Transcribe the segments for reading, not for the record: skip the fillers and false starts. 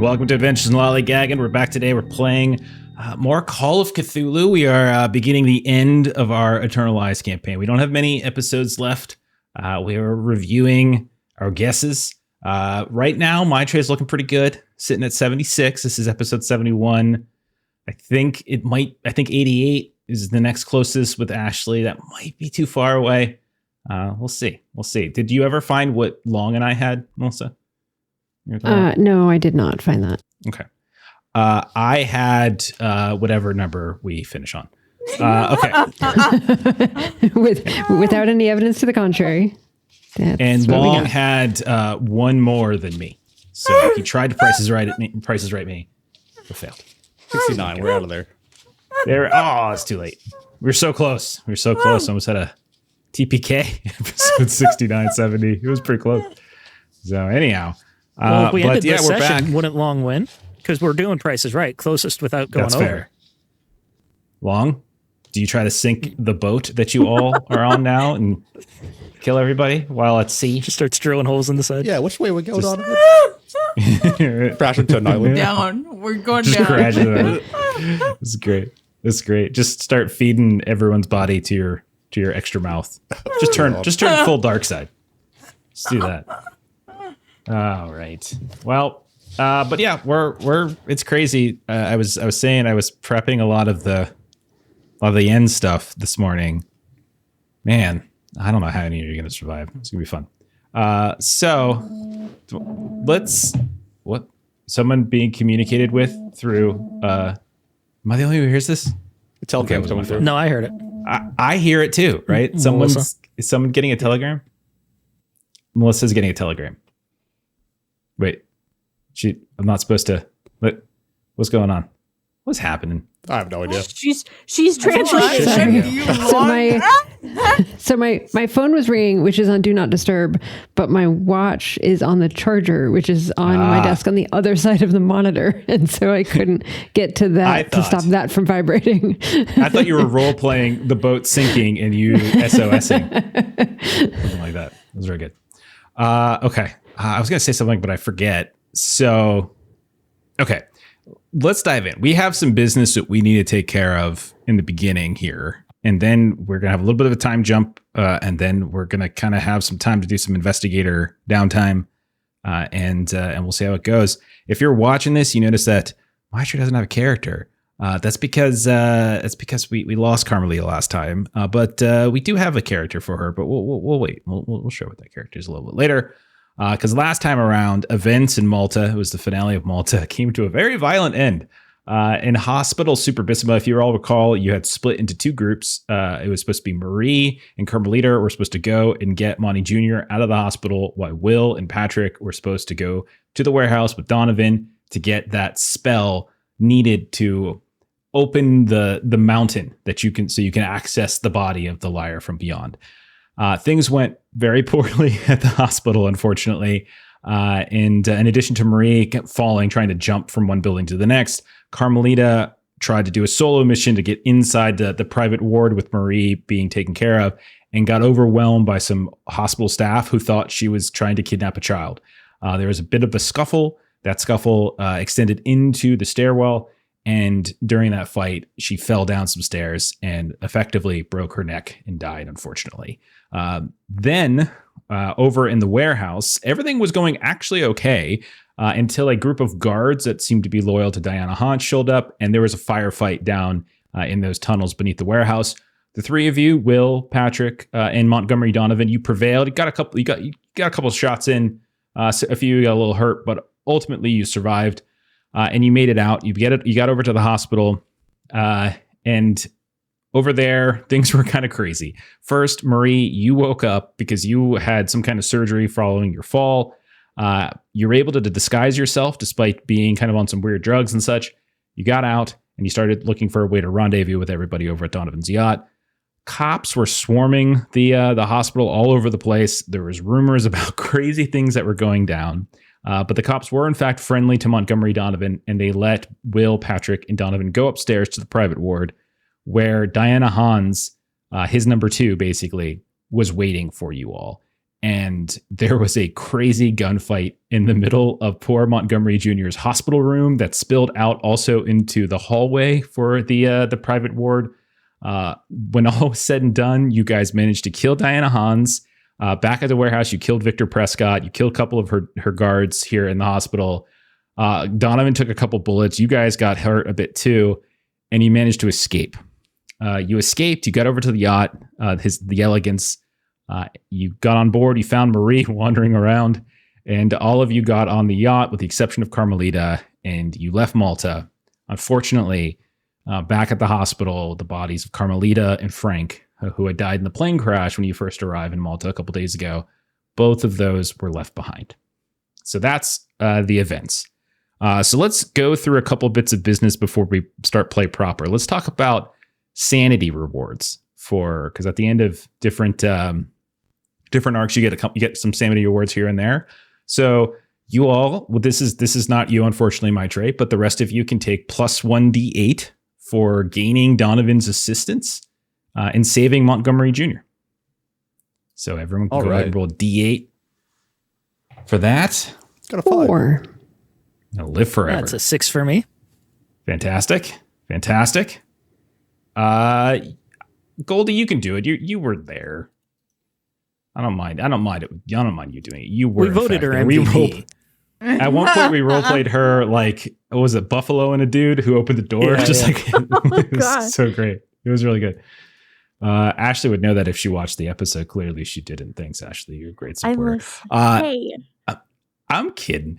Welcome to Adventures in Lollygagging. We're back today. We're playing more Call of Cthulhu. We are beginning the end of our Eternalized campaign. We don't have many episodes left. We are reviewing our guesses. Right now, Maitreyi is looking pretty good, sitting at 76. This is episode 71. I think 88 is the next closest with Ashley. That might be too far away. We'll see. Did you ever find what Long and I had, Melissa? No, I did not find that. Okay. I had whatever number we finish on. Okay. Without any evidence to the contrary. And Long had one more than me. So he tried to Price is Right me, but failed. 69. We're out of there. It's too late. We're so close. Almost had a TPK episode 69, 70. It was pretty close. So anyhow. Well, if we ended this session, back. Wouldn't Long win? Because we're doing Price is Right, closest without going That's over. fair. Long, do you try to sink the boat that you all are on now and kill everybody while at sea? Just starts drilling holes in the side. Yeah, which way we go, Donovan? Crash into an island. Down. We're going Just down. crash into it. This is great. Just start feeding everyone's body to your extra mouth. Just turn full dark side. Let's do that. All right. Well, but yeah, we're it's crazy. I was saying I was prepping a lot of the end stuff this morning. Man, I don't know how any of you are gonna survive. It's gonna be fun. So let's someone being communicated with through am I the only one who hears this? The telegram's coming through. No, I heard it. I hear it too, right? Is someone getting a telegram? Melissa's getting a telegram. Wait, I'm not supposed to. What's going on? What's happening? I have no idea. She's translating. So my phone was ringing, which is on Do Not Disturb, but my watch is on the charger, which is on my desk on the other side of the monitor, and so I couldn't get to that to stop that from vibrating. I thought you were role playing the boat sinking and you SOSing, something like that. That was very good. Okay. I was going to say something, but I forget. So, okay, let's dive in. We have some business that we need to take care of in the beginning here. And then we're going to have a little bit of a time jump. And then we're going to kind of have some time to do some investigator downtime. And we'll see how it goes. If you're watching this, you notice that Maitreyi doesn't have a character. That's because we lost Carmelita last time. But we do have a character for her. But we'll wait. We'll show what that character is a little bit later. Because last time around, events in Malta, it was the finale of Malta, came to a very violent end. In Hospital Superbissima, if you all recall, you had split into two groups. It was supposed to be Marie and Carmelita were supposed to go and get Monty Jr. out of the hospital, while Will and Patrick were supposed to go to the warehouse with Donovan to get that spell needed to open the mountain that you can access the body of the liar from beyond. Things went very poorly at the hospital, unfortunately. And in addition to Marie falling, trying to jump from one building to the next, Carmelita tried to do a solo mission to get inside the private ward with Marie being taken care of and got overwhelmed by some hospital staff who thought she was trying to kidnap a child. There was a bit of a scuffle. That scuffle extended into the stairwell. And during that fight, she fell down some stairs and effectively broke her neck and died, unfortunately. Then over in the warehouse, everything was going actually okay until a group of guards that seemed to be loyal to Diana Haunt showed up, and there was a firefight down in those tunnels beneath the warehouse. The three of you, Will, Patrick, and Montgomery Donovan, you prevailed. You got a couple of shots in. So a few got a little hurt, but ultimately you survived. And you made it out. You got over to the hospital, and over there, things were kind of crazy. First, Marie, you woke up because you had some kind of surgery following your fall. You were able to disguise yourself despite being kind of on some weird drugs and such. You got out, and you started looking for a way to rendezvous with everybody over at Donovan's yacht. Cops were swarming the hospital all over the place. There was rumors about crazy things that were going down. But the cops were, in fact, friendly to Montgomery Donovan, and they let Will, Patrick, and Donovan go upstairs to the private ward where Diana Hans, his number 2, basically, was waiting for you all. and there was a crazy gunfight in the middle of poor Montgomery Jr.'s hospital room that spilled out also into the hallway for the private ward. When all was said and done, you guys managed to kill Diana Hans. Back at the warehouse, you killed Victor Prescott. You killed a couple of her guards here in the hospital. Donovan took a couple bullets. You guys got hurt a bit too, and you managed to escape. You escaped. You got over to the yacht, the Elegance. You got on board. You found Marie wandering around, and all of you got on the yacht with the exception of Carmelita, and you left Malta. Unfortunately, back at the hospital, the bodies of Carmelita and Frank, who had died in the plane crash when you first arrived in Malta a couple days ago, both of those were left behind. So that's the events. So let's go through a couple bits of business before we start play proper. Let's talk about sanity rewards because at the end of different arcs, you get some sanity awards here and there. So you all, this is not you, unfortunately, Maitreyi, but the rest of you can take plus 1d8 for gaining Donovan's assistance in saving Montgomery Jr. So everyone can go ahead and roll d8 for that. Got a 5. 4. I'll live forever. That's a 6 for me. Fantastic. Goldie, you can do it. You were there. I don't mind you doing it. You were. We voted her MVP. At one point, we role played her like, what was it, Buffalo and a dude who opened the door? Yeah, like it was so great. It was really good. Ashley would know that if she watched the episode. Clearly, she didn't. Thanks, Ashley. You're a great supporter. Hey. I'm kidding.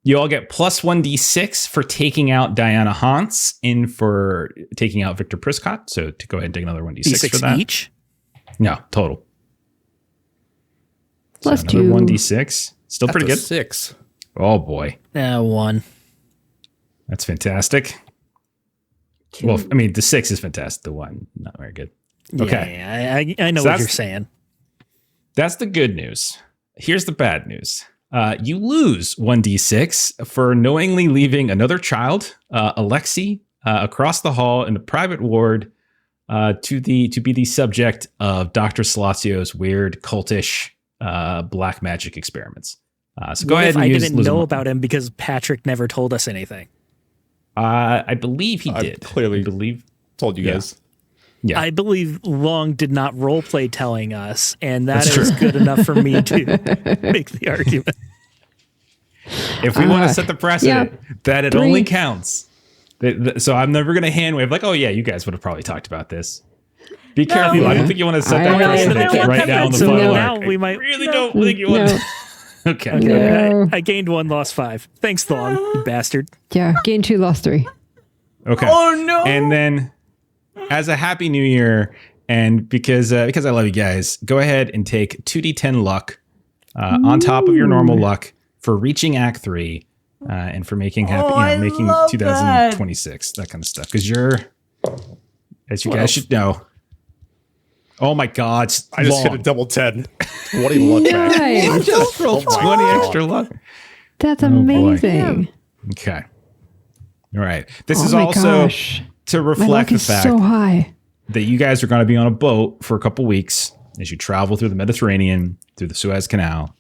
You all get plus 1d6 for taking out Diana Hans in for taking out Victor Prescott. So to go ahead and take another 1d6 for that. Each? No, total. Plus so 2. 1d6. Still pretty good. 6. Oh boy. 1. That's fantastic. 2. Well, I mean, the 6 is fantastic. The 1, not very good. Okay. Yeah, I know what you're saying. That's the good news. Here's the bad news. You lose 1d6 for knowingly leaving another child, Alexi, across the hall in the private ward to be the subject of Dr. Salacio's weird cultish black magic experiments. So go ahead and I didn't know about him because Patrick never told us anything. I believe he did. Clearly told you guys. Yeah. I believe Long did not roleplay telling us, and that is good enough for me to make the argument. If we want to set the precedent that it only counts. So I'm never going to hand wave like, oh yeah, you guys would have probably talked about this. Be careful. I don't think you want to set that precedent right now in the final arc. We might really don't think you want to. Okay. No. I gained 1, lost 5. Thanks, Long, you bastard. Yeah, gain 2, lost 3. Okay. Oh no. And then as a happy new year, and because I love you guys, go ahead and take 2d10 luck on top of your normal luck for reaching Act 3 and for making making 2026 that kind of stuff. Because you're, as you guys should know. Oh my God! I just hit a double 10. What do you look at? Nice. Just rolled 20 extra luck. That's amazing. Okay. All right. This is also to My luck reflect the is fact so high. that you guys are going to be on a boat for a couple weeks as you travel through the Mediterranean, through the Suez Canal,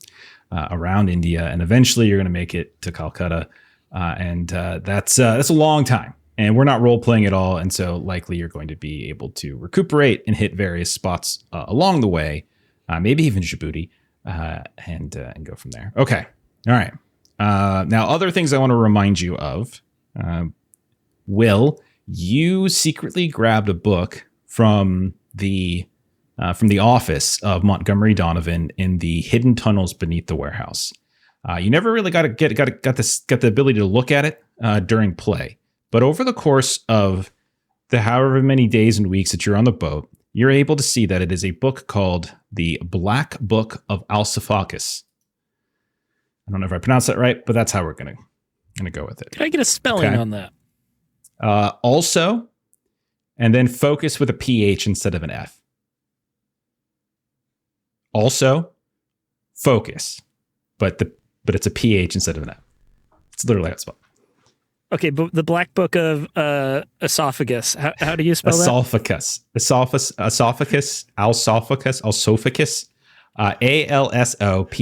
around India, and eventually you're going to make it to Calcutta. And that's a long time. And we're not role playing at all. And so likely you're going to be able to recuperate and hit various spots along the way, maybe even Djibouti, and go from there. Okay. All right. Now, other things I want to remind you of. Will, you secretly grabbed a book from the office of Montgomery Donovan in the hidden tunnels beneath the warehouse. You never really got the ability to look at it during play. But over the course of the however many days and weeks that you're on the boat, you're able to see that it is a book called The Black Book of Alcephacus. I don't know if I pronounced that right, but that's how we're gonna go with it. Can I get a spelling on that? Also, and then focus with a PH instead of an F. Also, focus, but it's a PH instead of an F. It's literally how it's spelled. Okay, but the Black Book of Esophagus. How do you spell that? Esophagus. ALSOPHOCUS.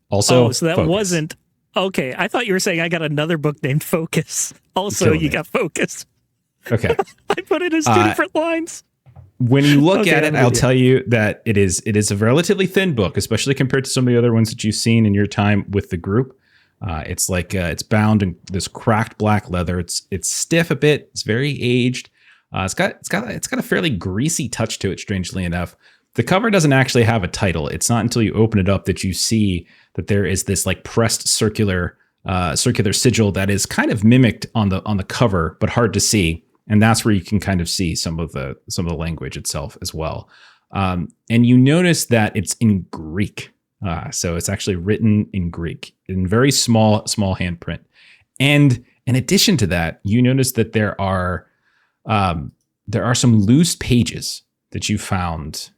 Also, so that focus. wasn't okay. I thought you were saying I got another book named Focus. Also, you got Focus. Okay. I put it as two different lines. When you look at it, I'll tell you that it is a relatively thin book, especially compared to some of the other ones that you've seen in your time with the group. It's like it's bound in this cracked black leather. It's stiff a bit. It's very aged. It's got a fairly greasy touch to it. Strangely enough, the cover doesn't actually have a title. It's not until you open it up that you see that there is this like pressed circular sigil that is kind of mimicked on the cover, but hard to see. And that's where you can kind of see some of the language itself as well. And you notice that it's in Greek. So it's actually written in Greek in very small handprint. And in addition to that, you notice that there are some loose pages that you found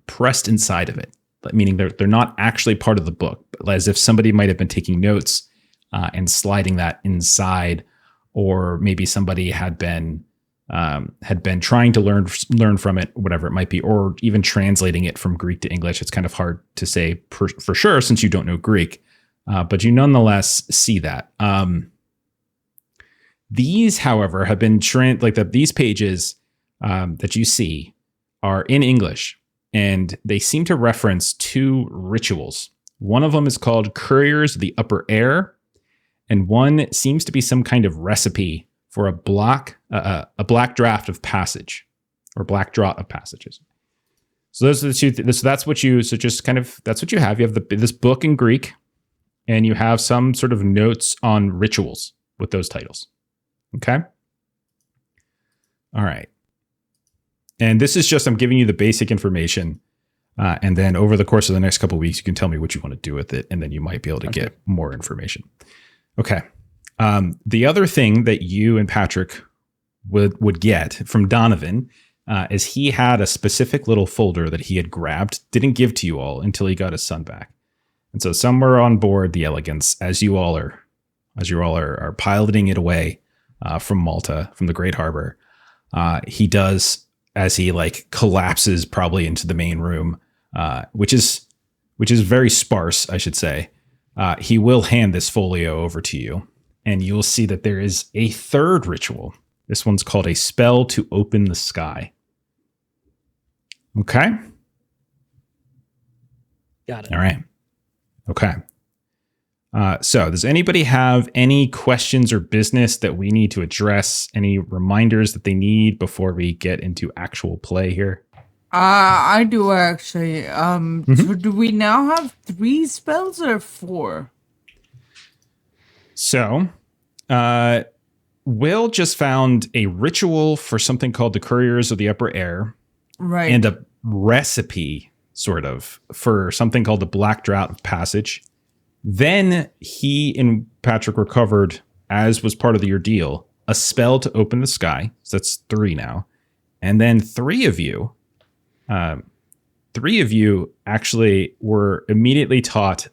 pressed inside of it, meaning they're not actually part of the book, but as if somebody might have been taking notes and sliding that inside. Or maybe somebody had been trying to learn from it, whatever it might be, or even translating it from Greek to English. It's kind of hard to say for sure since you don't know Greek, but you nonetheless see that. These, however, have been these pages that you see are in English, and they seem to reference two rituals. One of them is called Couriers of the Upper Air. And one seems to be some kind of recipe for a black draft of passage, or black draught of passages. So those are the two. That's what you have. You have this book in Greek, and you have some sort of notes on rituals with those titles. Okay. All right. And this is just I'm giving you the basic information, and then over the course of the next couple of weeks, you can tell me what you want to do with it, and then you might be able to get more information. Okay. The other thing that you and Patrick would get from Donovan is he had a specific little folder that he had grabbed, didn't give to you all until he got his son back. And so somewhere on board the Elegance, as you all are piloting it away from Malta, from the Great Harbor, he does, as he like collapses probably into the main room, which is very sparse, I should say. He will hand this folio over to you, and you'll see that there is a third ritual. This one's called a spell to open the sky. Okay. Got it. All right. Okay. So does anybody have any questions or business that we need to address? Any reminders that they need before we get into actual play here? I do actually. So do we now have 3 spells or 4? So, Will just found a ritual for something called the Couriers of the Upper Air. Right. And a recipe, sort of, for something called the Black Draught of Passage. Then he and Patrick recovered, as was part of your deal, a spell to open the sky. So that's 3 now. And then 3 of you actually were immediately taught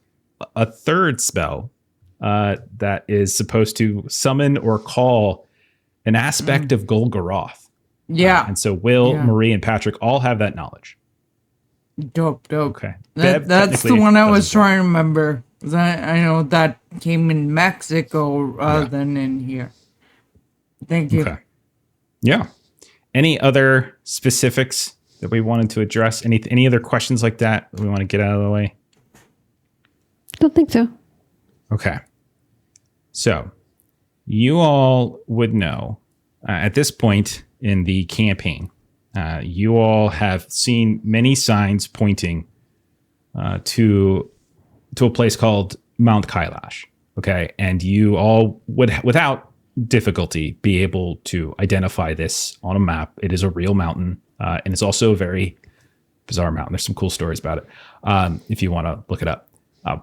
a third spell that is supposed to summon or call an aspect of Golgoroth. Yeah. And so Will, Marie, and Patrick all have that knowledge. Dope. Okay. That's the one I was trying to remember. Because I know that came in Mexico rather than in here. Thank you. Okay. Yeah. Any other specifics that we wanted to address? Any other questions like that we want to get out of the way? Don't think so. Okay. So you all would know at this point in the campaign, you all have seen many signs pointing to a place called Mount Kailash. Okay. And you all would, without difficulty, be able to identify this on a map. It is a real mountain. And it's also a very bizarre mountain. There's some cool stories about it if you want to look it up.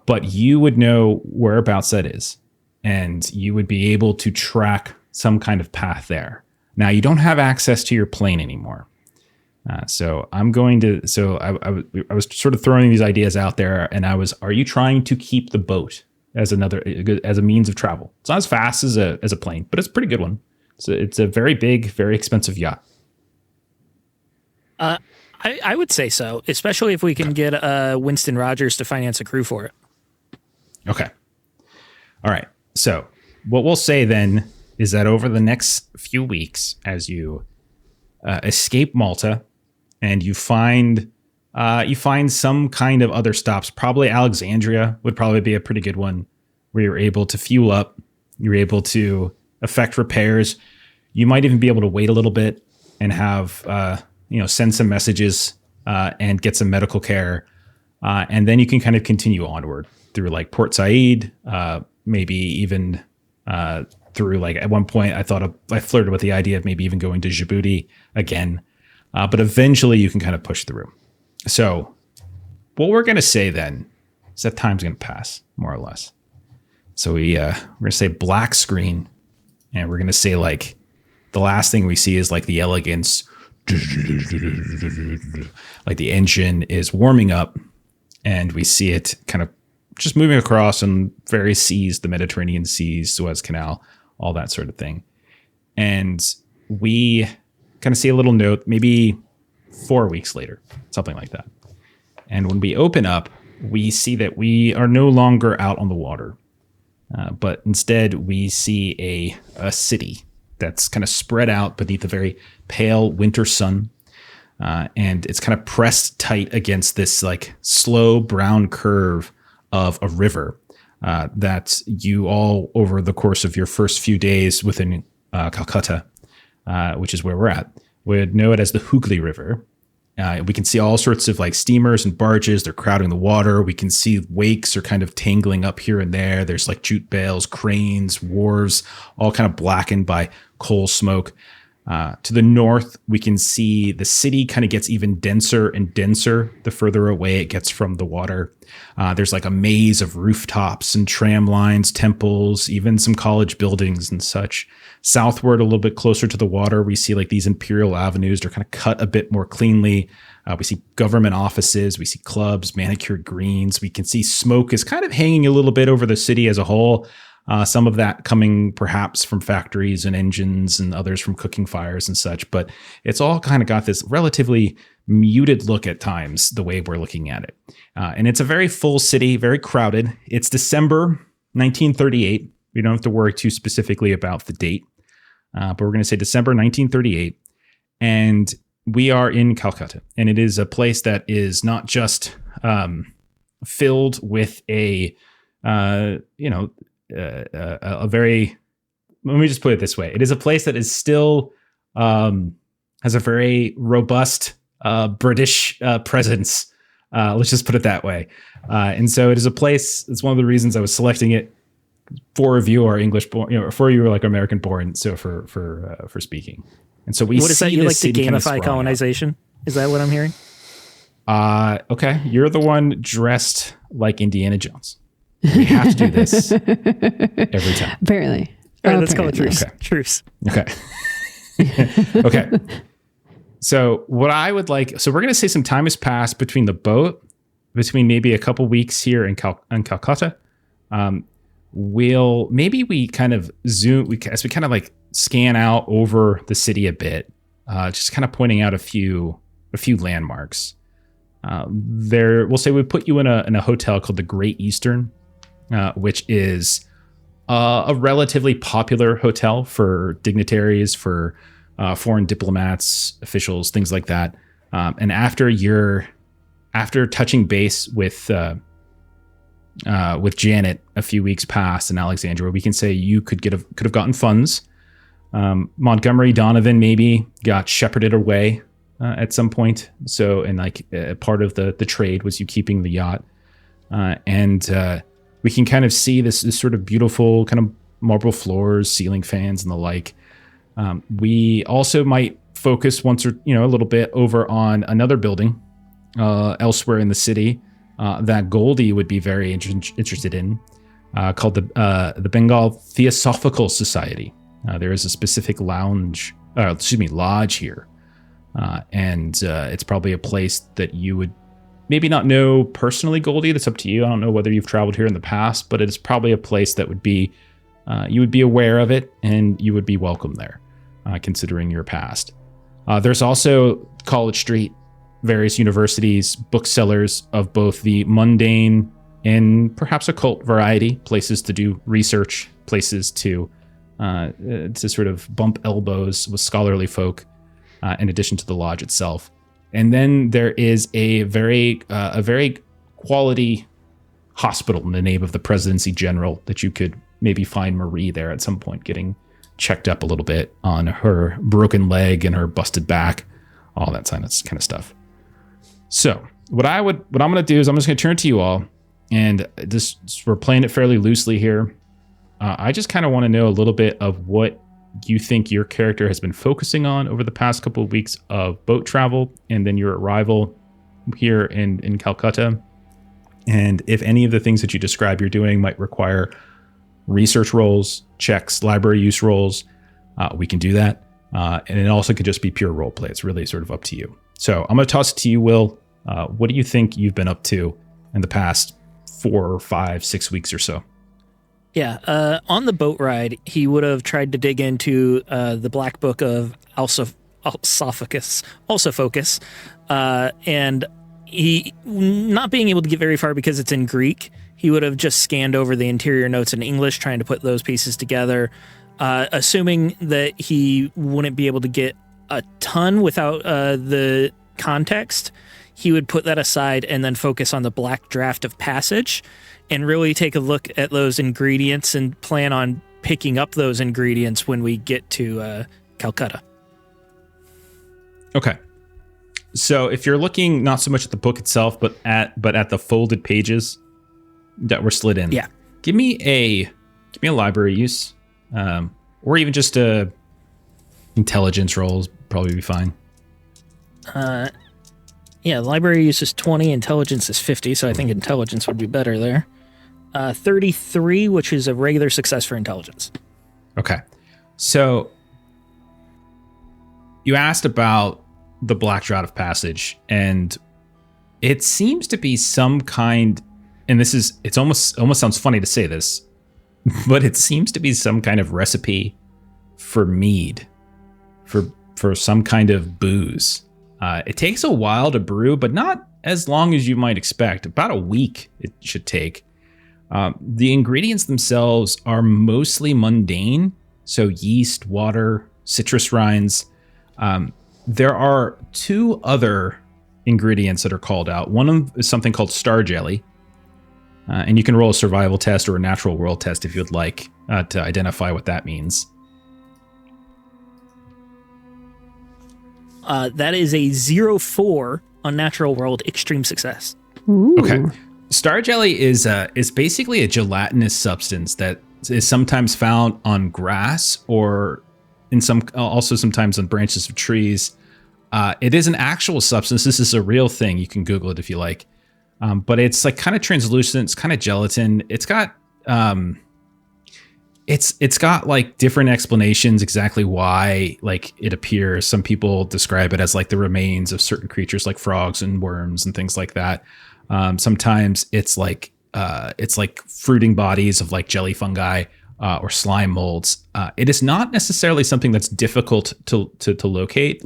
But you would know whereabouts that is. And you would be able to track some kind of path there. Now, you don't have access to your plane anymore. So I'm going to, I was sort of throwing these ideas out there, and are you trying to keep the boat as a means of travel? It's not as fast as a plane, but it's a pretty good one. It's a very big, very expensive yacht. I I would say so, especially if we can get Winston Rogers to finance a crew for it. Okay. All right. So what we'll say then is that over the next few weeks, as you escape Malta and you find some kind of other stops, probably Alexandria would probably be a pretty good one, where you're able to fuel up, you're able to effect repairs. You might even be able to wait a little bit and have, send some messages and get some medical care. And then you can kind of continue onward through like Port Said, maybe even through like at one point I flirted with the idea of maybe even going to Djibouti again. But eventually you can kind of push through. So what we're going to say then is that time's going to pass, more or less. So we're going to say black screen, and we're going to say like the last thing we see is like the elegance, like the engine is warming up, and we see it kind of just moving across on various seas, the Mediterranean seas, Suez Canal, all that sort of thing. And we kind of see a little note, maybe 4 weeks later, something like that. And when we open up, we see that we are no longer out on the water, but instead we see a city that's kind of spread out beneath a very pale winter sun. And it's kind of pressed tight against this like slow brown curve of a river that you all, over the course of your first few days within Calcutta, which is where we're at, would know it as the Hooghly River. We can see all sorts of like steamers and barges. They're crowding the water. We can see wakes are kind of tangling up here and there. There's like jute bales, cranes, wharves, all kind of blackened by coal smoke. To the north, we can see the city kind of gets even denser and denser the further away it gets from the water. There's like a maze of rooftops and tram lines, temples, even some college buildings and such. Southward, a little bit closer to the water, we see like these imperial avenues. They're kind of cut a bit more cleanly. We see government offices. We see clubs, manicured greens. We can see smoke is kind of hanging a little bit over the city as a whole. Some of that coming perhaps from factories and engines, and others from cooking fires and such. But it's all kind of got this relatively muted look at times, the way we're looking at it. And it's a very full city, very crowded. It's December 1938. We don't have to worry too specifically about the date. But we're going to say December 1938. And we are in Calcutta. And it is a place that is not just filled with a very, let me just put it this way. It is a place that is still has a very robust British presence. Let's just put it that way. And so it is a place, it's one of the reasons I was selecting it. 4 of you are English born, 4 of you are like American born. So for speaking. And so we what is that? You like to gamify colonization? Is that what I'm hearing? Okay. You're the one dressed like Indiana Jones. We have to do this every time. Apparently. All right, let's call it truce. Okay. Truce. Okay. Okay. So what I would like, so we're going to say some time has passed between the boat, between maybe a couple weeks here in Calcutta. We kind of zoom, as we kind of like scan out over the city a bit, just kind of pointing out a few landmarks. We'll say we put you in a hotel called the Great Eastern, which is a relatively popular hotel for dignitaries, for foreign diplomats, officials, things like that. And after touching base with Janet a few weeks past in Alexandria, we can say you could have gotten funds. Montgomery Donovan maybe got shepherded away at some point. So, and like part of the trade was you keeping the yacht. And we can kind of see this sort of beautiful kind of marble floors, ceiling fans, and the like. We also might focus once or a little bit over on another building elsewhere in the city that Goldie would be very interested in, called the Bengal Theosophical Society. There is a specific lodge here. And it's probably a place that you would maybe not know personally, Goldie. That's up to you. I don't know whether you've traveled here in the past, but it's probably a place that would be, you would be aware of it and you would be welcome there, considering your past. There's also College Street, various universities, booksellers of both the mundane and perhaps occult variety, places to do research, places to sort of bump elbows with scholarly folk, in addition to the lodge itself. And then there is a very quality hospital in the name of the Presidency General that you could maybe find Marie there at some point, getting checked up a little bit on her broken leg and her busted back, all that kind of stuff. So what I'm going to do is I'm just going to turn to you all, and we're playing it fairly loosely here. I just kind of want to know a little bit of what you think your character has been focusing on over the past couple of weeks of boat travel, and then your arrival here in Calcutta. And if any of the things that you describe you're doing might require research rolls, checks, library use rolls, we can do that. And it also could just be pure role play. It's really sort of up to you. So I'm going to toss it to you, Will. What do you think you've been up to in the past 4, 5, 6 weeks or so? Yeah, on the boat ride, he would have tried to dig into the Black Book of Alsophocus, and he, not being able to get very far because it's in Greek, he would have just scanned over the interior notes in English, trying to put those pieces together, assuming that he wouldn't be able to get a ton without the context. He would put that aside and then focus on the Black Draft of Passage and really take a look at those ingredients and plan on picking up those ingredients when we get to Calcutta. Okay. So if you're looking not so much at the book itself, but at the folded pages that were slid in. Yeah. Give me a library use, or even just a intelligence rolls probably be fine. Yeah, library use is 20, intelligence is 50, so I think intelligence would be better there. 33, which is a regular success for intelligence. Okay. So you asked about the Black Drought of Passage, and it seems to be some kind, and it's almost sounds funny to say this, but it seems to be some kind of recipe for mead, for some kind of booze. It takes a while to brew, but not as long as you might expect. About a week it should take. The ingredients themselves are mostly mundane, so yeast, water, citrus rinds. There are 2 other ingredients that are called out. One of them is something called star jelly, and you can roll a survival test or a natural world test if you'd like to identify what that means. That is a 0-4 on natural world, extreme success. Ooh. Okay. Star jelly is basically a gelatinous substance that is sometimes found on grass or also sometimes on branches of trees. It is an actual substance. This is a real thing. You can Google it if you like. But it's like kind of translucent. It's kind of gelatin. It's got like different explanations exactly why like it appears. Some people describe it as like the remains of certain creatures like frogs and worms and things like that. Sometimes it's like fruiting bodies of like jelly fungi or slime molds. It is not necessarily something that's difficult to locate.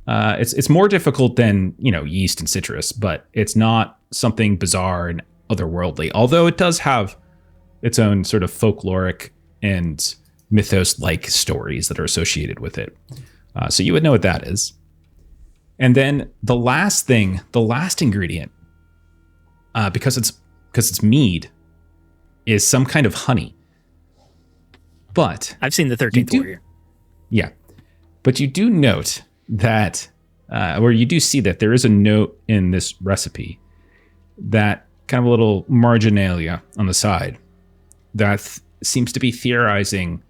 It's more difficult than yeast and citrus, but it's not something bizarre and otherworldly. Although it does have its own sort of folkloric and mythos-like stories that are associated with it. So you would know what that is. And then the last ingredient, because it's mead, is some kind of honey. But I've seen the 13th Warrior. Yeah. But you do note that, or you do see that there is a note in this recipe, that kind of a little marginalia on the side, that seems to be theorizing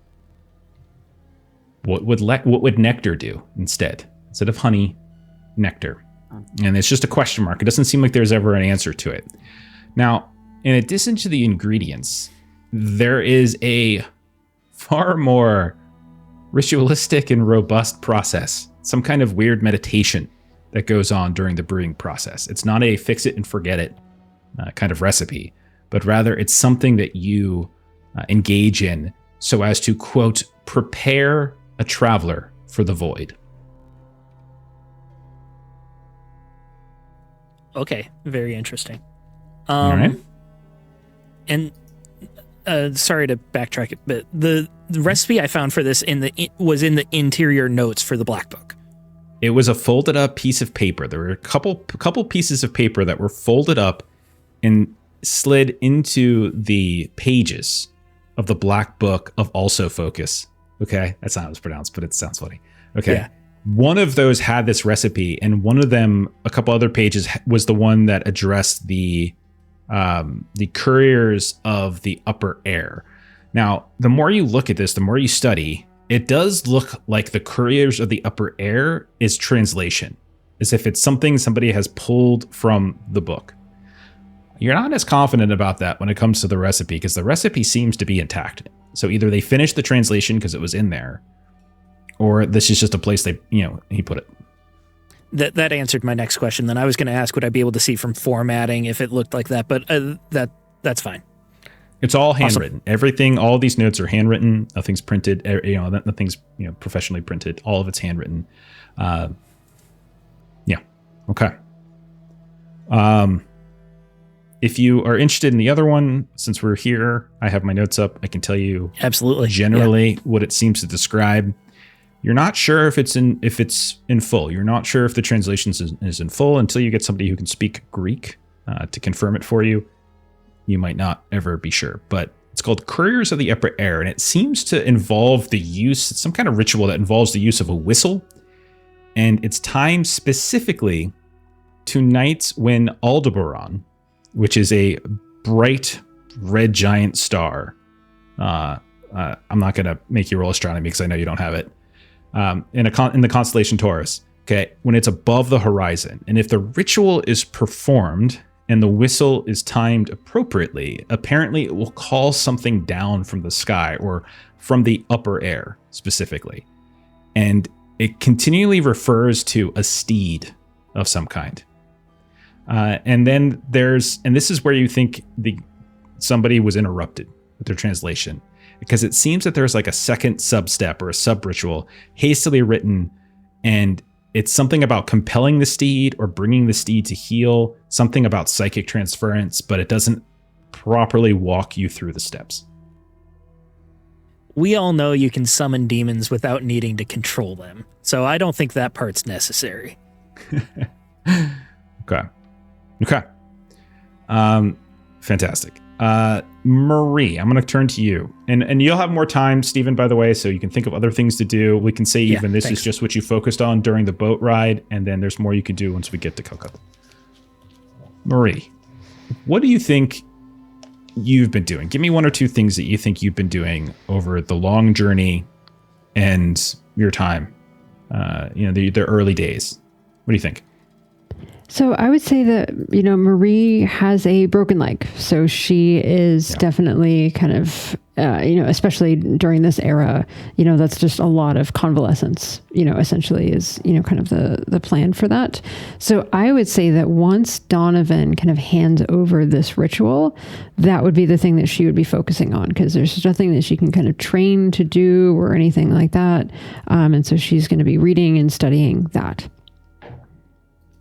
what would nectar do instead of honey, nectar. And it's just a question mark. It doesn't seem like there's ever an answer to it. Now, in addition to the ingredients, there is a far more ritualistic and robust process, some kind of weird meditation that goes on during the brewing process. It's not a fix it and forget it kind of recipe, but rather it's something that you engage in so as to, quote, prepare a traveler for the void. Okay, very interesting. All right. And sorry to backtrack it, but the recipe I found for this was in the interior notes for the Black Book. It was a folded up piece of paper. There were a couple pieces of paper that were folded up and slid into the pages of the Black Book of Also Focus. Okay, that's not how it's pronounced, but it sounds funny. Okay. Yeah. One of those had this recipe, and one of them, a couple other pages, was the one that addressed the couriers of the upper air. Now, the more you look at this, the more you study, it does look like the couriers of the upper air is translation, as if it's something somebody has pulled from the book. You're not as confident about that when it comes to the recipe, because the recipe seems to be intact. So either they finished the translation because it was in there, or this is just a place he put it. That answered my next question. Then I was going to ask, would I be able to see from formatting if it looked like that? But that's fine. It's all handwritten. Awesome. Everything, all these notes are handwritten. Nothing's printed. Nothing's professionally printed. All of it's handwritten. Yeah. Okay. If you are interested in the other one, since we're here, I have my notes up. I can tell you absolutely generally what it seems to describe. You're not sure if it's in full. You're not sure if the translation is in full until you get somebody who can speak Greek to confirm it for you. You might not ever be sure, but it's called Couriers of the Upper Air, and it seems to involve it's some kind of ritual that involves the use of a whistle, and it's timed specifically to nights when Aldebaran, which is a bright red giant star. I'm not going to make you roll astronomy because I know you don't have it. In the constellation Taurus, okay, when it's above the horizon, and if the ritual is performed and the whistle is timed appropriately, apparently it will call something down from the sky or from the upper air specifically. And it continually refers to a steed of some kind. And then and this is where you think somebody was interrupted with their translation, because it seems that there's like a second sub-step or a sub-ritual hastily written, and it's something about compelling the steed or bringing the steed to heel, something about psychic transference, but it doesn't properly walk you through the steps. We all know you can summon demons without needing to control them, so I don't think that part's necessary. Okay. Fantastic. Marie, I'm going to turn to you, and you'll have more time, Stephen, by the way, so you can think of other things to do. We can say this is just what you focused on during the boat ride, and then there's more you can do once we get to Calcutta. Marie, what do you think you've been doing? Give me one or two things that you think you've been doing over the long journey and your time, the early days. What do you think? So I would say that, Marie has a broken leg. So she is definitely kind of, especially during this era, that's just a lot of convalescence, essentially is, kind of the plan for that. So I would say that once Donovan kind of hands over this ritual, that would be the thing that she would be focusing on, because there's nothing that she can kind of train to do or anything like that. And so she's going to be reading and studying that.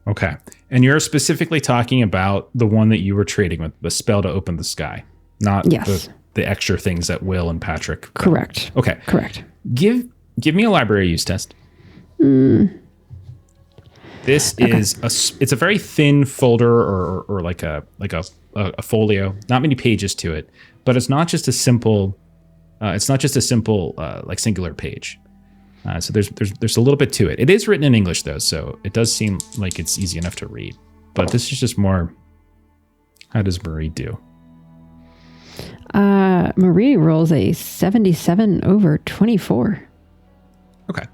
Okay. And you're specifically talking about the one that you were trading with, the spell to open the sky, not the extra things that Will and Patrick. Correct. Okay. Correct. Give me a library use test. This is it's a very thin folder or like a folio, not many pages to it, but it's not just a simple like singular page. So there's a little bit to it. It is written in English though, so it does seem like it's easy enough to read. But this is just more. How does Marie do? Marie rolls a 77 over 24. Okay,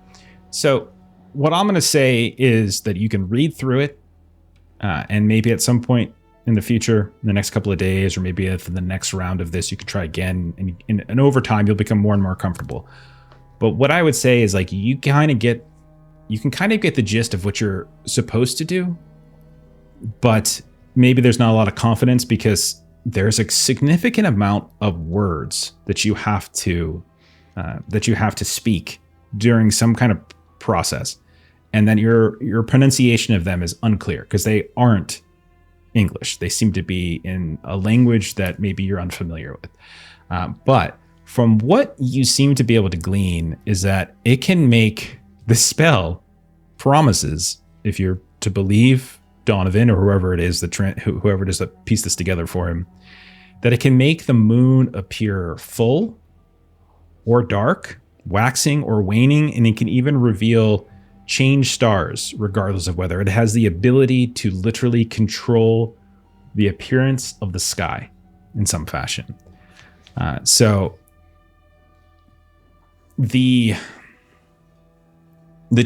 so what I'm going to say is that you can read through it, and maybe at some point in the future, in the next couple of days, or maybe for the next round of this, you can try again, and over time you'll become more and more comfortable. But what I would say is like you can kind of get the gist of what you're supposed to do, but maybe there's not a lot of confidence because there's a significant amount of words that you have to speak during some kind of process, and then your pronunciation of them is unclear because they aren't English. They seem to be in a language that maybe you're unfamiliar with. But from what you seem to be able to glean is that it can make the spell promises, if you're to believe Donovan or whoever it is that pieced this together for him, that it can make the moon appear full or dark, waxing or waning, and it can even reveal change stars regardless of weather. It has the ability to literally control the appearance of the sky in some fashion. So the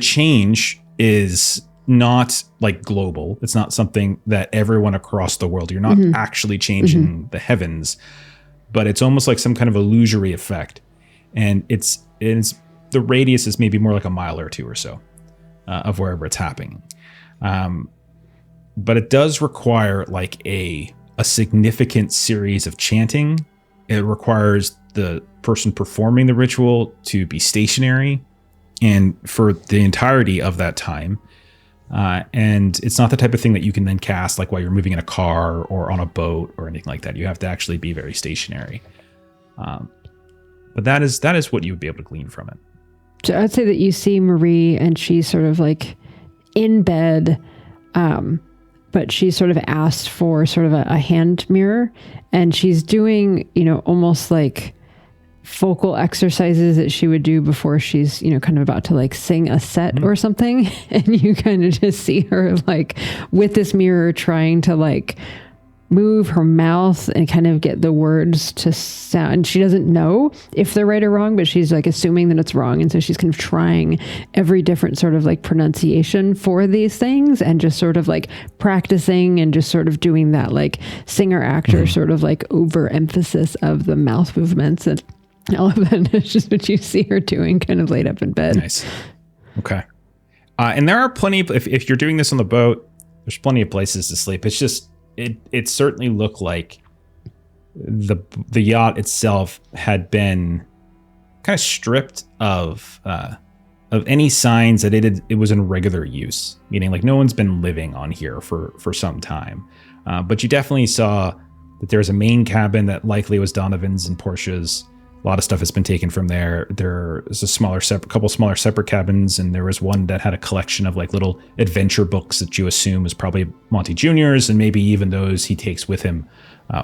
change is not like global. It's not something that everyone across the world, you're not actually changing the heavens, but it's almost like some kind of illusory effect. And it's the radius is maybe more like a mile or two or so of wherever it's happening. But it does require like a significant series of chanting. It requires the person performing the ritual to be stationary and for the entirety of that time. And it's not the type of thing that you can then cast like while you're moving in a car or on a boat or anything like that. You have to actually be very stationary. But that is what you would be able to glean from it. So I'd say that you see Marie and she's sort of like in bed, but she's sort of asked for sort of a hand mirror, and she's doing, almost like vocal exercises that she would do before she's, kind of about to like sing a set or something. And you kind of just see her like with this mirror trying to like move her mouth and kind of get the words to sound. She doesn't know if they're right or wrong, but she's like assuming that it's wrong. And so she's kind of trying every different sort of like pronunciation for these things and just sort of like practicing and just sort of doing that like singer actor sort of like overemphasis of the mouth movements. And all of that is just what you see her doing kind of laid up in bed. Nice. Okay. And there are plenty of, if you're doing this on the boat, there's plenty of places to sleep. It's just, it certainly looked like the yacht itself had been kind of stripped of any signs that it was in regular use, meaning like no one's been living on here for some time. But you definitely saw that there's a main cabin that likely was Donovan's and Portia's. A lot of stuff has been taken from there. There's a couple smaller separate cabins, and there was one that had a collection of like little adventure books that you assume is probably Monty Jr.'s, and maybe even those he takes with him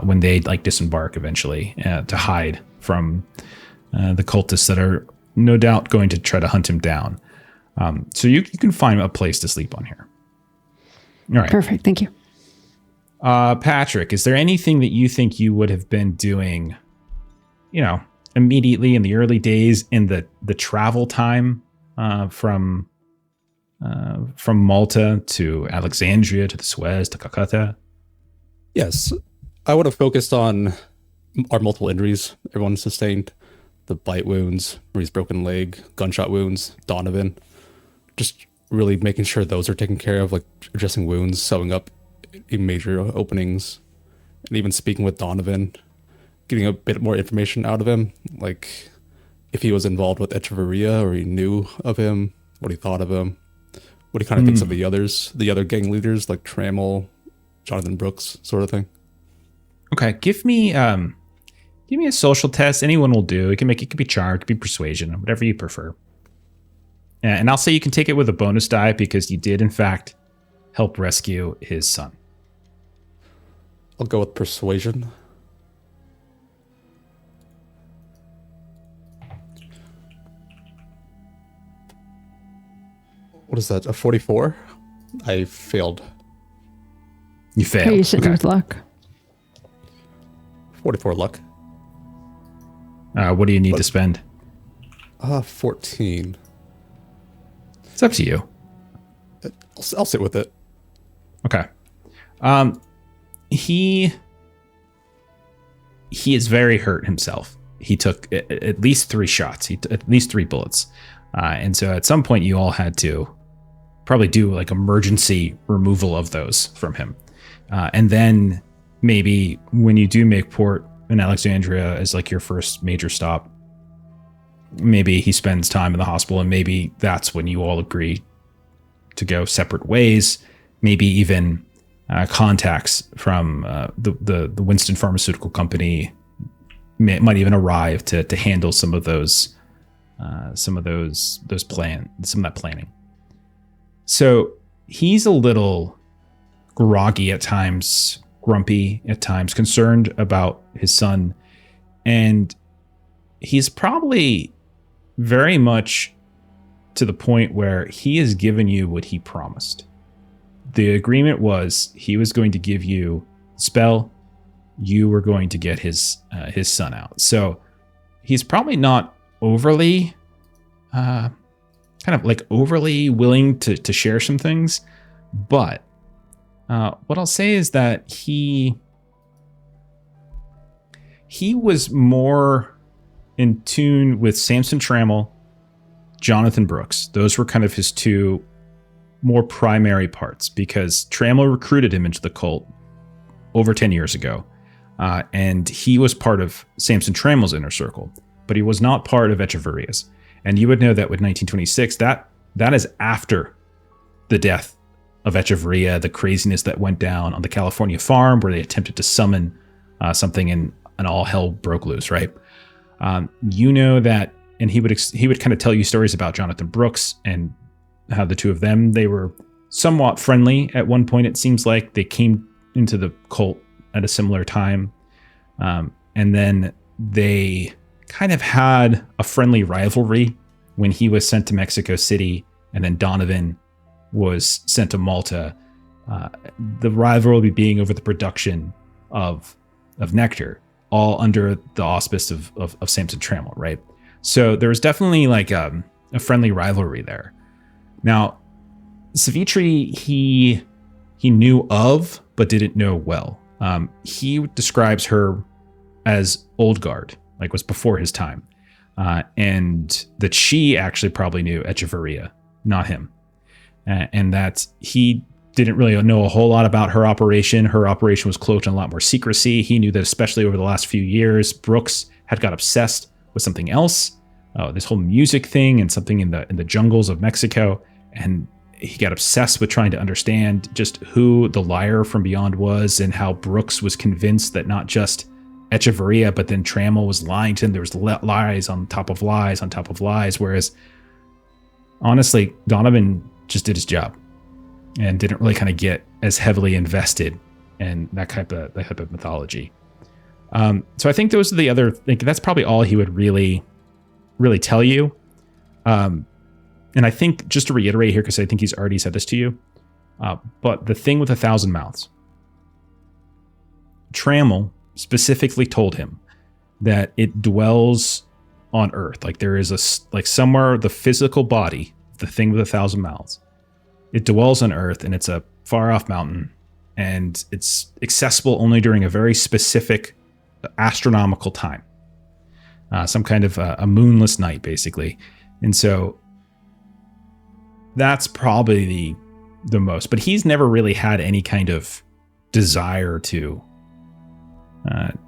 when they like disembark eventually to hide from the cultists that are no doubt going to try to hunt him down. So you can find a place to sleep on here. All right. Perfect. Thank you. Patrick, is there anything that you think you would have been doing, immediately in the early days in the travel time from Malta to Alexandria to the Suez to Calcutta? Yes, I would have focused on our multiple injuries everyone sustained, the bite wounds, Marie's broken leg, gunshot wounds, Donovan. Just really making sure those are taken care of, like addressing wounds, sewing up in major openings, and even speaking with Donovan, getting a bit more information out of him, like if he was involved with Echeverria or he knew of him, what he thought of him, what he kind of thinks of the other gang leaders like Trammell, Jonathan Brooks, sort of thing. Okay, give me a social test. Anyone will do. It could be charm, it could be persuasion, whatever you prefer. And I'll say you can take it with a bonus die because you did in fact help rescue his son. I'll go with persuasion. What is that? A 44? I failed. You failed. Are you sitting with luck? 44 luck. What do you need to spend? 14. It's up to you. I'll sit with it. Okay. He is very hurt himself. He took at least 3 shots. At least 3 bullets. And so at some point you all had to probably do like emergency removal of those from him. And then maybe when you do make port in Alexandria as like your first major stop, maybe he spends time in the hospital, and maybe that's when you all agree to go separate ways. Maybe even contacts from the Winston Pharmaceutical Company might even arrive to handle some of that planning. So he's a little groggy at times, grumpy at times, concerned about his son, and he's probably very much to the point where he has given you what he promised. The agreement was he was going to give you the spell, you were going to get his son out. So he's probably not overly overly willing to share some things, but what I'll say is that he was more in tune with Samson Trammell, Jonathan Brooks. Those were kind of his two more primary parts, because Trammell recruited him into the cult over 10 years ago. And he was part of Samson Trammell's inner circle, but he was not part of Echeveria's. And you would know that with 1926, that is after the death of Echeveria, the craziness that went down on the California farm where they attempted to summon something and all hell broke loose, right? You know that, and he would kind of tell you stories about Jonathan Brooks and how the two of them, they were somewhat friendly at one point. It seems like they came into the cult at a similar time. And then they kind of had a friendly rivalry when he was sent to Mexico City and then Donovan was sent to Malta. The rivalry being over the production of nectar, all under the auspice of Samson Trammell, right? So there was definitely like a friendly rivalry there. Now, Savitri, he knew of, but didn't know well. He describes her as old guard, like was before his time. And that she actually probably knew Echeveria, not him. And that he didn't really know a whole lot about her operation. Her operation was cloaked in a lot more secrecy. He knew that especially over the last few years, Brooks had got obsessed with something else, this whole music thing and something in the jungles of Mexico. And he got obsessed with trying to understand just who the liar from beyond was and how Brooks was convinced that not just Echeveria, but then Trammell was lying to him. There was lies on top of lies on top of lies. Whereas honestly, Donovan just did his job and didn't really kind of get as heavily invested in that type of mythology. So I think those are the other, that's probably all he would really tell you. And I think, just to reiterate here, because I think he's already said this to you, but the thing with 1,000 mouths, Trammell specifically told him that it dwells on Earth. Like there is somewhere the physical body, the thing with 1,000 mouths, it dwells on Earth, and it's a far off mountain, and it's accessible only during a very specific astronomical time, some kind of a moonless night, basically. And so that's probably the most, but he's never really had any kind of desire to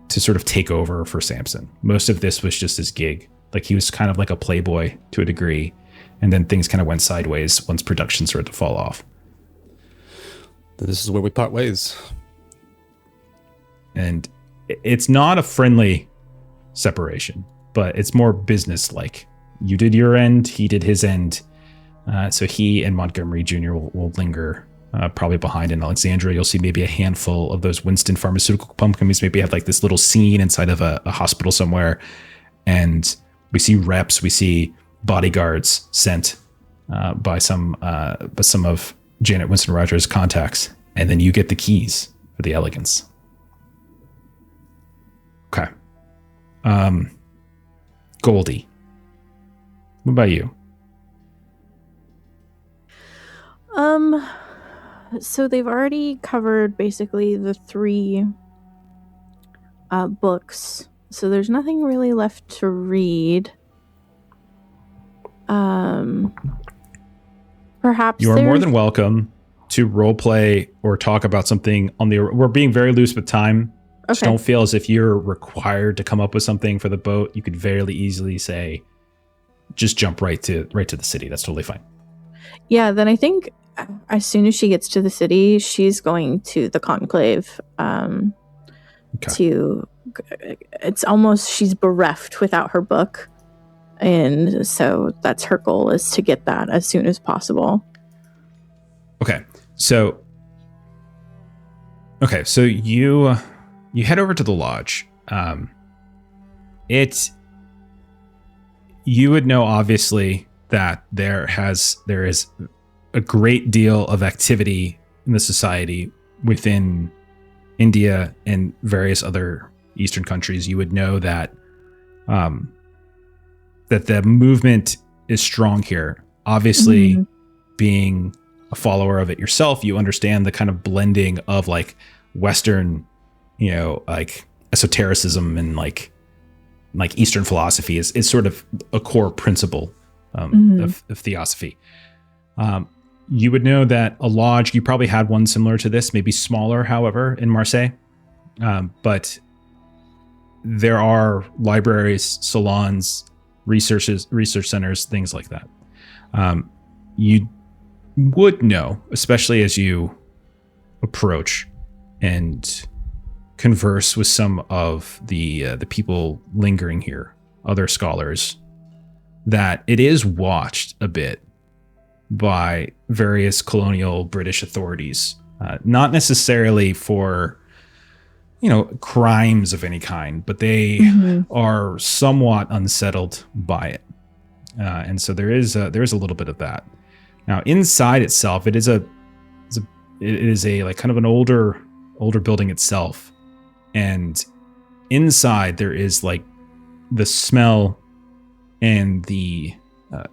sort of take over for Samson. Most of this was just his gig. Like he was kind of like a playboy to a degree, and then things kind of went sideways once production started to fall off. This is where we part ways. And it's not a friendly separation, but it's more business-like. You did your end, he did his end. So he and Montgomery Jr. will linger probably behind in Alexandria. You'll see maybe a handful of those Winston Pharmaceutical companies maybe have like this little scene inside of a hospital somewhere. And we see reps, we see bodyguards sent by some of Janet Winston Rogers' contacts. And then you get the keys for the Elegance. Okay. Goldie, what about you? So they've already covered basically the 3 books. So there's nothing really left to read. Perhaps you are more than welcome to roleplay or talk about something on the. We're being very loose with time. Okay. Just don't feel as if you're required to come up with something for the boat. You could very easily say, just jump right to the city. That's totally fine. Yeah, then I think as soon as she gets to the city, she's going to the conclave. It's almost she's bereft without her book, and so that's her goal, is to get that as soon as possible. Okay, so you head over to the lodge. You would know obviously that there is a great deal of activity in the society within India and various other Eastern countries. You would know that that the movement is strong here. Obviously, being a follower of it yourself, you understand the kind of blending of like Western, like esotericism and like Eastern philosophy is sort of a core principle of theosophy. You would know that a lodge, you probably had one similar to this, maybe smaller, however, in Marseille. But there are libraries, salons, research centers, things like that. You would know, especially as you approach and converse with some of the people lingering here, other scholars, that it is watched a bit by various colonial British authorities, not necessarily for crimes of any kind, but they are somewhat unsettled by it, and so there is a little bit of that. Now, inside itself, it is a like kind of an older building itself, and inside there is like the smell and the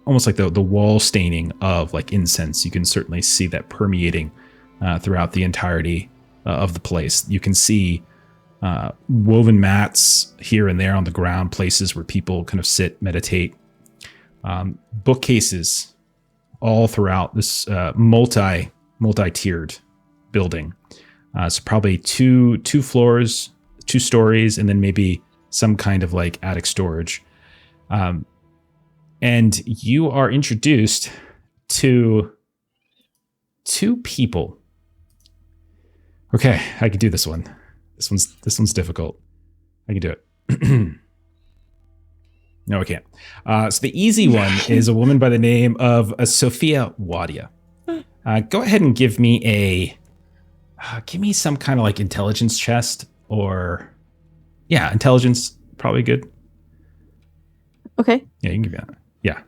almost like the wall staining of like incense. You can certainly see that permeating throughout the entirety of the place. You can see woven mats here and there on the ground, places where people kind of sit, meditate. Bookcases all throughout this multi-tiered building. So probably two floors, 2 stories, and then maybe some kind of like attic storage. And you are introduced to 2 people. Okay, I can do this one. This one's difficult. I can do it. No, I can't. So the easy one is a woman by the name of Sophia Wadia. Go ahead and give me some kind of like intelligence chest, or intelligence, probably good. Okay. Yeah, you can give me that. Yeah.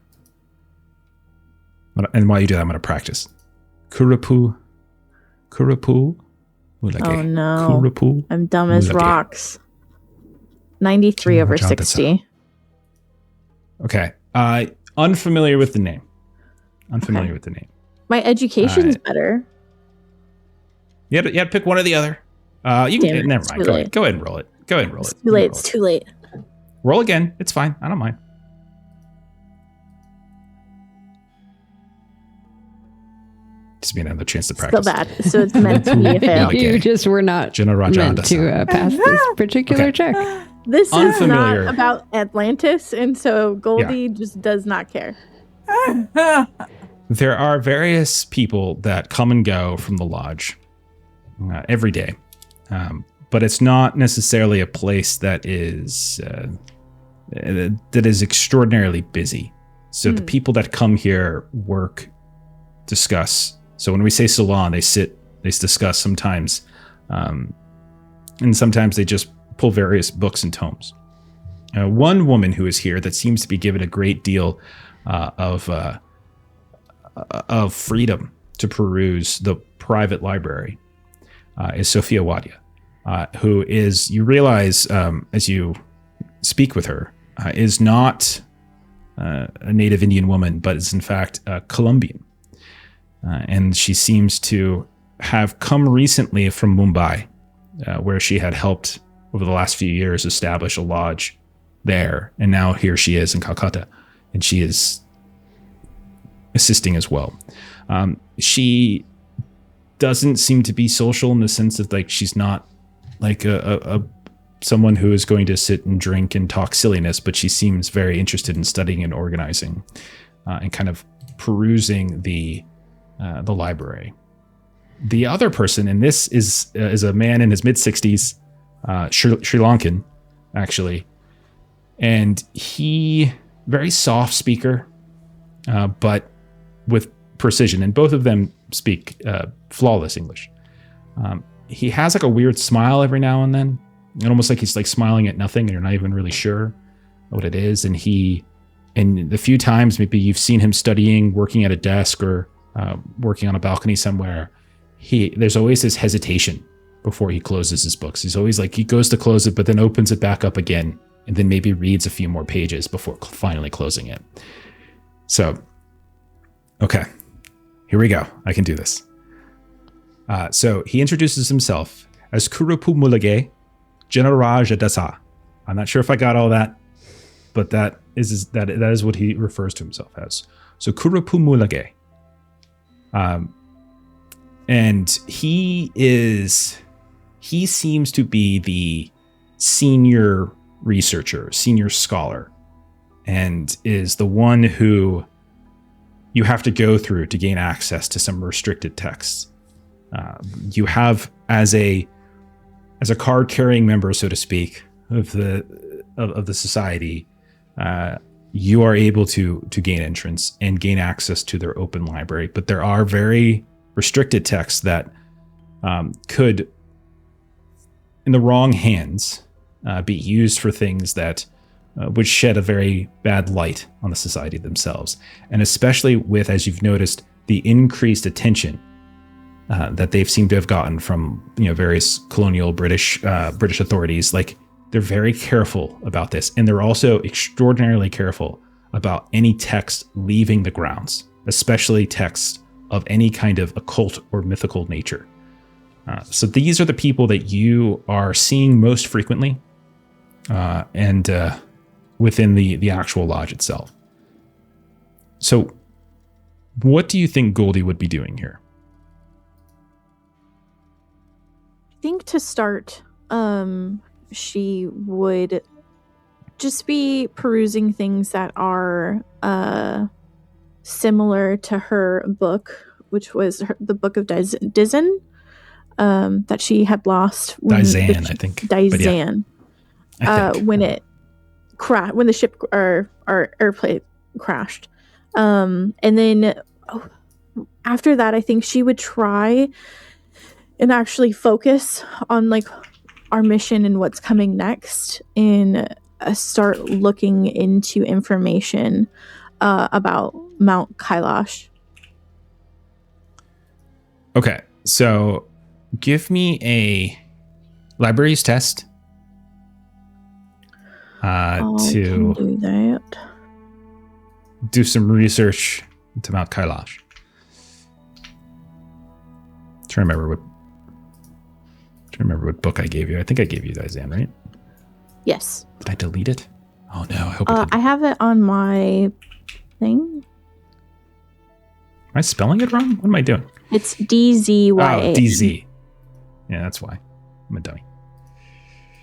And while you do that, I'm going to practice. Kurapu. Mulage. Oh no. Kurapu. I'm dumb as rocks. 93 over 60. Okay. Unfamiliar with the name. My education's better. You had to pick one or the other. You can. Never mind. Go ahead and roll it. It's too late. It's too late. Roll again. It's fine. I don't mind. Just be another chance to practice. So bad. So it's meant to be a fail. You just were not meant to pass this particular check. This is not about Atlantis, and so Goldie just does not care. There are various people that come and go from the lodge every day, but it's not necessarily a place that is extraordinarily busy. So the people that come here work, discuss. So when we say salon, they sit, they discuss sometimes, and sometimes they just pull various books and tomes. One woman who is here that seems to be given a great deal of freedom to peruse the private library is Sophia Wadia, who is, you realize as you speak with her, is not a native Indian woman, but is in fact Colombian. And she seems to have come recently from Mumbai, where she had helped over the last few years establish a lodge there. And now here she is in Calcutta, and she is assisting as well. She doesn't seem to be social in the sense that like she's not like a someone who is going to sit and drink and talk silliness, but she seems very interested in studying and organizing, and kind of perusing the the library. The other person, and this is a man in his mid-60s, Sri Lankan, actually. And he, very soft speaker, but with precision. And both of them speak flawless English. He has like a weird smile every now and then. And almost like he's like smiling at nothing and you're not even really sure what it is. And the few times maybe you've seen him studying, working at a desk or working on a balcony somewhere, there's always this hesitation before he closes his books. He's always like, he goes to close it, but then opens it back up again and then maybe reads a few more pages before finally closing it. So, okay, here we go. I can do this. So he introduces himself as Kurupu Mulage Generaj Dasa. I'm not sure if I got all that, but that is what he refers to himself as. So Kurupu Mulage. And he seems to be the senior researcher, senior scholar, and is the one who you have to go through to gain access to some restricted texts. You have as a card-carrying member, so to speak, of the society, you are able to gain entrance and gain access to their open library. But there are very restricted texts that could, in the wrong hands, be used for things that would shed a very bad light on the society themselves. And especially with, as you've noticed, the increased attention that they've seemed to have gotten from various colonial British authorities. Like, they're very careful about this, and they're also extraordinarily careful about any text leaving the grounds, especially texts of any kind of occult or mythical nature. So these are the people that you are seeing most frequently, and within the actual lodge itself. So, what do you think Goldie would be doing here? I think to start, she would just be perusing things that are similar to her book, which was the book of Dizan, that she had lost. Dizan, I think. Dizan. Yeah. When it crashed, when the ship or airplane crashed. And then after that, I think she would try and actually focus on like our mission and what's coming next, and start looking into information about Mount Kailash. Okay, so give me a libraries test to do that. Do some research into Mount Kailash. Trying to remember what book I gave you. I think I gave you Dizan, right? Yes. Did I delete it? Oh no, I hope I didn't. I have it on my thing. Am I spelling it wrong? What am I doing? It's DZYA. Oh, DZ. Yeah, that's why. I'm a dummy.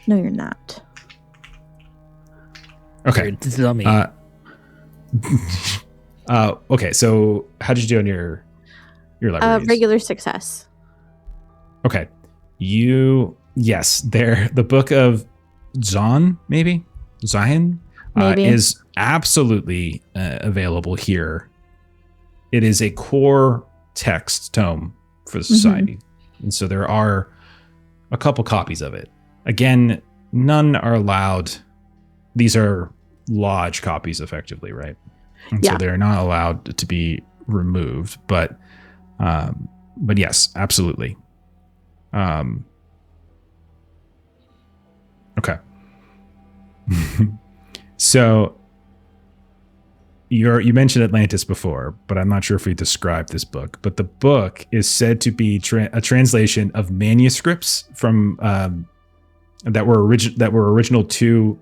No, you're not. Okay. You're a dummy. Okay, so how did you do on your libraries? Regular success. Okay. Yes, the book of Zion is absolutely available here. It is a core text tome for the society. Mm-hmm. And so there are a couple copies of it. Again, none are allowed. These are lodge copies effectively, right? And so they're not allowed to be removed, but yes, absolutely. Okay. So you mentioned Atlantis before, but I'm not sure if we described this book. But the book is said to be a translation of manuscripts from that were original to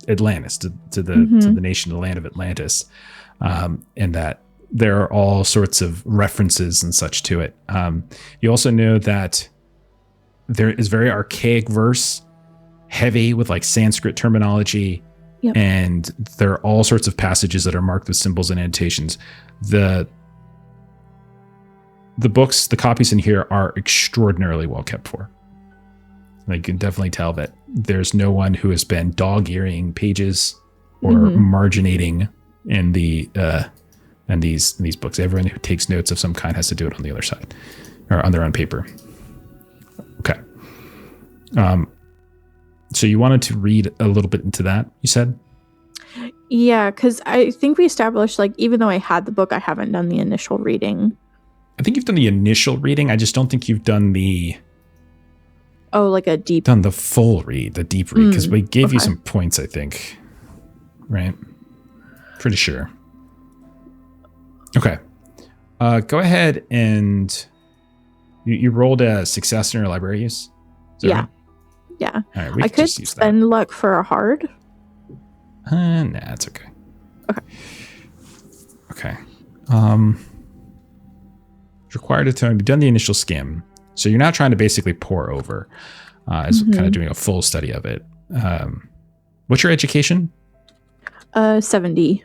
Atlantis, to the nation, the land of Atlantis, and that there are all sorts of references and such to it. You also know that there is very archaic verse, heavy with like Sanskrit terminology. Yep. And there are all sorts of passages that are marked with symbols and annotations. The the books, the copies in here are extraordinarily well kept for. Like, you can definitely tell that there's no one who has been dog-earing pages or marginating in the in these books. Everyone who takes notes of some kind has to do it on the other side or on their own paper. Okay. So you wanted to read a little bit into that, you said? Yeah, because I think we established, like, even though I had the book, I haven't done the initial reading. I think you've done the initial reading. I just don't think you've done the... Oh, like a deep... Done the full read, the deep read, because we gave you some points, I think. Right? Pretty sure. Okay. Go ahead and... You rolled a success in your library use? Yeah. Right? Yeah. All right, we I could just use spend luck for a hard. Nah, it's okay. Okay. Required a tone. You've done the initial skim. So you're now trying to basically pour over as kind of doing a full study of it. What's your education? 70.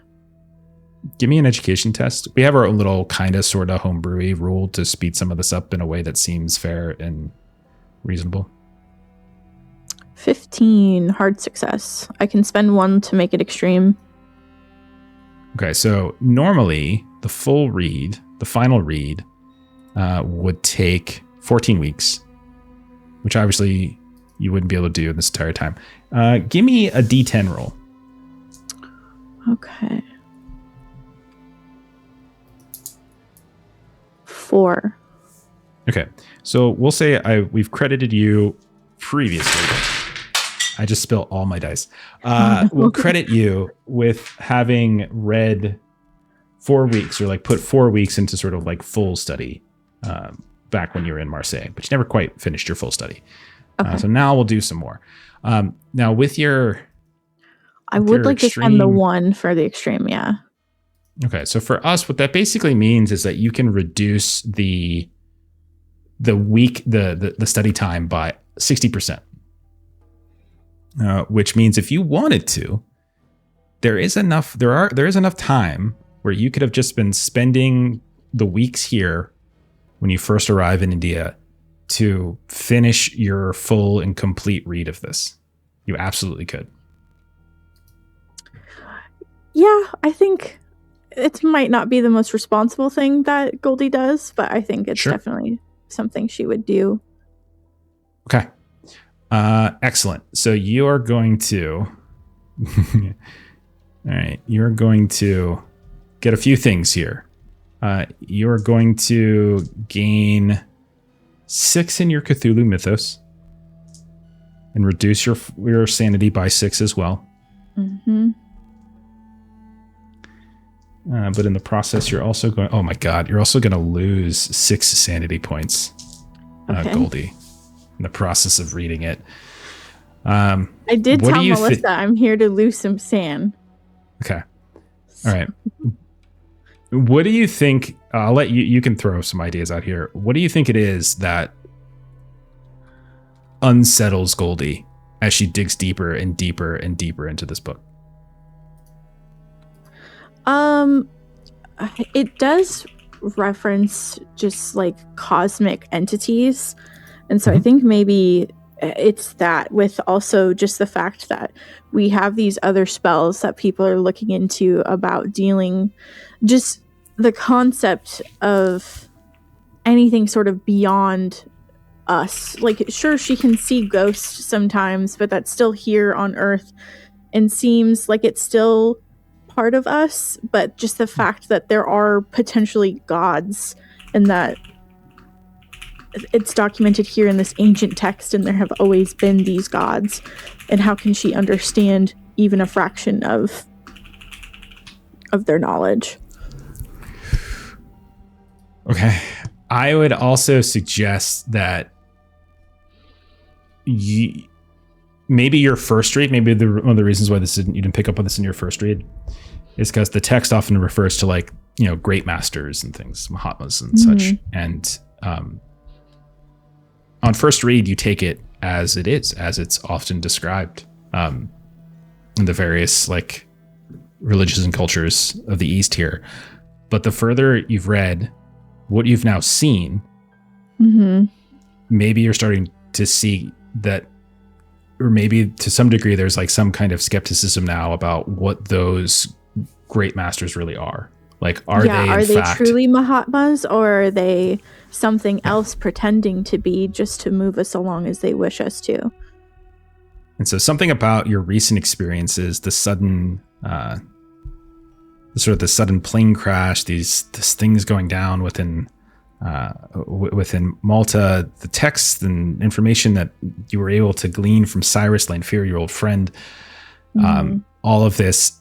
Give me an education test. We have our own little kind of sort of homebrewy rule to speed some of this up in a way that seems fair and reasonable. 15, hard success. I can spend 1 to make it extreme. Okay, so normally the full read, the final read, would take 14 weeks, which obviously you wouldn't be able to do in this entire time. Give me a D10 roll. Okay. 4. Okay, so we'll say we've credited you previously. I just spilled all my dice. We'll credit you with having read 4 weeks, or like put 4 weeks into sort of like full study back when you were in Marseille, but you never quite finished your full study. Okay. So now we'll do some more. Now with your... I would like to spend the 1 for the extreme, yeah. Okay, so for us, what that basically means is that you can reduce the study time by 60%. Which means if you wanted to, there is enough time where you could have just been spending the weeks here when you first arrive in India to finish your full and complete read of this. You absolutely could. Yeah, I think it might not be the most responsible thing that Goldie does, but I think it's definitely something she would do. Okay. Excellent. So you are going to, all right, you're going to get a few things here. You're going to gain 6 in your Cthulhu mythos and reduce your sanity by 6 as well. Mm-hmm. But in the process, you're also going, oh my God, you're also going to lose 6 sanity points, Goldie. In the process of reading it. I did tell Melissa I'm here to lose some sand. Okay. All right. What do you think? I'll let you can throw some ideas out here. What do you think it is that unsettles Goldie as she digs deeper and deeper and deeper into this book? It does reference just like cosmic entities. And so I think maybe it's that, with also just the fact that we have these other spells that people are looking into about dealing, just the concept of anything sort of beyond us. Like, sure, she can see ghosts sometimes, but that's still here on Earth and seems like it's still part of us. But just the fact that there are potentially gods and that it's documented here in this ancient text, and there have always been these gods, and how can she understand even a fraction of their knowledge? Okay, I would also suggest that maybe your first read, maybe one of the reasons why you didn't pick up on this in your first read is because the text often refers to, like, great masters and things, Mahatmas and such, and on first read, you take it as it is, as it's often described in the various, like, religions and cultures of the East here. But the further you've read, what you've now seen, maybe you're starting to see that, or maybe to some degree, there's like some kind of skepticism now about what those great masters really are. Like, are they truly Mahatmas, or are they something else pretending to be just to move us along as they wish us to? And so something about your recent experiences, the sudden, the sudden plane crash, these things going down within Malta, the text and information that you were able to glean from Cyrus Lanfear, your old friend, all of this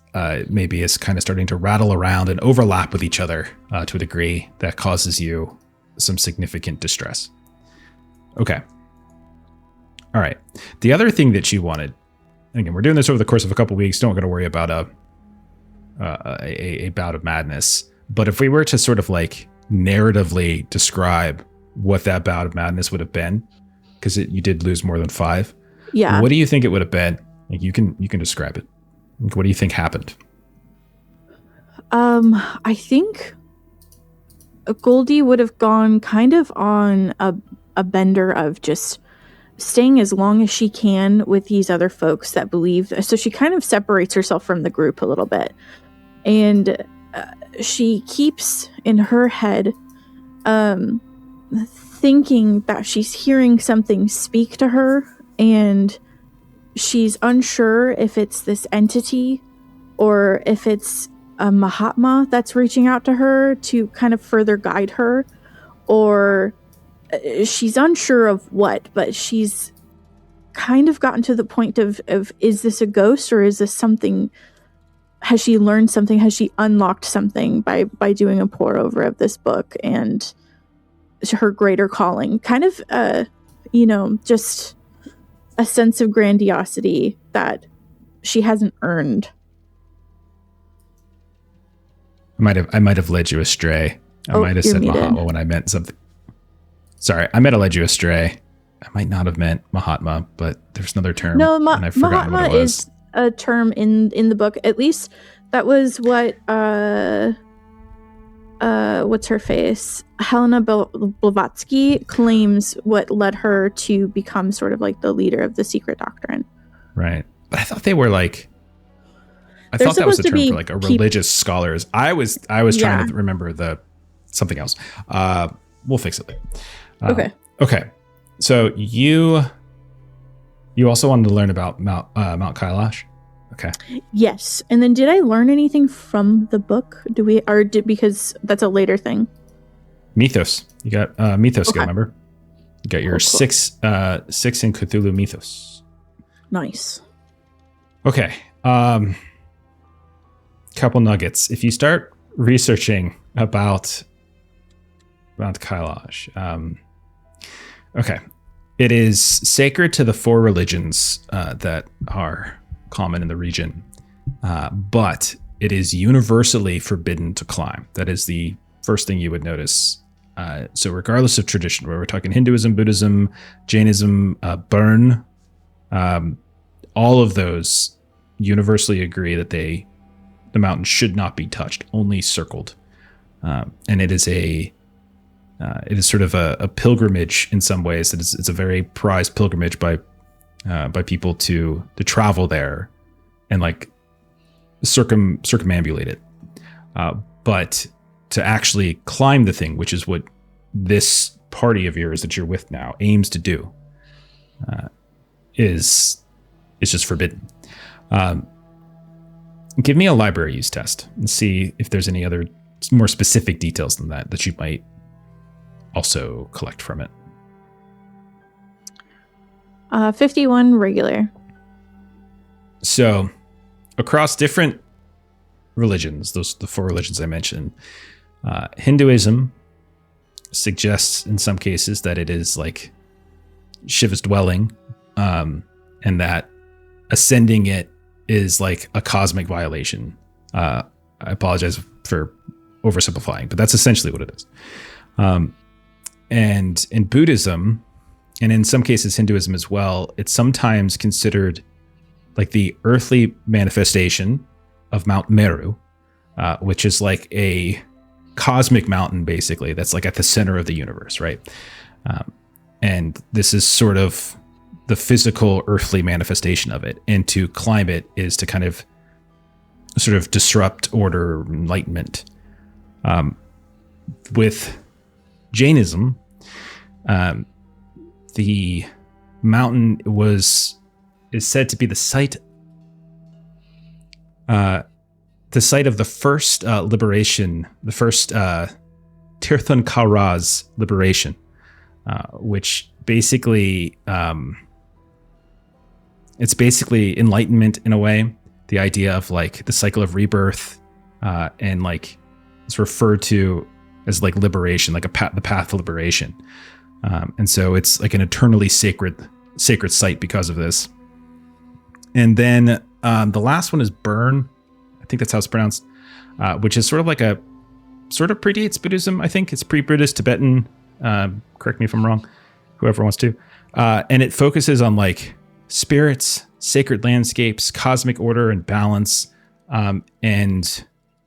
maybe is kind of starting to rattle around and overlap with each other to a degree that causes you some significant distress. Okay. All right. The other thing that you wanted, and again, we're doing this over the course of a couple of weeks. Don't got to worry about a bout of madness. But if we were to sort of like narratively describe what that bout of madness would have been, because you did lose more than 5. Yeah. What do you think it would have been? Like, you can describe it. Like, what do you think happened? I think Goldie would have gone kind of on a bender of just staying as long as she can with these other folks that believe. So she kind of separates herself from the group a little bit. And she keeps in her head thinking that she's hearing something speak to her, and she's unsure if it's this entity or if it's a Mahatma that's reaching out to her to kind of further guide her, or she's unsure of what, but she's kind of gotten to the point of is this a ghost, or is this something? Has she learned something? Has she unlocked something by doing a pour over of this book and her greater calling? Kind of, just a sense of grandiosity that she hasn't earned. I might have led you astray. I might have said Mahatma when I meant something. Sorry, I might have led you astray. I might not have meant Mahatma, but there's another term. No, and I've forgotten Mahatma what it was. is a term in the book. At least that was what what's her face? Helena Blavatsky claims what led her to become sort of like the leader of the secret doctrine. Right. But I thought they were like, I thought that was a term for like a religious scholars. I was trying to remember something else. We'll fix it later. Okay. So you also wanted to learn about Mount Kailash? Okay. Yes. And then did I learn anything from the book? Because that's a later thing. Mythos. You got mythos skill, remember? You got your 6 in Cthulhu mythos. Nice. Okay. Couple nuggets. If you start researching about Mount Kailash, okay. It is sacred to the 4 religions that are common in the region, but it is universally forbidden to climb. That is the first thing you would notice. So regardless of tradition, where we're talking Hinduism, Buddhism, Jainism, Burn, all of those universally agree that the mountain should not be touched, only circled. And it is sort of a pilgrimage in some ways. It's a very prized pilgrimage by people to travel there and like circumambulate it. But to actually climb the thing, which is what this party of yours that you're with now aims to do, is just forbidden. Give me a library use test and see if there's any other more specific details than that you might also collect from it. 51 regular. So across different religions, the 4 religions I mentioned, Hinduism suggests in some cases that it is like Shiva's dwelling, and that ascending it is like a cosmic violation. I apologize for oversimplifying, but that's essentially what it is. And in Buddhism, and in some cases Hinduism as well, it's sometimes considered like the earthly manifestation of Mount Meru, which is like a cosmic mountain, basically, that's like at the center of the universe, right? And this is sort of the physical earthly manifestation of it. And to climb it is to kind of sort of disrupt order, enlightenment. With Jainism, the mountain is said to be the site of the first liberation, the first Tirthankara's liberation, which basically it's basically enlightenment in a way. The idea of like the cycle of rebirth, and like it's referred to as like liberation, like the path to liberation. And so it's like an eternally sacred site because of this. And then the last one is Burn. I think that's how it's pronounced, which is sort of predates Buddhism. I think it's pre-Buddhist Tibetan. Correct me if I'm wrong, whoever wants to. And it focuses on like spirits, sacred landscapes, cosmic order and balance, and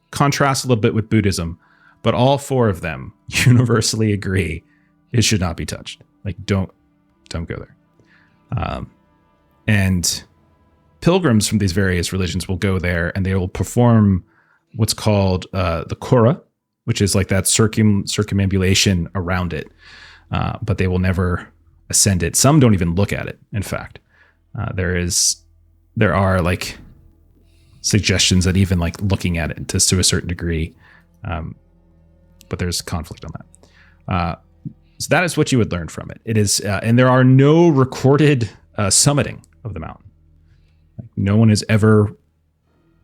contrasts a little bit with Buddhism. But all four of them universally agree it should not be touched. Like, don't go there. And pilgrims from these various religions will go there and they will perform what's called the Kora, which is like that circumambulation around it. But they will never ascend it. Some don't even look at it, in fact. There are like suggestions that even like looking at it to a certain degree, but there's conflict on that. So that is what you would learn from it. It is, and there are no recorded summiting of the mountain. Like, no one has ever,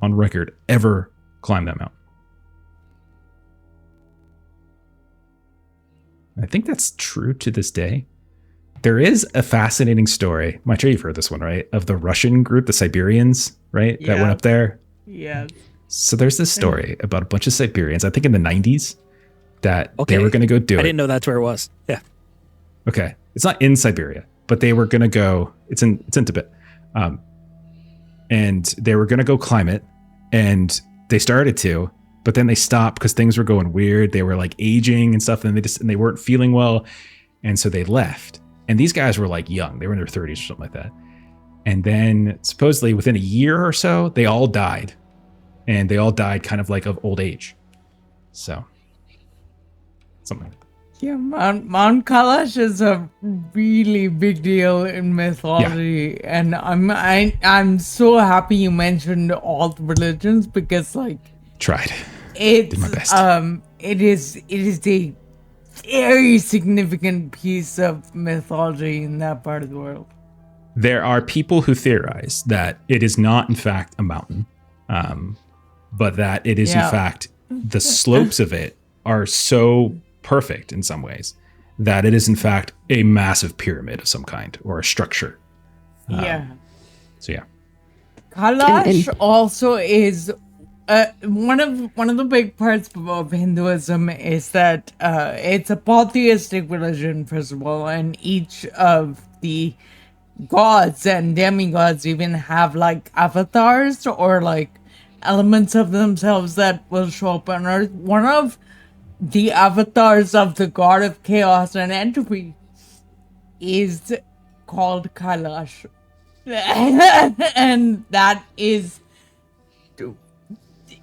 on record, ever climbed that mountain. I think that's true to this day. There is a fascinating story. Maitreyi, you've heard this one, right? Of the Russian group, the Siberians, right? Yeah. That went up there. Yeah. So there's this story about a bunch of Siberians, I think in the 90s, that they were going to go do it. I didn't know that's where it was. Yeah. Okay. It's not in Siberia, but they were going to go, it's in Tibet. And they were going to go climb it, and they started to, but then they stopped because things were going weird. They were like aging and stuff, and they weren't feeling well. And so they left. And these guys were like young. They were in their 30s or something like that. And then supposedly within a year or so, they all died. And they all died kind of like of old age. So something like that. Yeah, Mount Kailash is a really big deal in mythology, and I'm so happy you mentioned all the religions, because like tried. Did my best. It is a very significant piece of mythology in that part of the world. There are people who theorize that it is not in fact a mountain, but that it is in fact the slopes of it are so perfect in some ways that it is in fact a massive pyramid of some kind or a structure. So yeah. Kailash also is one of the big parts of Hinduism is that it's a polytheistic religion, first of all, and each of the gods and demigods even have like avatars or like elements of themselves that will show up on Earth. One of the avatars of the god of chaos and entropy is called Kailash. And that is,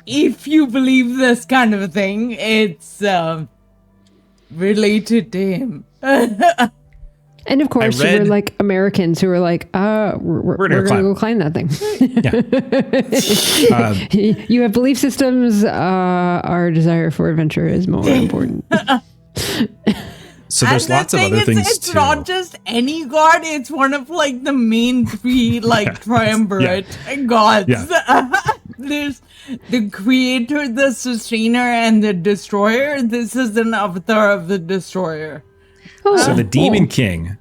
if you believe this kind of a thing, it's related to him. And of course, you were like Americans who were like, we're going to go climb that thing. You have belief systems. Our desire for adventure is more important. So there's lots of other things it's too. Not just any god. It's one of like the main three like triumvirate gods. There's the creator, the sustainer, and the destroyer. This is an avatar of the destroyer. So the Demon King,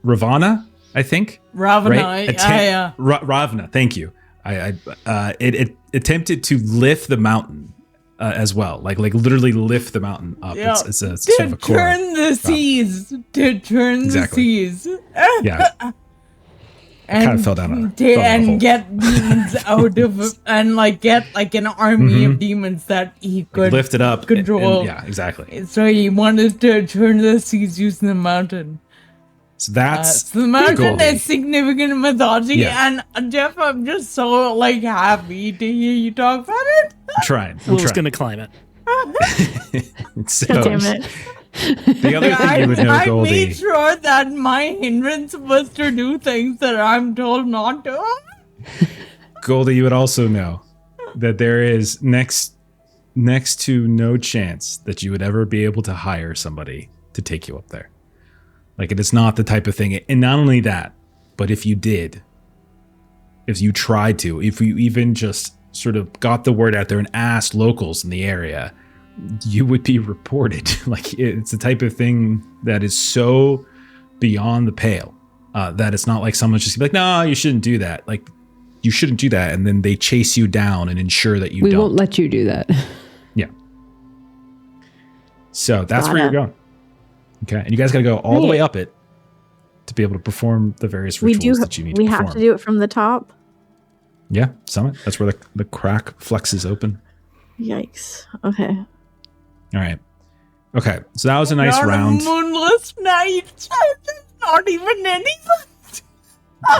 Ravana, I think. Ravana, right? Ravana, thank you. It attempted to lift the mountain as well, like literally lift the mountain up. Yeah. It's sort of a core. Turn the seas. To turn the seas. kind of fell down a hole. Get demons out of and like get like an army of demons that he could lift it up, control. Yeah, exactly. So he wanted to turn the seas using the mountain. So that's so the mountain is significant in mythology, yeah. And Jeff, I'm just so like happy to hear you talk about it. I'm trying. Will's gonna climb it. So, God damn it. The other thing you would know, Goldie. I made sure that my hindrance was to do things that I'm told not to. Goldie, you would also know that there is next to no chance that you would ever be able to hire somebody to take you up there. Like, it is not the type of thing. And not only that, but if you did, if you tried to, if you even just sort of got the word out there and asked locals in the area, you would be reported. Like, it's the type of thing that is so beyond the pale that it's not like someone's just like, no, you shouldn't do that. Like, you shouldn't do that. And then they chase you down and ensure that you don't. We won't let you do that. Yeah. So that's where you're going. Okay. And you guys got to go all the way up it to be able to perform the various rituals that you need to perform. We have to do it from the top. Yeah. Summit. That's where the crack flexes open. Yikes. Okay. All right. Okay. So that was a nice round. A moonless night. Not even anything.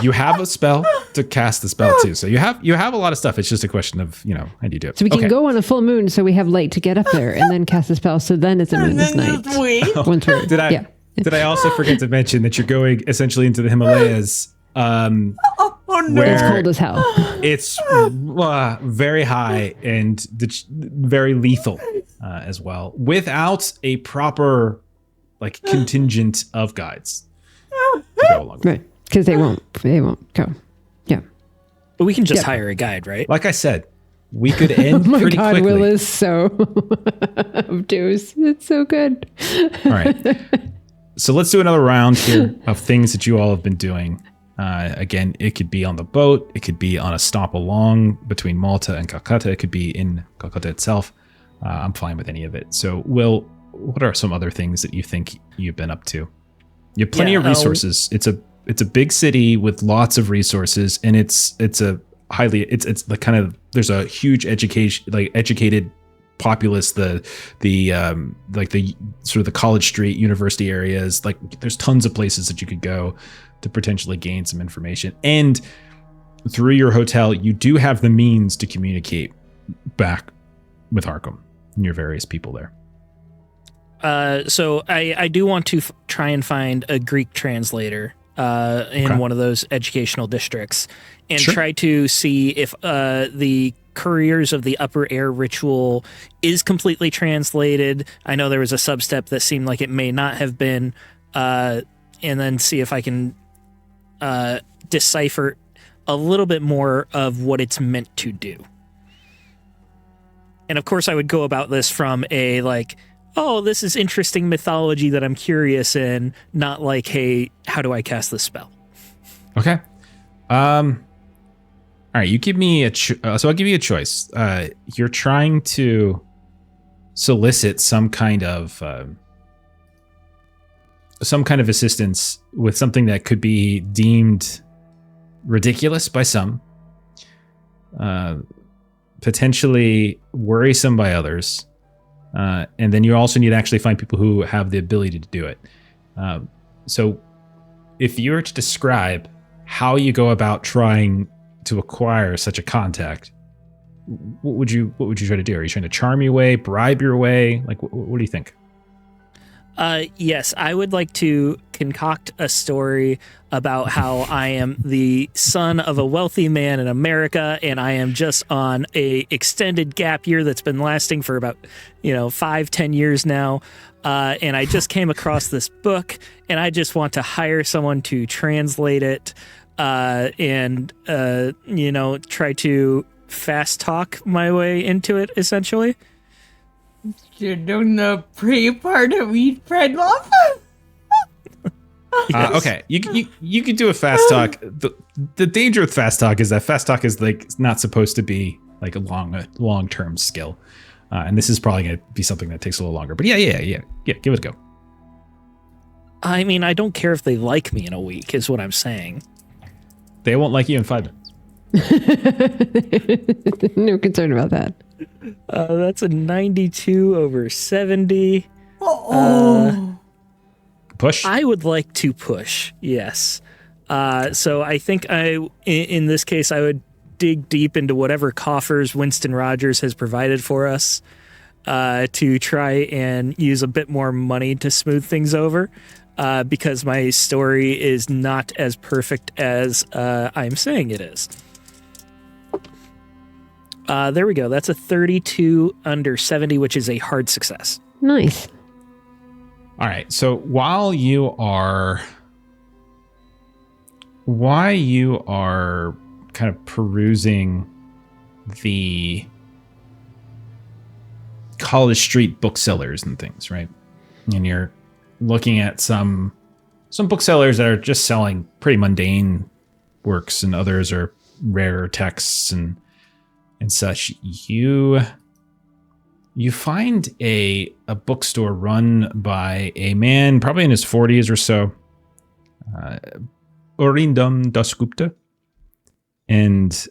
You have a spell to cast the spell too. So you have a lot of stuff. It's just a question of, how do you do it? So we can go on a full moon so we have light to get up there and then cast a spell. So then it's a moonless night. Did I also forget to mention that you're going essentially into the Himalayas? No. Where it's cold as hell. It's very high and very lethal as well, without a proper contingent of guides to go along with. Right. Because they won't go. Yeah. But we can just hire a guide, right? Like I said, we could end pretty quickly. Will is so obtuse. It's so good. All right. So let's do another round here of things that you all have been doing. Again, it could be on the boat. It could be on a stop along between Malta and Calcutta. It could be in Calcutta itself. I'm fine with any of it. So, Will, what are some other things that you think you've been up to? You have plenty of resources. It's a big city with lots of resources, and it's the kind of, there's a huge educated populace, the sort of the College Street university areas. There's tons of places that you could go to potentially gain some information. And through your hotel, you do have the means to communicate back with Harkham and your various people there. So I do want to try and find a Greek translator in one of those educational districts and try to see if the Couriers of the Upper Air ritual is completely translated. I know there was a substep that seemed like it may not have been, and then see if I can decipher a little bit more of what it's meant to do. And of course I would go about this from a oh, this is interesting mythology that I'm curious in, not like, hey, how do I cast this spell? Okay. All right, you give me so I'll give you a choice. You're trying to solicit some kind of assistance with something that could be deemed ridiculous by some, potentially worrisome by others. And then you also need to actually find people who have the ability to do it. So if you were to describe how you go about trying to acquire such a contact, what would you try to do? Are you trying to charm your way, bribe your way? What do you think? Yes, I would like to concoct a story about how I am the son of a wealthy man in America, and I am just on a extended gap year that's been lasting for about 5-10 years now. And I just came across this book, and I just want to hire someone to translate it, and try to fast talk my way into it, essentially. You're doing the pre part of eat bread waffle. Yes. Okay, you could do a fast talk. The danger with fast talk is that fast talk is not supposed to be a long term skill, and this is probably going to be something that takes a little longer. But yeah, give it a go. I mean, I don't care if they like me in a week, is what I'm saying. They won't like you in 5 minutes. No concern about that. That's a 92 over 70. Push. I would like to push, yes. So I think in this case, I would dig deep into whatever coffers Winston Rogers has provided for us to try and use a bit more money to smooth things over, because my story is not as perfect as I'm saying it is. There we go. That's a 32 under 70, which is a hard success. Nice. All right. So while you are kind of perusing the college street booksellers and things, right? And you're looking at some booksellers that are just selling pretty mundane works, and others are rarer texts and such. You find a bookstore run by a man probably in his 40s or so, Orindam Dasgupta, and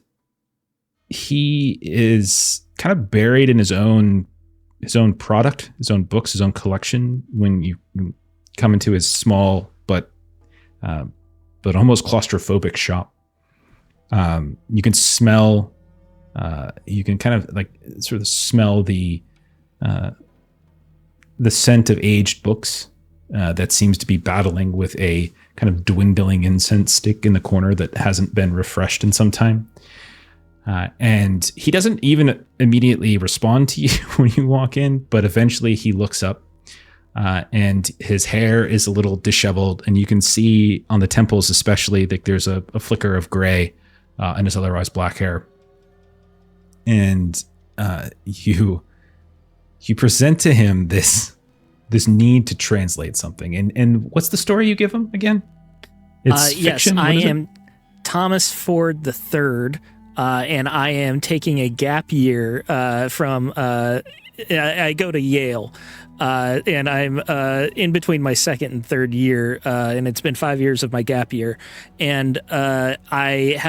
he is kind of buried in his own product, his own books, his own collection. When you come into his small but almost claustrophobic shop, you can smell. You can kind of like sort of smell the scent of aged books that seems to be battling with a kind of dwindling incense stick in the corner that hasn't been refreshed in some time. And he doesn't even immediately respond to you when you walk in, but eventually he looks up and his hair is a little disheveled, and you can see on the temples especially that there's a flicker of gray in his otherwise black hair. And you present to him this need to translate something. And what's the story you give him again? It's fiction? Yes, I am Thomas Ford III, and I am taking a gap year from. I go to Yale, and I'm in between my second and third year, and it's been 5 years of my gap year, and I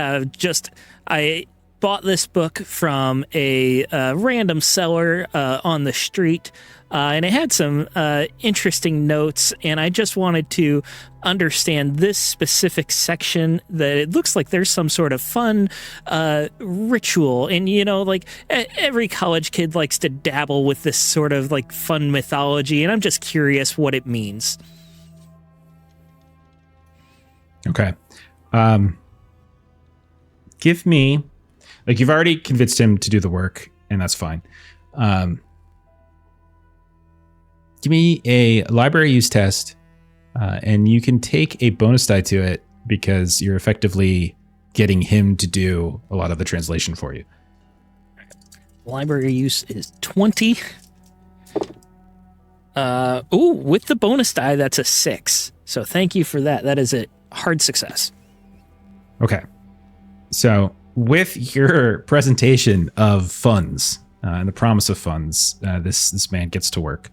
bought this book from a random seller on the street, and it had some interesting notes, and I just wanted to understand this specific section, that it looks like there's some sort of fun ritual, and like every college kid likes to dabble with this sort of like fun mythology, and I'm just curious what it means. Okay. Give me, like, you've already convinced him to do the work, and that's fine. Give me a library use test, and you can take a bonus die to it because you're effectively getting him to do a lot of the translation for you. Library use is 20. With the bonus die, that's a 6. So thank you for that. That is a hard success. Okay. So with your presentation of funds and the promise of funds, this man gets to work.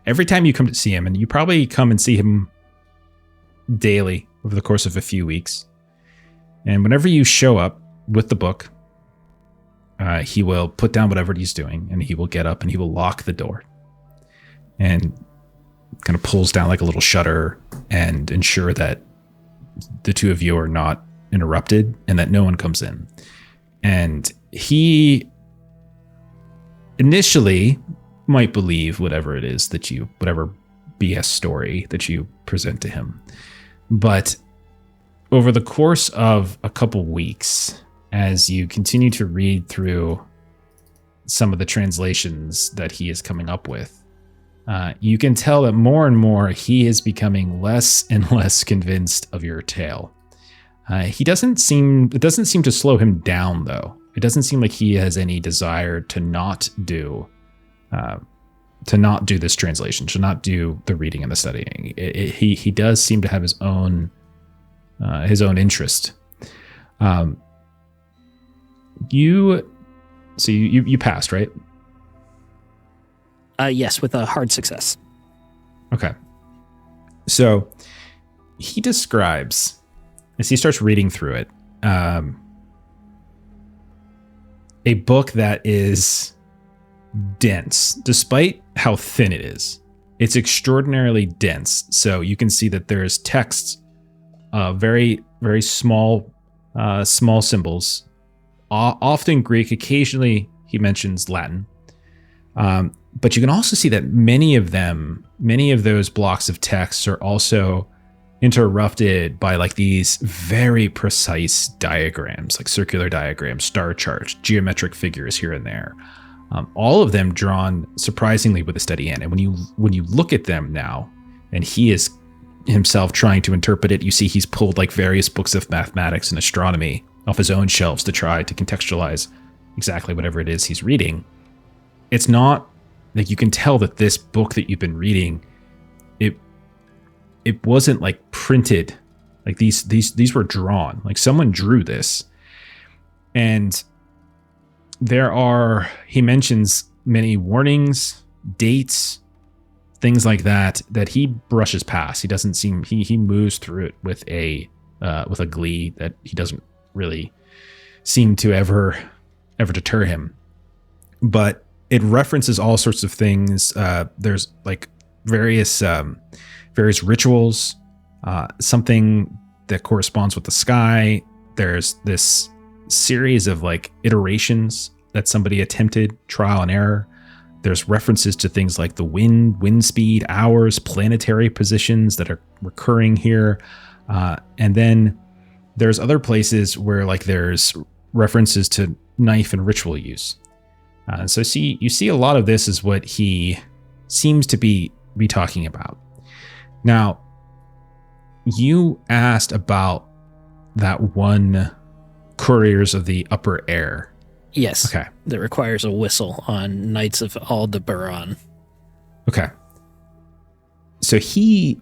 Every time you come to see him, and you probably come and see him daily over the course of a few weeks, and whenever you show up with the book, he will put down whatever he's doing, and he will get up and he will lock the door and kind of pulls down like a little shutter and ensure that the two of you are not interrupted and that no one comes in. And he initially might believe whatever it is that whatever BS story that you present to him. But over the course of a couple weeks, as you continue to read through some of the translations that he is coming up with, you can tell that more and more he is becoming less and less convinced of your tale. It doesn't seem to slow him down, though. It doesn't seem like he has any desire to not do this translation, to not do the reading and the studying. He does seem to have his own interest. You passed, right? Yes, with a hard success. Okay. So he describes, as he starts reading through it, a book that is dense, despite how thin it is. It's extraordinarily dense. So you can see that there's text, very, very small symbols, often Greek. Occasionally he mentions Latin. But you can also see that many of those blocks of text are also interrupted by like these very precise diagrams, like circular diagrams, star charts, geometric figures here and there. All of them drawn surprisingly with a steady hand. And when you look at them now, and he is himself trying to interpret it, you see he's pulled like various books of mathematics and astronomy off his own shelves to try to contextualize exactly whatever it is he's reading. It's not like, you can tell that this book that you've been reading, it wasn't like printed. Like these were drawn. Like someone drew this. And he mentions many warnings, dates, things like that he brushes past. He doesn't seem, he moves through it with a glee that he doesn't really seem to ever deter him. But it references all sorts of things. There's like various rituals, something that corresponds with the sky. There's this series of like iterations that somebody attempted, trial and error. There's references to things like the wind speed, hours, planetary positions that are recurring here. And then there's other places where like there's references to knife and ritual use. So you see a lot of this is what he seems to be talking about. Now, you asked about that one Couriers of the Upper Air. Yes. Okay. That requires a whistle on Knights of Aldebaran. Okay. So he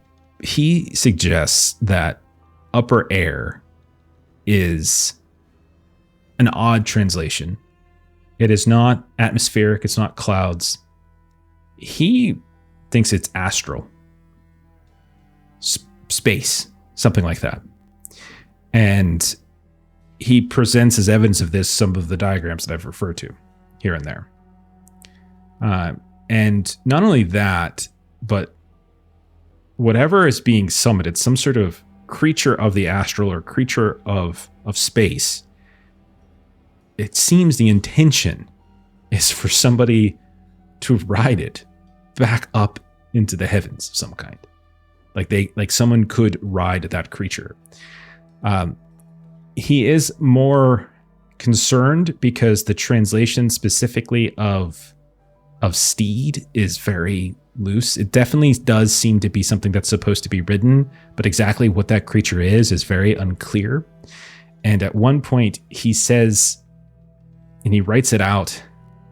suggests that Upper Air is an odd translation. It is not atmospheric. It's not clouds. He thinks it's astral. Space. Something like that. And he presents as evidence of this some of the diagrams that I've referred to here and there. And not only that, but whatever is being summoned, it's some sort of creature of the astral or creature of space. It seems the intention is for somebody to ride it back up into the heavens of some kind. Like someone could ride that creature. He is more concerned because the translation specifically of steed is very loose. It definitely does seem to be something that's supposed to be ridden, but exactly what that creature is very unclear. And at one point he says, and he writes it out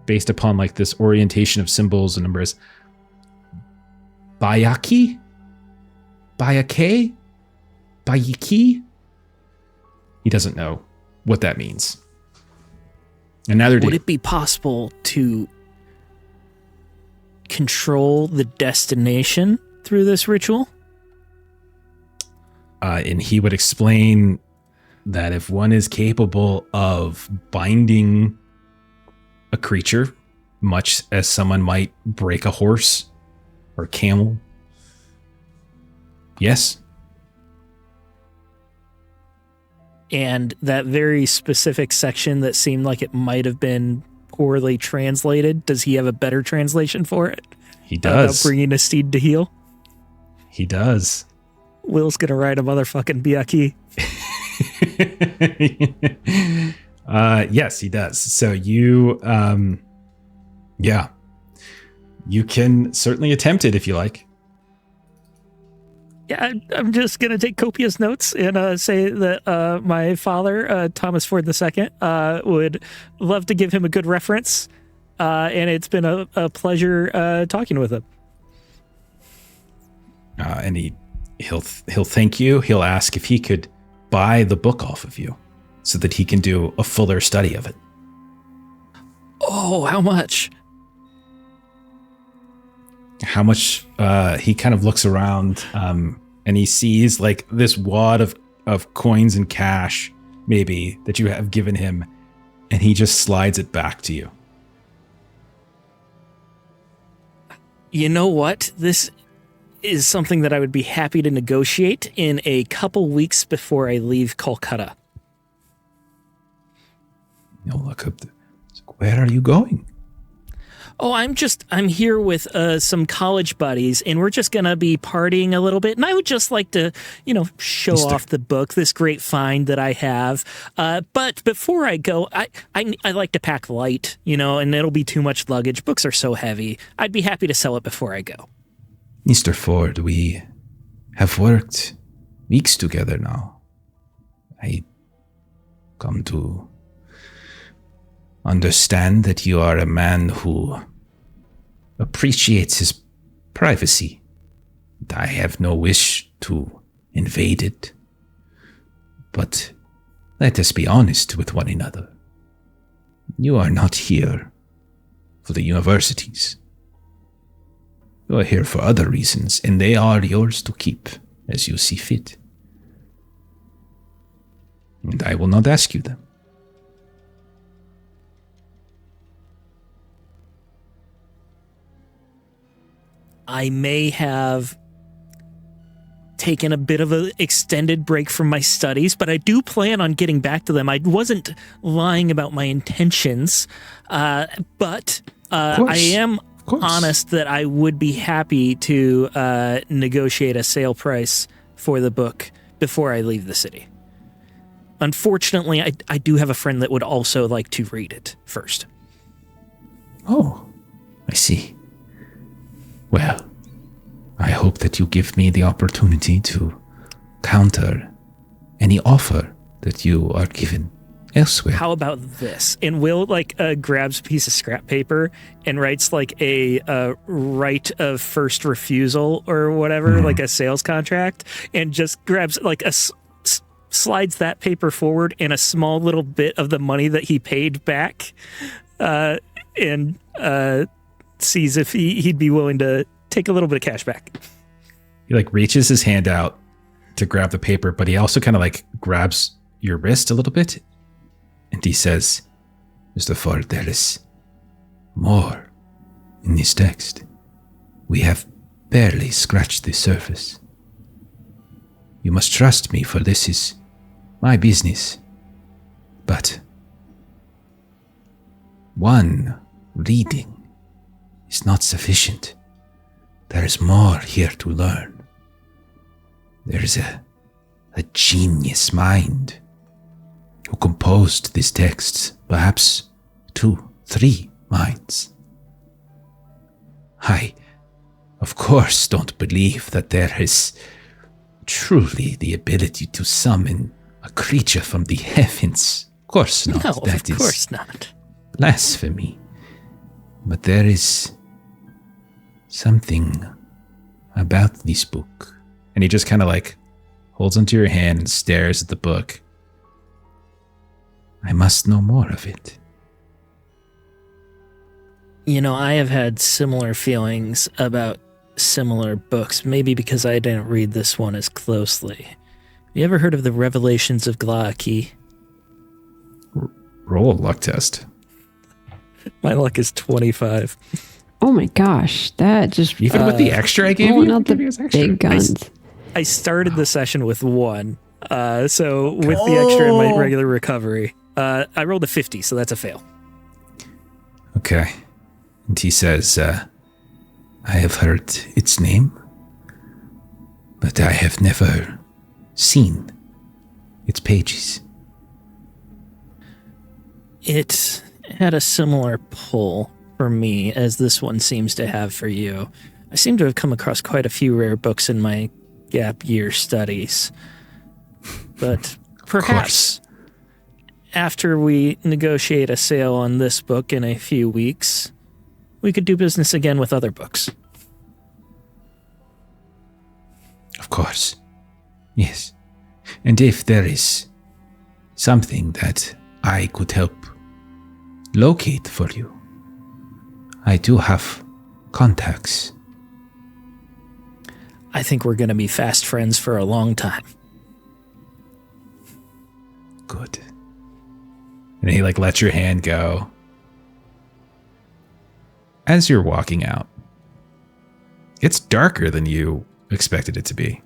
based upon like this orientation of symbols and numbers, Bayaki? Bayake? Bayiki? He doesn't know what that means. And neither do Would it be possible to control the destination through this ritual? And he would explain that if one is capable of binding a creature, much as someone might break a horse or camel, yes. And that very specific section that seemed like it might have been poorly translated, does he have a better translation for it? He does. About bringing a steed to heal? He does. Will's gonna ride a motherfucking Biaki. Yes, he does. So you, you can certainly attempt it if you like. Yeah, I'm just going to take copious notes and say that my father, Thomas Ford II, would love to give him a good reference. And it's been a pleasure talking with him. And he'll thank you. He'll ask if he could buy the book off of you so that he can do a fuller study of it. Oh, how much? How much? He kind of looks around and he sees like this wad of coins and cash maybe, that you have given him, and he just slides it back to you. You know what? This is something that I would be happy to negotiate in a couple weeks before I leave Kolkata. No, look up. Where are you going? Oh, I'm here with some college buddies, and we're just going to be partying a little bit. And I would just like to, show off the book, this great find that I have. But before I go, I like to pack light, and it'll be too much luggage. Books are so heavy. I'd be happy to sell it before I go. Mr. Ford, we have worked weeks together now. I come to understand that you are a man who appreciates his privacy. I have no wish to invade it. But let us be honest with one another. You are not here for the universities. You are here for other reasons, and they are yours to keep as you see fit. And I will not ask you them. I may have taken a bit of an extended break from my studies, but I do plan on getting back to them. I wasn't lying about my intentions, but I am honest that I would be happy to negotiate a sale price for the book before I leave the city. Unfortunately, I do have a friend that would also like to read it first. Oh, I see. Well, I hope that you give me the opportunity to counter any offer that you are given elsewhere. How about this? And Will grabs a piece of scrap paper and writes a right of first refusal or whatever, like a sales contract, and just grabs slides that paper forward and a small little bit of the money that he paid back, and sees if he'd be willing to take a little bit of cash back. He reaches his hand out to grab the paper, but he also kind of grabs your wrist a little bit, and he says, Mr. Ford, there is more in this text. We have barely scratched the surface. You must trust me, for this is my business. But one reading is not sufficient. There is more here to learn. There is a genius mind who composed this text, perhaps 2, 3 minds. I, of course, don't believe that there is truly the ability to summon a creature from the heavens. Of course not. No, of course not. Blasphemy. But there is something about this book. And he just kind of holds onto your hand and stares at the book. I must know more of it. I have had similar feelings about similar books, maybe because I didn't read this one as closely. You ever heard of the Revelations of Glaaki? Roll a luck test. My luck is 25. Oh my gosh, that just... Even with the extra I gave you? Not the big guns. I started the session with 1, so with the extra in my regular recovery, I rolled a 50, so that's a fail. Okay. And he says, I have heard its name, but I have never seen its pages. It had a similar pull for me as this one seems to have for you. I seem to have come across quite a few rare books in my gap year studies. But perhaps after we negotiate a sale on this book in a few weeks, we could do business again with other books. Of course. Yes. And if there is something that I could help locate for you, I do have contacts. I think we're going to be fast friends for a long time. good. And he like lets your hand go. As you're walking out, it's darker than you expected it to be.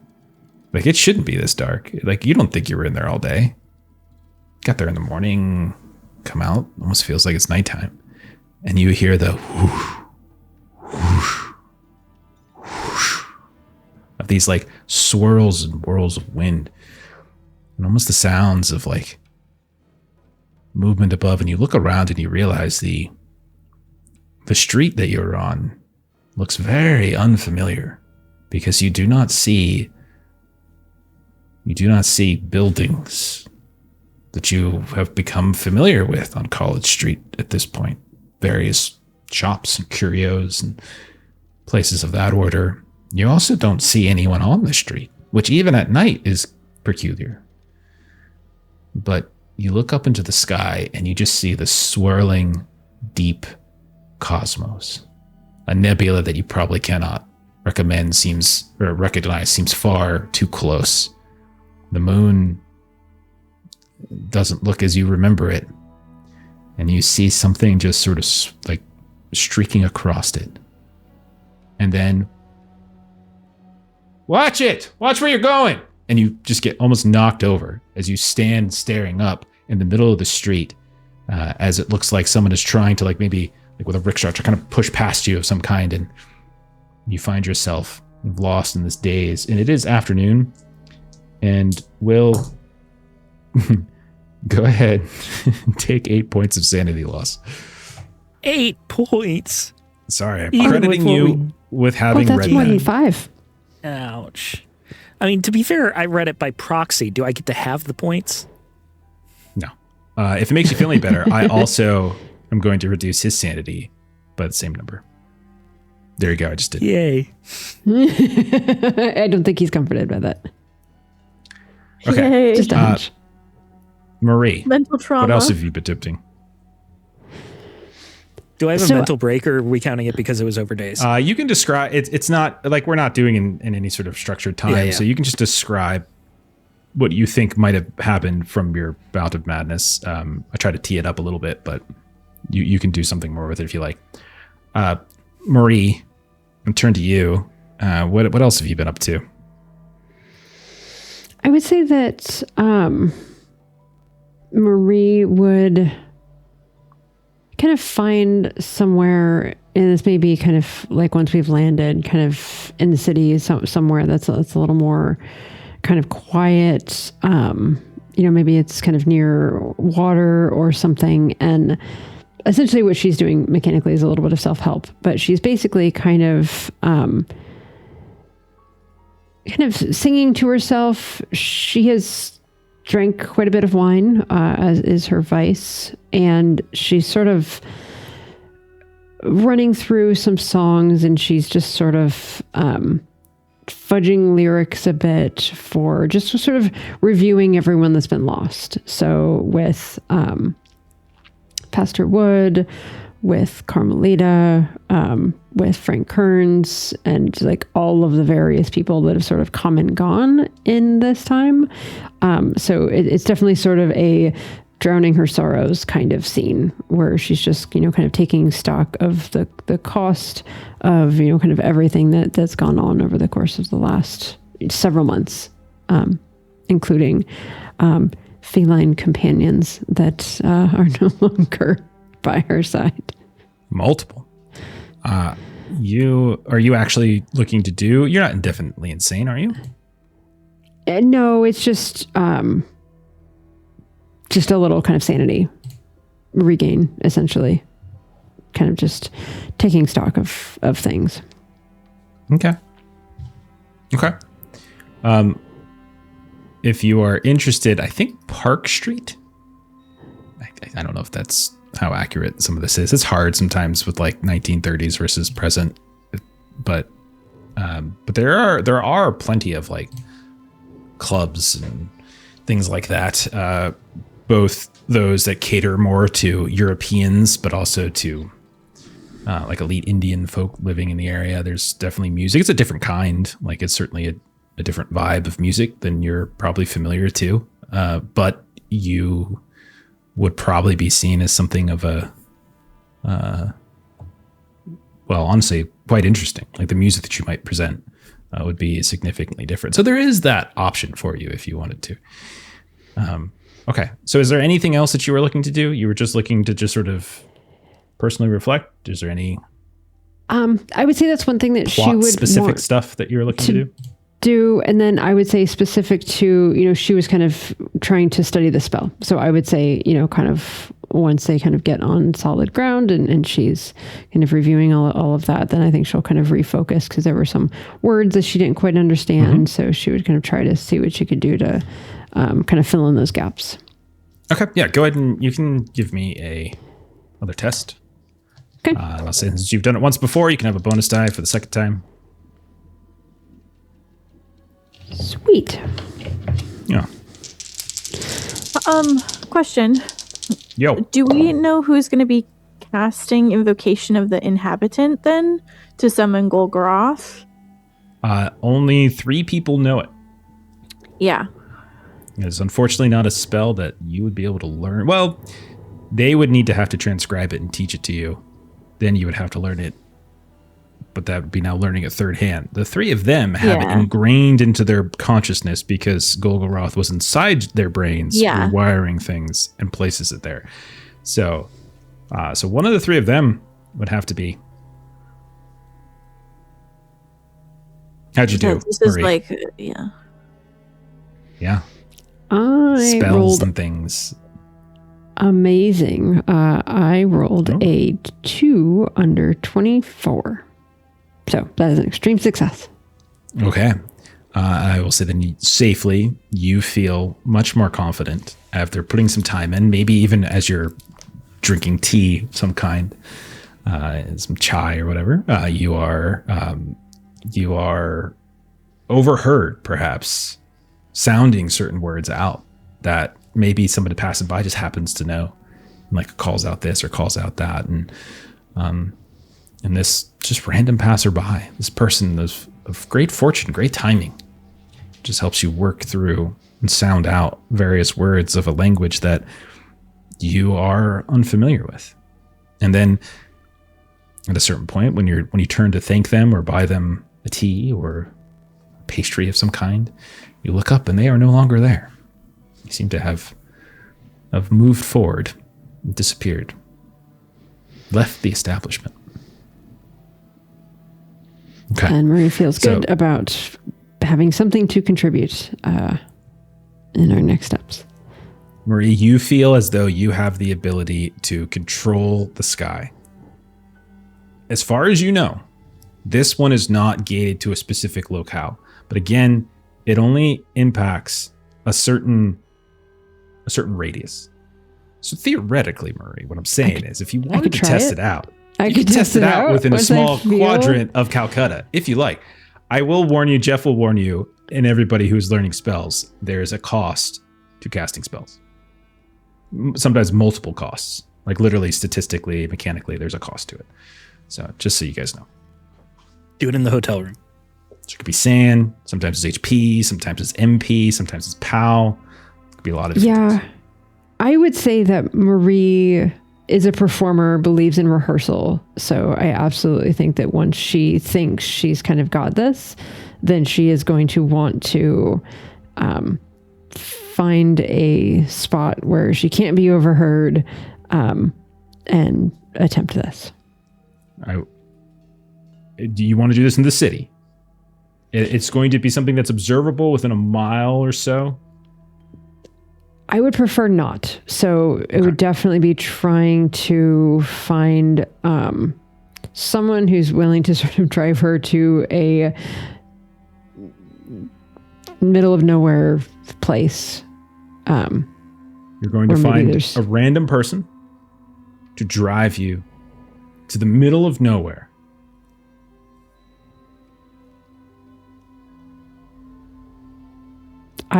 Like, it shouldn't be this dark. Like, you don't think you were in there all day. Got there in the morning, come out, almost feels like it's nighttime. And you hear the whoosh, whoosh, whoosh of these like swirls and whirls of wind. And almost the sounds of like movement above. And you look around and you realize the street that you're on looks very unfamiliar, because you do not see buildings that you have become familiar with on College Street at this point. Various shops and curios and places of that order. You also don't see anyone on the street, which even at night is peculiar. But you look up into the sky and you just see the swirling, deep cosmos. A nebula that you probably cannot recognize seems far too close. The moon doesn't look as you remember it. And you see something just sort of like streaking across it. And then, watch it! Watch where you're going! And you just get almost knocked over as you stand staring up in the middle of the street, as it looks like someone is trying to, like, maybe like with a rickshaw, to kind of push past you of some kind, and you find yourself lost in this daze. And it is afternoon, and Will, go ahead, take 8 points of sanity loss. 8 points. Sorry, I'm crediting you with having read that. That's more than 5. Ouch. I mean, to be fair, I read it by proxy. Do I get to have the points? No. If it makes you feel any better, I also am going to reduce his sanity by the same number. There you go. I just did. Yay. I don't think he's comforted by that. Okay. Yay. Just a hunch. Marie, Mental trauma. what else have you been attempting? Do I have a mental break, or are we counting it because it was over days? You can describe it. It's not like we're not doing in any sort of structured time. Yeah. So you can just describe what you think might have happened from your bout of madness. I try to tee it up a little bit, but you can do something more with it if you like. Marie, I'm turn to you. What else have you been up to? I would say that Marie would kind of find somewhere, and this may be kind of like once we've landed kind of in the city, somewhere that's a little more kind of quiet. Maybe it's kind of near water or something. And essentially what she's doing mechanically is a little bit of self-help, but she's basically kind of singing to herself. She has drank quite a bit of wine, as is her vice, and she's sort of running through some songs, and she's just sort of fudging lyrics a bit for just sort of reviewing everyone that's been lost. So with Pastor Wood, with Carmelita, with Frank Kearns, and like all of the various people that have sort of come and gone in this time. So it's definitely sort of a drowning her sorrows kind of scene where she's just, kind of taking stock of the cost of, kind of everything that's gone on over the course of the last several months, including feline companions that are no longer by her side. Multiple. Are you actually looking to do? You're not indefinitely insane, are you? No, it's just a little kind of sanity regain, essentially. Kind of just taking stock of things. Okay. If you are interested, I think Park Street. I don't know if that's how accurate some of this is. It's hard sometimes with like 1930s versus present, but there are plenty of like clubs and things like that. Both those that cater more to Europeans, but also to like elite Indian folk living in the area. There's definitely music. It's a different kind. Like it's certainly a different vibe of music than you're probably familiar to. But you would probably be seen as something of a, well, honestly, quite interesting. Like the music that you might present would be significantly different. So there is that option for you if you wanted to. Okay. So is there anything else that you were looking to do? You were just looking to just sort of personally reflect? Is there any I would say that's one thing that she would specific stuff that you were looking to do. And then I would say specific to, she was kind of trying to study the spell. So I would say, kind of once they kind of get on solid ground and she's kind of reviewing all of that, then I think she'll kind of refocus because there were some words that she didn't quite understand. Mm-hmm. So she would kind of try to see what she could do to kind of fill in those gaps. Okay. Yeah. Go ahead and you can give me another test. Okay. I'll say since you've done it once before, you can have a bonus die for the second time. Sweet. Yeah. Question. Yo. Do we know who's going to be casting Invocation of the Inhabitant then to summon Golgoroth? Only 3 people know it. Yeah. It's unfortunately not a spell that you would be able to learn. Well, they would need to have to transcribe it and teach it to you. Then you would have to learn it. But that would be now learning it third hand. The 3 of them have it ingrained into their consciousness because Golgoroth was inside their brains, rewiring things and places it there. So one of the 3 of them would have to be. How'd you do? This is like, yeah. Yeah. I spells rolled and things. Amazing. I rolled a 2 under 24. So that is an extreme success. Okay. I will say then safely, you feel much more confident after putting some time in, maybe even as you're drinking tea of some kind, some chai or whatever. You are overheard, perhaps, sounding certain words out that maybe somebody passing by just happens to know, like calls out this or calls out that, and this just random passerby, this person of great fortune, great timing, just helps you work through and sound out various words of a language that you are unfamiliar with. And then at a certain point, when you turn to thank them or buy them a tea or pastry of some kind, you look up and they are no longer there. You seem to have moved forward, disappeared, left the establishment. Okay. And Marie feels good about having something to contribute in our next steps. Marie, you feel as though you have the ability to control the sky. As far as you know, this one is not gated to a specific locale. But again, it only impacts a certain radius. So theoretically, Marie, what I'm saying is if you wanted to test it out, you could test it out within a small quadrant of Calcutta, if you like. I will warn you, Jeff will warn you, and everybody who's learning spells, there's a cost to casting spells. Sometimes multiple costs. Like literally, statistically, mechanically, there's a cost to it. So just so you guys know. Do it in the hotel room. So it could be SAN, sometimes it's HP, sometimes it's MP, sometimes it's POW. It could be a lot of different things. I would say that Marie is a performer, believes in rehearsal. So I absolutely think that once she thinks she's kind of got this, then she is going to want to find a spot where she can't be overheard and attempt this. Do you want to do this in the city? It's going to be something that's observable within a mile or so? I would prefer not. So it would definitely be trying to find someone who's willing to sort of drive her to a middle of nowhere place. You're going to find a random person to drive you to the middle of nowhere.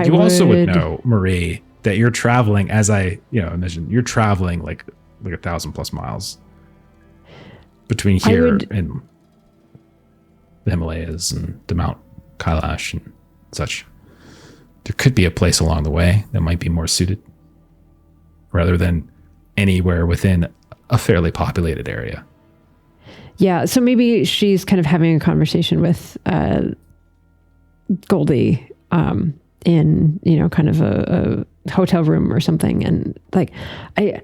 You also would know, Marie, that you're traveling, as I mentioned, you're traveling like 1,000+ miles between here and the Himalayas and the Mount Kailash and such. There could be a place along the way that might be more suited. rather than anywhere within a fairly populated area. Yeah, so maybe she's kind of having a conversation with Goldie in, kind of a hotel room or something. And like, I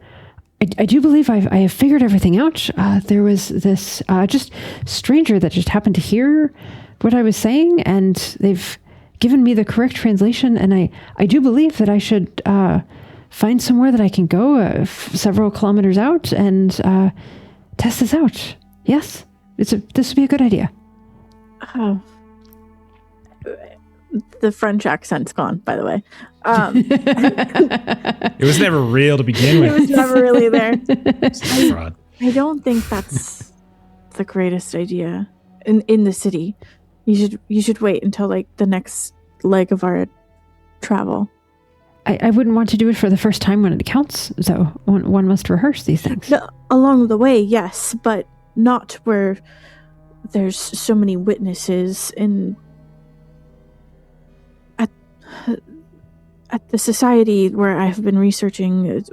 do believe I have figured everything out. There was this just stranger that just happened to hear what I was saying, and they've given me the correct translation. And I do believe that I should find somewhere that I can go several kilometers out and test this out. Yes, this would be a good idea. Oh. The French accent's gone, by the way. It was never real to begin with. It was never really there. Fraud. I don't think that's the greatest idea in the city. You should wait until like the next leg of our travel. I wouldn't want to do it for the first time when it counts, so one must rehearse these things. No, along the way, yes, but not where there's so many witnesses and at the society where I've been researching,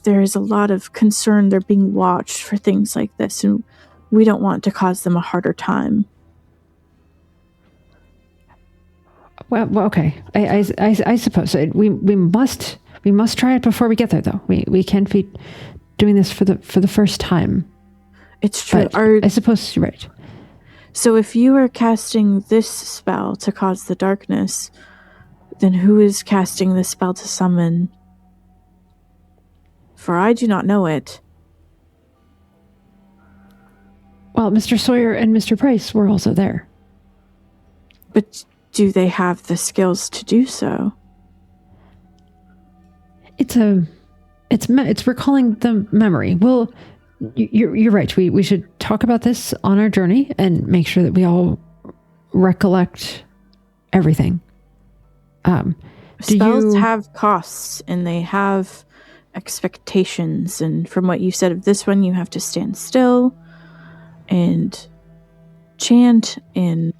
there is a lot of concern they're being watched for things like this, and we don't want to cause them a harder time. Well, okay. I suppose we must try it before we get there, though. We can't be doing this for the first time. It's true. I suppose you're right. So if you are casting this spell to cause the darkness, then who is casting the spell to summon? For I do not know it. Well, Mr. Sawyer and Mr. Price were also there. But do they have the skills to do so? It's recalling the memory. Well, you're right. We should talk about this on our journey and make sure that we all recollect everything. Spells have costs and they have expectations. And from what you said of this one, you have to stand still and chant, and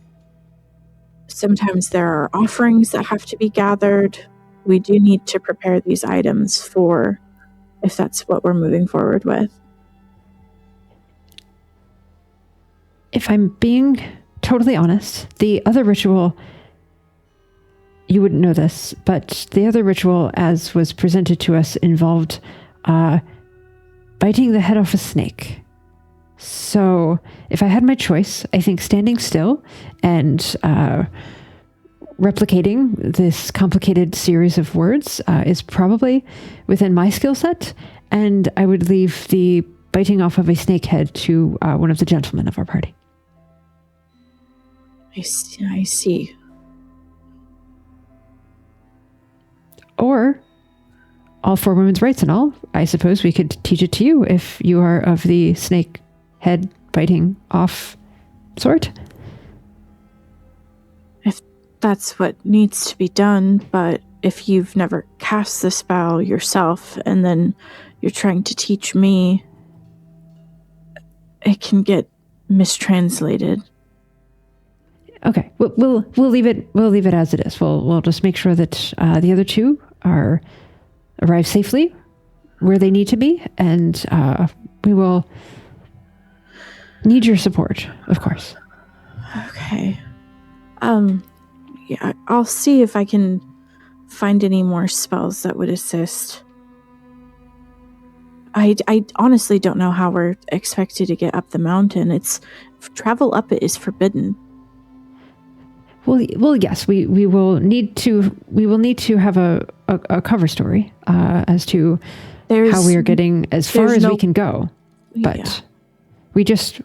sometimes there are offerings that have to be gathered. We do need to prepare these items for if that's what we're moving forward with. If I'm being totally honest, the other ritual, you wouldn't know this, but the other ritual, as was presented to us, involved biting the head off a snake. So if I had my choice, I think standing still and replicating this complicated series of words is probably within my skill set, and I would leave the biting off of a snake head to one of the gentlemen of our party. I see. Or, all for women's rights and all, I suppose we could teach it to you if you are of the snake head biting off sort. If that's what needs to be done, but if you've never cast the spell yourself and then you're trying to teach me, it can get mistranslated. Okay, we'll leave it. We'll leave it as it is. We'll just make sure that the other two arrive safely where they need to be, and we will need your support, of course. Okay. Yeah, I'll see if I can find any more spells that would assist. I honestly don't know how we're expected to get up the mountain. Travel up it is forbidden. Well, yes, we will need to have a cover story as to how we are getting as far as we can go. But we just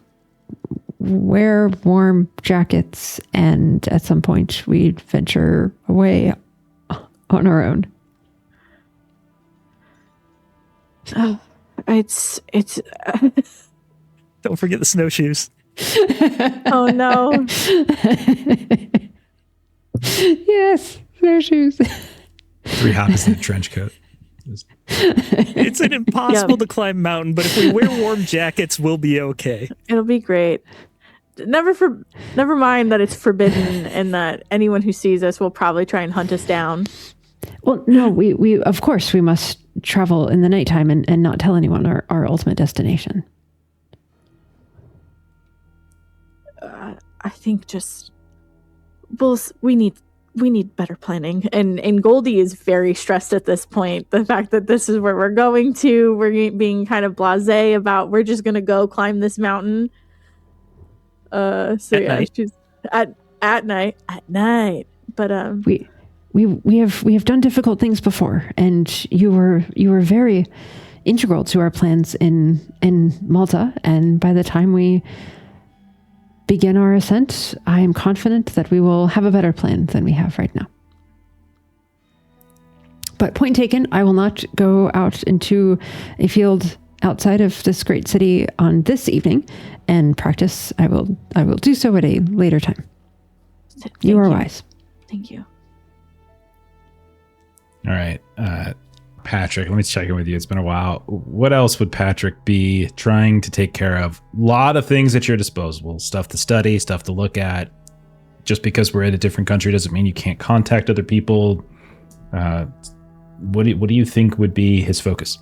wear warm jackets, and at some point we'd venture away on our own. Oh, it's Don't forget the snowshoes. Oh no. Yes, snowshoes. 3 hops in a trench coat. It's an impossible to climb mountain, but if we wear warm jackets, we'll be okay. It'll be great. Never mind that it's forbidden and that anyone who sees us will probably try and hunt us down. Well, no, we of course we must travel in the nighttime and not tell anyone our ultimate destination. I think just we need better planning, and Goldie is very stressed at this point. The fact that this is where we're going to, we're being kind of blasé about we're just gonna go climb this mountain. She's at night. But we have done difficult things before, and you were very integral to our plans in Malta. And by the time we begin our ascent, I am confident that we will have a better plan than we have right now. But point taken, I will not go out into a field outside of this great city on this evening and practice. I will do so at a later time. You are wise. Thank you. All right. Patrick, let me check in with you. It's been a while. What else would Patrick be trying to take care of? A lot of things at your disposal. Stuff to study, stuff to look at. Just because we're in a different country doesn't mean you can't contact other people. What do you think would be his focus?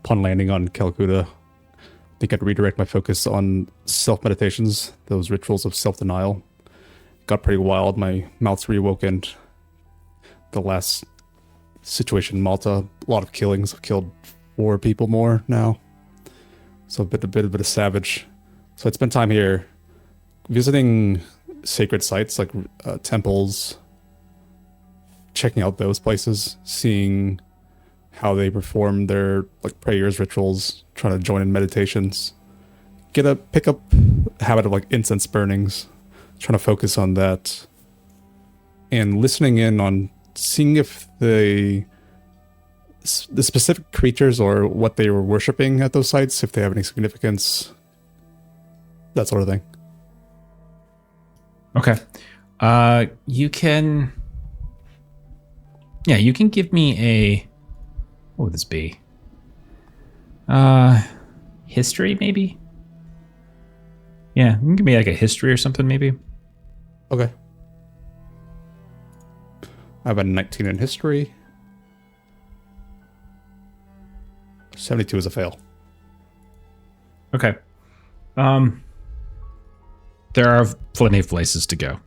Upon landing on Calcutta, I think I'd redirect my focus on self-meditations, those rituals of self-denial. Got pretty wild. My mouth's reawoken. The last situation in Malta, a lot of killings. I've killed 4 people more now. So a bit of a savage. So I'd spend time here visiting sacred sites like temples, checking out those places, seeing how they perform their like prayers, rituals, trying to join in meditations. Pick up a habit of like incense burnings, trying to focus on that, and listening in on seeing if the specific creatures or what they were worshiping at those sites, if they have any significance, that sort of thing. Okay. You can give me a, what would this be? History, maybe? Yeah, you can give me like a history or something, maybe. Okay. I have a 19 in history. 72 is a fail. Okay. There are plenty of places to go.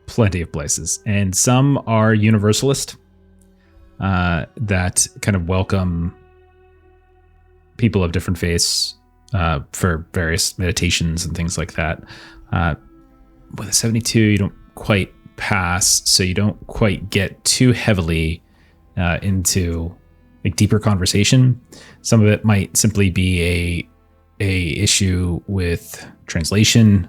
Plenty of places. And some are universalist, that kind of welcome people of different faiths for various meditations and things like that. With a 72, you don't quite pass, so you don't quite get too heavily into like deeper conversation. Some of it might simply be a issue with translation.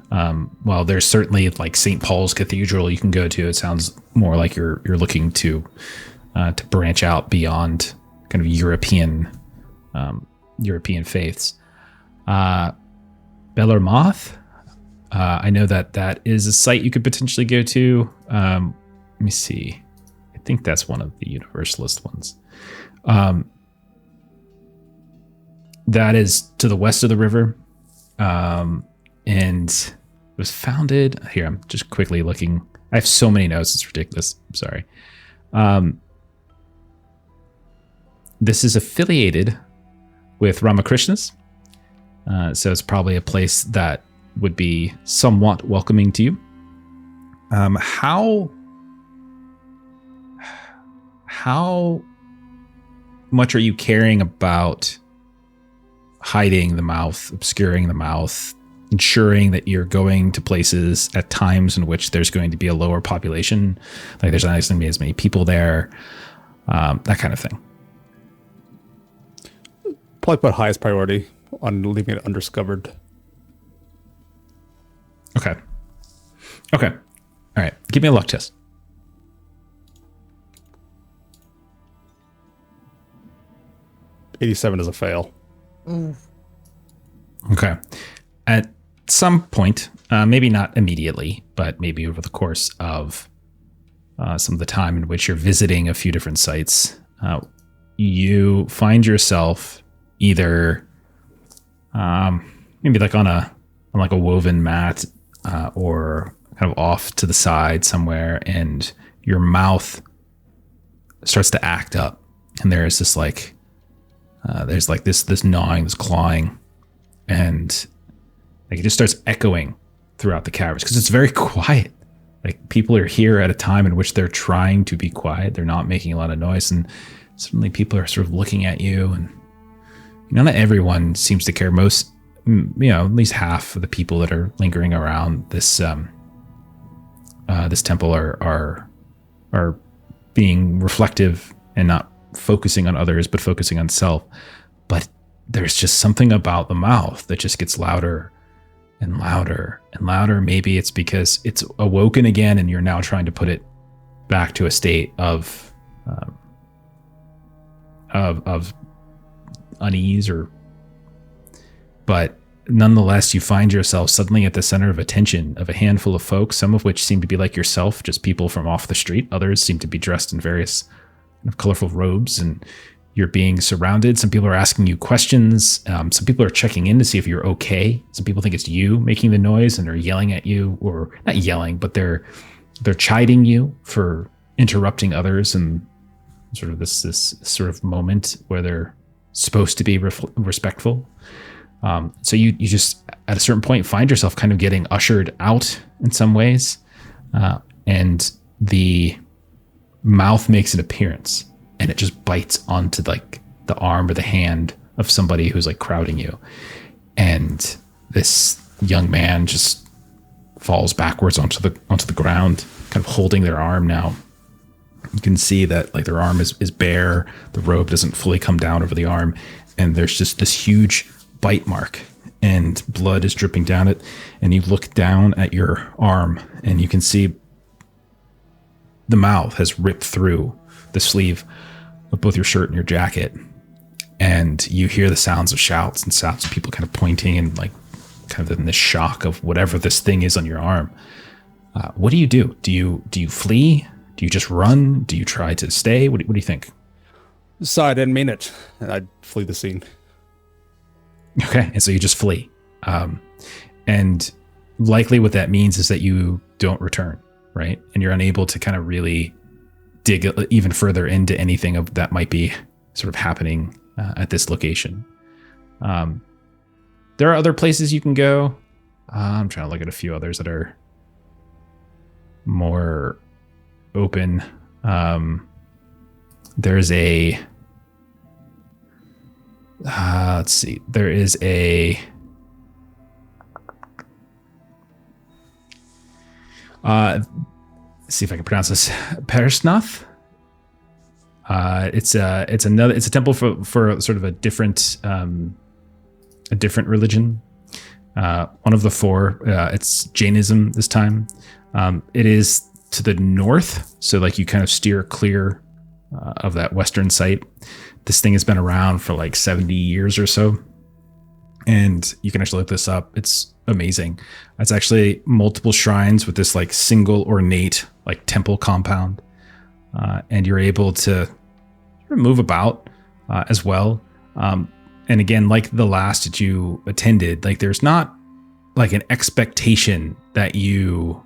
While there's certainly like St. Paul's Cathedral you can go to, it sounds more like you're looking to branch out beyond kind of European faiths. Bellermoth, I know that is a site you could potentially go to. Let me see. I think that's one of the Universalist ones. That is to the west of the river. And it was founded... Here, I'm just quickly looking. I have so many notes. It's ridiculous. I'm sorry. This is affiliated with Ramakrishna's. So it's probably a place that would be somewhat welcoming to you. How much are you caring about hiding the mouth, obscuring the mouth, ensuring that you're going to places at times in which there's going to be a lower population, like there's not going to be as many people there, that kind of thing? Probably put highest priority on leaving it undiscovered. Okay. All right. Give me a luck test. '87 is a fail. Okay. At some point, maybe not immediately, but maybe over the course of some of the time in which you're visiting a few different sites, you find yourself either maybe like on a woven mat, or kind of off to the side somewhere, and your mouth starts to act up, and there's this like this gnawing, this clawing, and like it just starts echoing throughout the caverns because it's very quiet. Like people are here at a time in which they're trying to be quiet. They're not making a lot of noise, and suddenly people are sort of looking at you. And not everyone seems to care. Most, at least half of the people that are lingering around this this temple are being reflective and not focusing on others, but focusing on self. But there's just something about the mouth that just gets louder and louder and louder. Maybe it's because it's awoken again and you're now trying to put it back to a state of unease, but nonetheless, you find yourself suddenly at the center of attention of a handful of folks, some of which seem to be like yourself, just people from off the street. Others seem to be dressed in various kind of colorful robes, and you're being surrounded. Some people are asking you questions. Some people are checking in to see if you're okay. Some people think it's you making the noise and are yelling at you, or not yelling, but they're chiding you for interrupting others, and sort of this sort of moment where they're supposed to be respectful. So you just at a certain point find yourself kind of getting ushered out in some ways, and the mouth makes an appearance, and it just bites onto like the arm or the hand of somebody who's like crowding you, and this young man just falls backwards onto the ground, kind of holding their arm. Now you can see that like their arm is bare, the robe doesn't fully come down over the arm, and there's just this huge bite mark and blood is dripping down it. And you look down at your arm and you can see the mouth has ripped through the sleeve of both your shirt and your jacket. And you hear the sounds of shouts and sounds of people kind of pointing and like kind of in this shock of whatever this thing is on your arm. What do? Do you flee? Do you just run? Do you try to stay? What do you think? Sorry, I didn't mean it. I'd flee the scene. Okay, and so you just flee. And likely what that means is that you don't return, right? And you're unable to kind of really dig even further into anything of that might be sort of happening at this location. There are other places you can go. I'm trying to look at a few others that are more open. There's a let's see. There is a see if I can pronounce this. Persnath. It's a temple for sort of a different religion. One of the four. It's Jainism this time. It is to the north, so like you kind of steer clear of that western site. This thing has been around for like 70 years or so, and you can actually look this up. It's amazing. It's actually multiple shrines with this like single ornate like temple compound, and you're able to move about as well. And again, like the last that you attended, like there's not like an expectation that you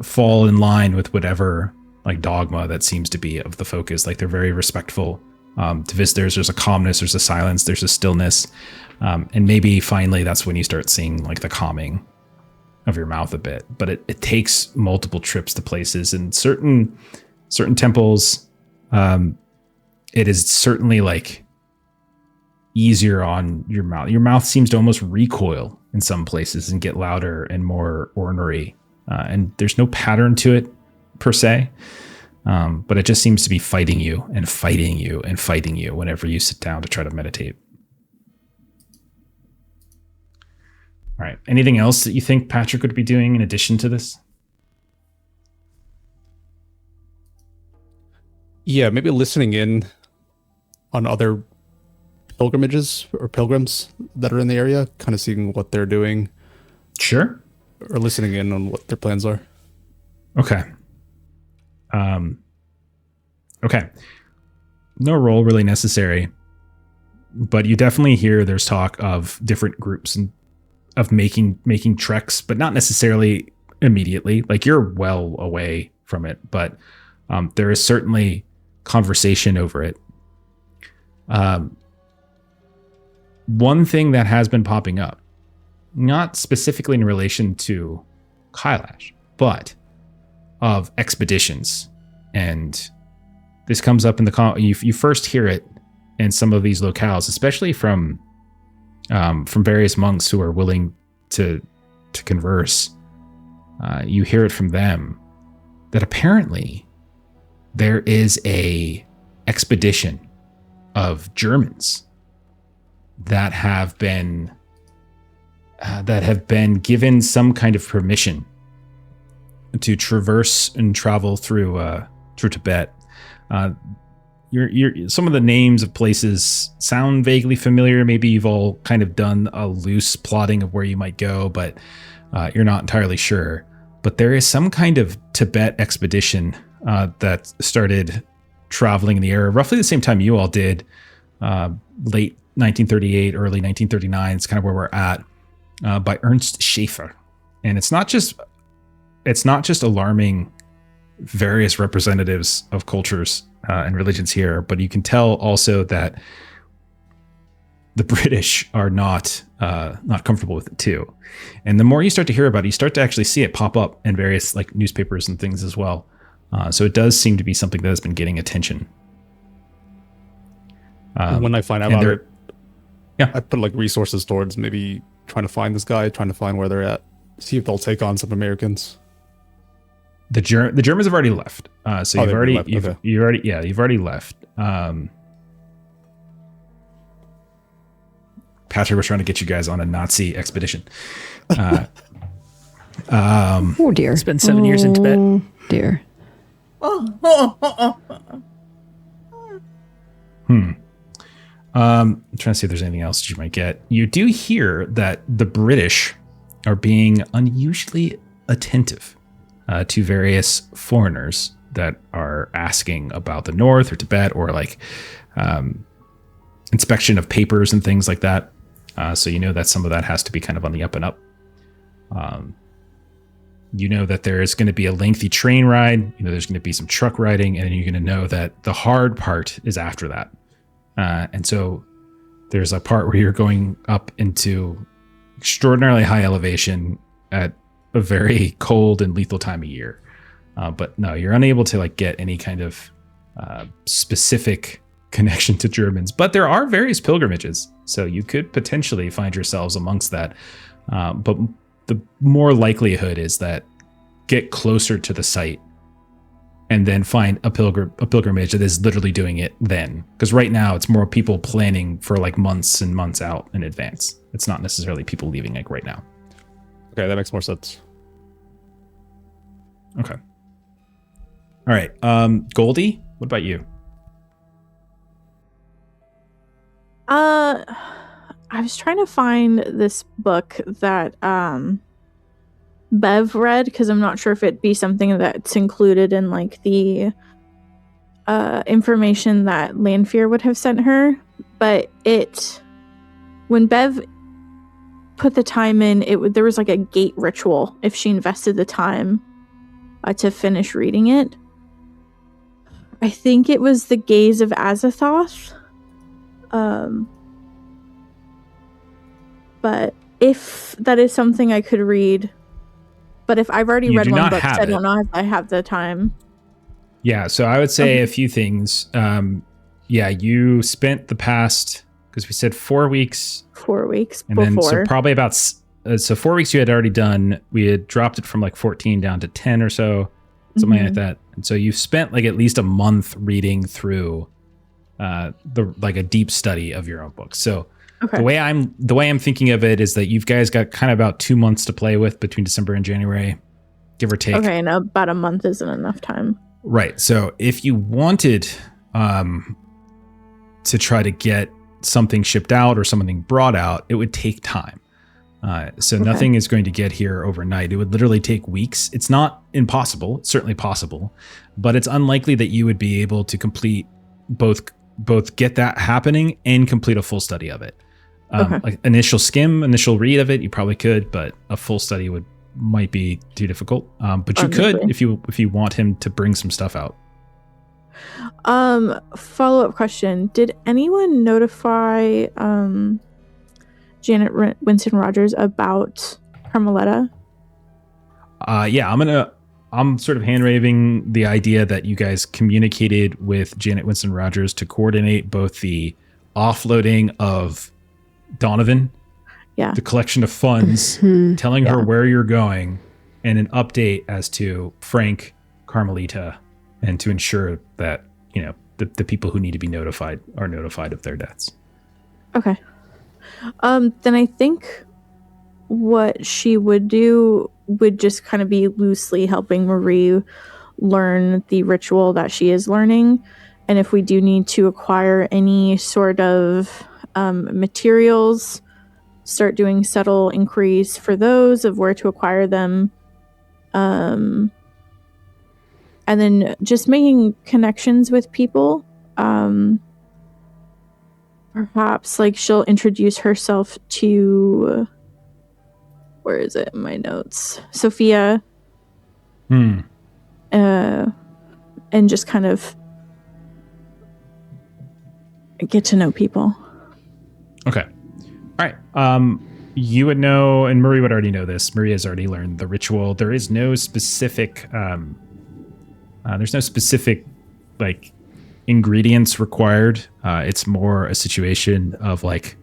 fall in line with whatever like dogma that seems to be of the focus. Like they're very respectful to visitors. There's a calmness, there's a silence, there's a stillness, and maybe finally that's when you start seeing like the calming of your mouth a bit. But it takes multiple trips to places. And certain temples, it is certainly like easier on your mouth. Your mouth seems to almost recoil in some places and get louder and more ornery. And there's no pattern to it per se, but it just seems to be fighting you and fighting you and fighting you whenever you sit down to try to meditate. All right. Anything else that you think Patrick would be doing in addition to this? Yeah, maybe listening in on other pilgrimages or pilgrims that are in the area, kind of seeing what they're doing. Sure. Or listening in on what their plans are. Okay. Okay. No role really necessary, but you definitely hear there's talk of different groups and of making treks, but not necessarily immediately. Like you're well away from it, but there is certainly conversation over it. One thing that has been popping up, not specifically in relation to Kailash, but of expeditions, and this comes up in you first hear it in some of these locales, especially from various monks who are willing to converse. You hear it from them that apparently there is a expedition of Germans that have been given some kind of permission to traverse and travel through Tibet. Some of the names of places sound vaguely familiar. Maybe you've all kind of done a loose plotting of where you might go, but you're not entirely sure. But there is some kind of Tibet expedition that started traveling in the area roughly the same time you all did, late 1938, early 1939. It's kind of where we're at, by Ernst Schaefer. And it's not just alarming various representatives of cultures and religions here, but you can tell also that the British are not comfortable with it too. And the more you start to hear about it, you start to actually see it pop up in various like newspapers and things as well. So it does seem to be something that has been getting attention. When I find out about it, yeah, I put like resources towards maybe trying to find this guy, trying to find where they're at, see if they'll take on some Americans. The Germans have already left. So you've already left. Patrick was trying to get you guys on a Nazi expedition. Oh dear. Spent 7 years in Tibet. Oh dear. I'm trying to see if there's anything else you might get. You do hear that the British are being unusually attentive to various foreigners that are asking about the North or Tibet, or like inspection of papers and things like that. So you know that some of that has to be kind of on the up and up. You know that there is going to be a lengthy train ride. You know there's going to be some truck riding, and you're going to know that the hard part is after that. And so there's a part where you're going up into extraordinarily high elevation at a very cold and lethal time of year. But no, you're unable to like get any kind of specific connection to Germans. But there are various pilgrimages, so you could potentially find yourselves amongst that. But the more likelihood is that get closer to the site and then find a pilgrimage that is literally doing it then. Because right now it's more people planning for like months and months out in advance. It's not necessarily people leaving like right now. Okay, that makes more sense. Okay. All right. Goldie, what about you? I was trying to find this book that Bev read, because I'm not sure if it'd be something that's included in like the information that Lanfear would have sent her. But when Bev put the time in, there was like a gate ritual if she invested the time to finish reading it. I think it was The Gaze of Azathoth. But if that is something I could read, but if I've already read one book, I don't know if I have the time. Yeah, so I would say a few things. You spent the past, because we said 4 weeks. 4 weeks and before. Then, so probably about 4 weeks you had already done. We had dropped it from like 14 down to 10 or so, something like that. And so you've spent like at least a month reading through a deep study of your own books. So the way I'm thinking of it is that you guys got kind of about 2 months to play with between December and January, give or take. Okay, and about a month isn't enough time. Right. So if you wanted to try to get something shipped out or something brought out, it would take time. Nothing is going to get here overnight. It would literally take weeks. It's not impossible. It's certainly possible, but it's unlikely that you would be able to complete both get that happening and complete a full study of it. Like initial read of it, you probably could, but a full study would might be too difficult. But you could if you want him to bring some stuff out. Follow-up question. Did anyone notify Janet Winston Rogers about Carmeletta? Yeah, I'm sort of hand-waving the idea that you guys communicated with Janet Winston Rogers to coordinate both the offloading of Donovan, the collection of funds, telling her where you're going, and an update as to Frank, Carmelita, and to ensure that, the people who need to be notified are notified of their deaths. Okay. Then I think what she would do would just kind of be loosely helping Marie learn the ritual that she is learning. And if we do need to acquire any sort of materials, start doing subtle inquiries for those of where to acquire them. And then just making connections with people. Perhaps like she'll introduce herself to, where is it in my notes? Sophia. And just kind of get to know people. Okay. All right. You would know, and Marie would already know this. Marie has already learned the ritual. There is no specific, like ingredients required. It's more a situation of like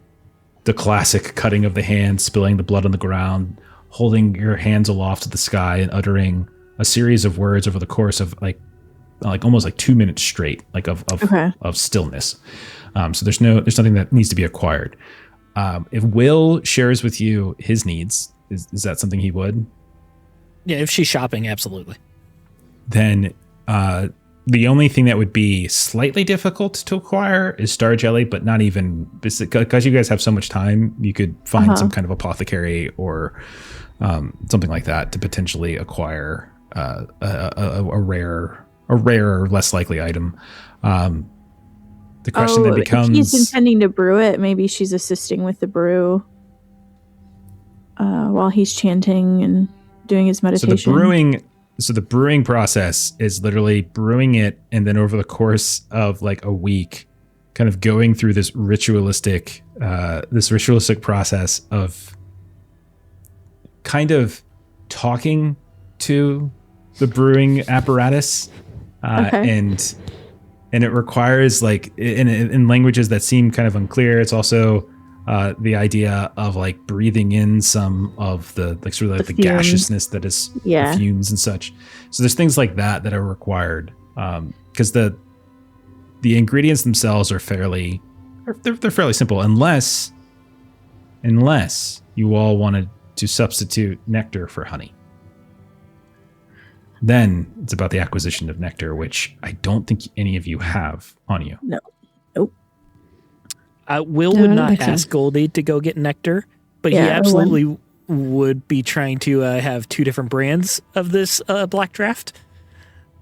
the classic cutting of the hand, spilling the blood on the ground, holding your hands aloft to the sky and uttering a series of words over the course of like almost like 2 minutes straight, like of stillness. So there's nothing that needs to be acquired. If Will shares with you his needs, is that something he would? Yeah, if she's shopping, absolutely. Then the only thing that would be slightly difficult to acquire is star jelly, but not even, because you guys have so much time, you could find some kind of apothecary or something like that to potentially acquire a rare, less likely item. The question then becomes, if he's intending to brew it, maybe she's assisting with the brew while he's chanting and doing his meditation. So the brewing process is literally brewing it, and then over the course of like a week, kind of going through this ritualistic process of kind of talking to the brewing apparatus, and it requires like in languages that seem kind of unclear. It's also the idea of like breathing in some of the like sort of like the gaseousness that is the fumes and such. So there's things like that are required because the ingredients themselves are fairly simple unless you all wanted to substitute nectar for honey. Then it's about the acquisition of nectar, which I don't think any of you have on you. No. Nope. Will would not ask Goldie to go get nectar, but he absolutely would be trying to have two different brands of this black draft,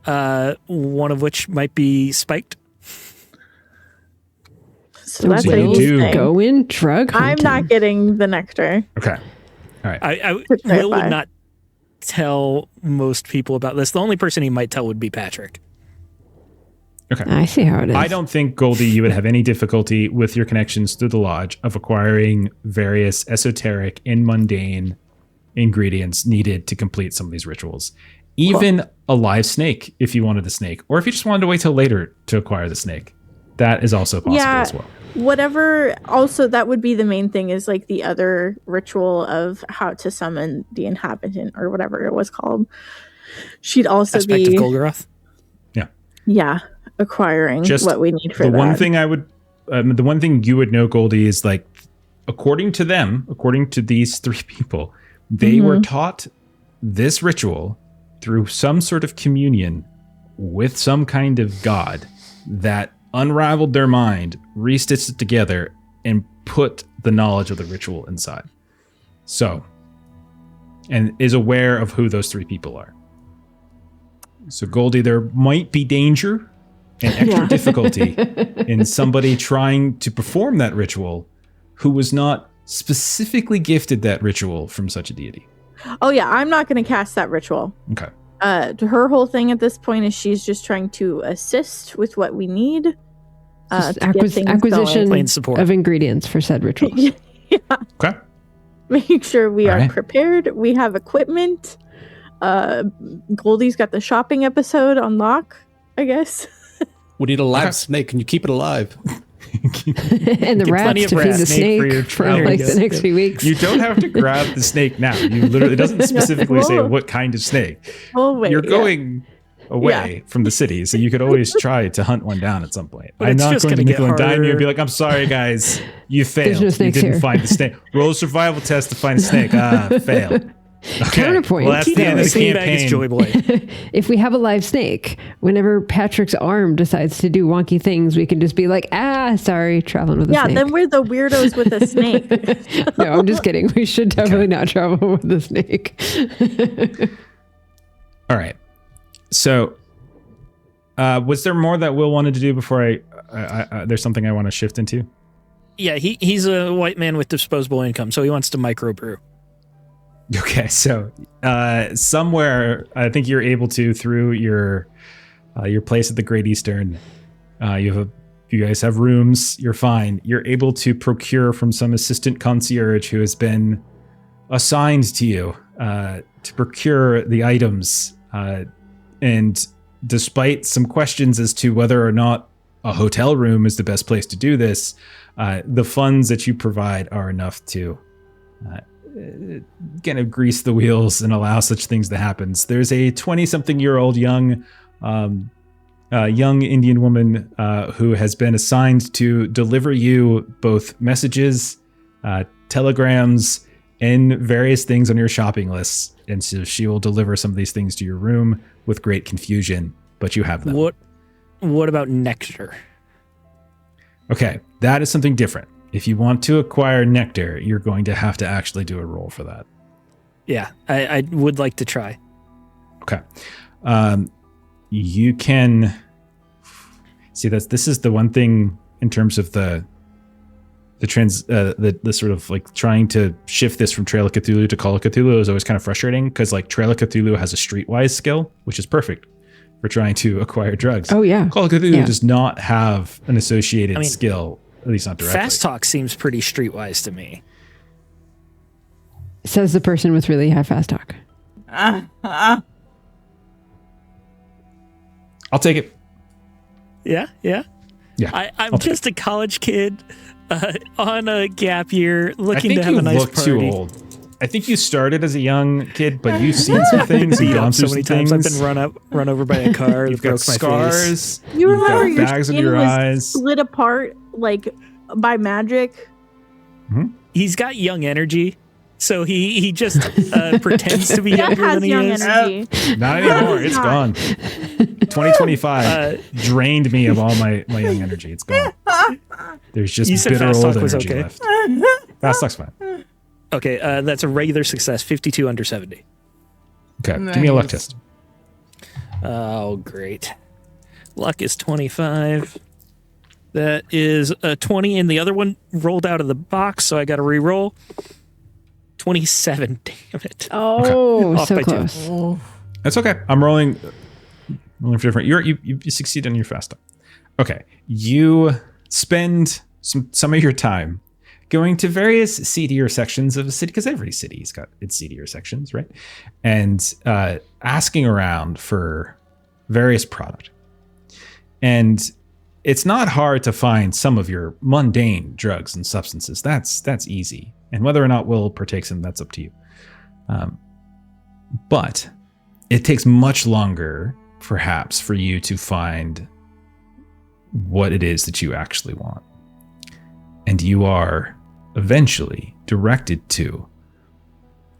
one of which might be spiked. So that's what you do. Go in drug hunting. I'm not getting the nectar. Okay. All right. Will would not tell most people about this. The only person he might tell would be Patrick. Okay. I see how it is. I don't think, Goldie, you would have any difficulty with your connections through the lodge of acquiring various esoteric and mundane ingredients needed to complete some of these rituals. Even a live snake, if you wanted the snake, or if you just wanted to wait till later to acquire the snake. That is also possible as well. Whatever. Also, that would be the main thing is like the other ritual of how to summon the inhabitant or whatever it was called. She'd also Aspect of Golgoroth? Yeah. Yeah. Acquiring just what we need for the that. The one thing you would know, Goldie, is like, according to these three people, they were taught this ritual through some sort of communion with some kind of god that unraveled their mind, restitched it together, and put the knowledge of the ritual inside. So, and is aware of who those three people are. So, Goldie, there might be danger and extra difficulty in somebody trying to perform that ritual who was not specifically gifted that ritual from such a deity. Oh yeah, I'm not going to cast that ritual. Okay. Her whole thing at this point is she's just trying to assist with what we need. Acquisition of ingredients for said rituals. Yeah. Okay. Making sure we are prepared. We have equipment. Goldie's got the shopping episode on lock, I guess. We need a live snake. Can you keep it alive? And the rats to feed the snake for like the next few weeks. You don't have to grab the snake now. You literally, it doesn't specifically say what kind of snake. You're going away from the city, so you could always try to hunt one down at some point. But I'm not going to nickel and dime you and be like, I'm sorry, guys, you failed. No, you didn't find the snake. Roll a survival test to find a snake. Failed. Okay. Counterpoint. Well, that's the end of the campaign. Joy Boy. If we have a live snake, whenever Patrick's arm decides to do wonky things, we can just be like, sorry, traveling with a snake. Yeah, then we're the weirdos with a snake. No, I'm just kidding. We should definitely not travel with a snake. All right. So, was there more that Will wanted to do before I there's something I want to shift into? Yeah, he's a white man with disposable income, so he wants to microbrew. Okay, so somewhere I think you're able to, through your place at the Great Eastern, you guys have rooms. You're fine. You're able to procure from some assistant concierge who has been assigned to you to procure the items. And despite some questions as to whether or not a hotel room is the best place to do this, the funds that you provide are enough to kind of grease the wheels and allow such things to happen. There's a 20-something-year-old young Indian woman who has been assigned to deliver you both messages, telegrams, and various things on your shopping lists. And so she will deliver some of these things to your room with great confusion, but you have them. What about nectar? Okay, that is something different. If you want to acquire nectar, you're going to have to actually do a roll for that. Yeah, I would like to try. Okay. You can see this is the one thing in terms of the sort of like trying to shift this from Trail of Cthulhu to Call of Cthulhu is always kind of frustrating because like Trail of Cthulhu has a streetwise skill, which is perfect for trying to acquire drugs. Oh yeah. Call of Cthulhu does not have an associated skill, at least not directly. Fast talk seems pretty streetwise to me. Says the person with really high fast talk. I'll take it. Yeah. I'm just a college kid on a gap year looking to have a nice party. Too old. I think you started as a young kid, but you've seen some things and gone through so many some times. things. I've been run over by a car. You've got scars. You remember your bags skin in your was eyes. Split apart like by magic. Mm-hmm. He's got young energy, so he just pretends to be younger than he is. Energy. Not anymore. It's gone. 2025 drained me of all my young energy. It's gone. There's just bitter old energy left. Fast talk's fine. Okay, that's a regular success, 52 under 70. Okay, nice. Give me a luck test. Oh, great. Luck is 25. That is a 20, and the other one rolled out of the box, so I got to re-roll. 27, damn it. Oh, okay. So close. Oh. That's okay. I'm rolling for different. You succeed on your fast talk. Okay, you spend some of your time going to various seedier sections of a city, because every city's got its seedier sections, right? And asking around for various product. And it's not hard to find some of your mundane drugs and substances. That's easy. And whether or not Will partakes in, that's up to you. But it takes much longer, perhaps, for you to find what it is that you actually want. And you are eventually directed to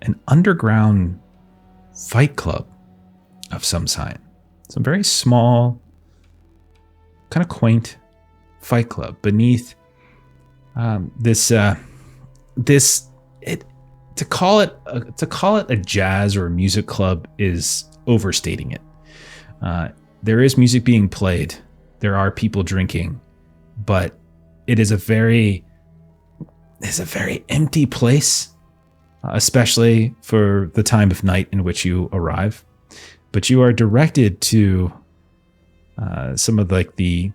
an underground fight club of some kind. Some very small, kind of quaint fight club beneath to call it a jazz or a music club is overstating it. There is music being played. There are people drinking, but it is a very empty place. especially for the time of night in which you arrive. But you are directed to some of like the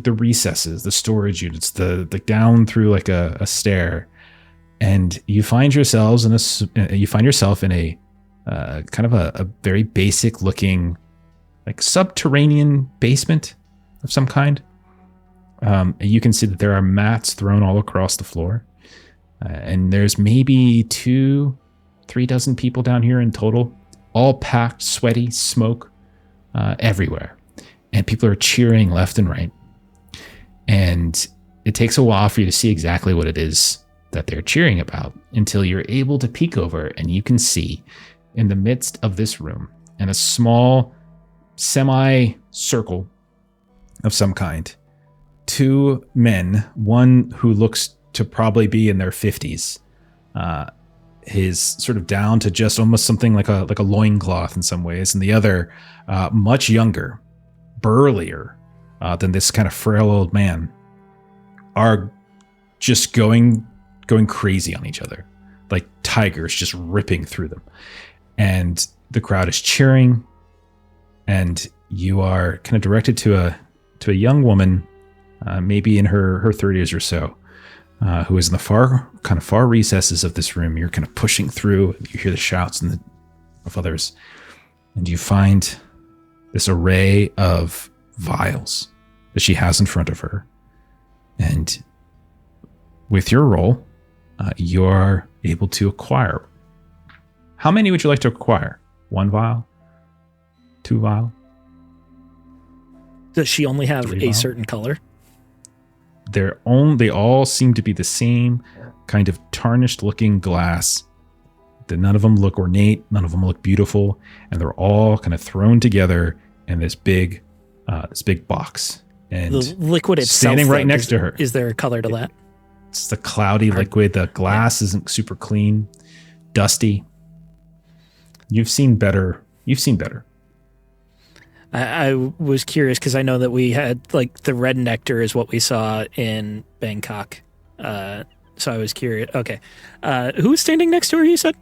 recesses, the storage units, the down through like a stair, and you find yourself in a kind of a very basic looking like subterranean basement of some kind. You can see that there are mats thrown all across the floor, and there's maybe 2-3 dozen people down here in total, all packed, sweaty, smoke everywhere, and people are cheering left and right. And it takes a while for you to see exactly what it is that they're cheering about until you're able to peek over, and you can see in the midst of this room, in a small semi-circle of some kind, 2 men, one who looks to probably be in their 50s, his sort of down to just almost something like a loincloth in some ways, and the other much younger, burlier than this kind of frail old man, are just going crazy on each other, like tigers just ripping through them. And the crowd is cheering, and you are kind of directed to a young woman, maybe in her 30s or so, who is in the far recesses of this room. You're kind of pushing through. You hear the shouts of others, and you find this array of vials that she has in front of her. And with your roll, you're able to acquire. How many would you like to acquire? 1 vial? 2 vial? Does she only have 3 a vial? certain color? They all seem to be the same kind of tarnished looking glass. None of them look ornate, none of them look beautiful, and they're all kind of thrown together in this big box. And The liquid itself, standing right next to her. Is there a color to that? It's the cloudy liquid. The glass isn't super clean, dusty. You've seen better. I was curious because I know that we had like the red nectar is what we saw in Bangkok. So I was curious. Okay. Who was standing next to her, you said?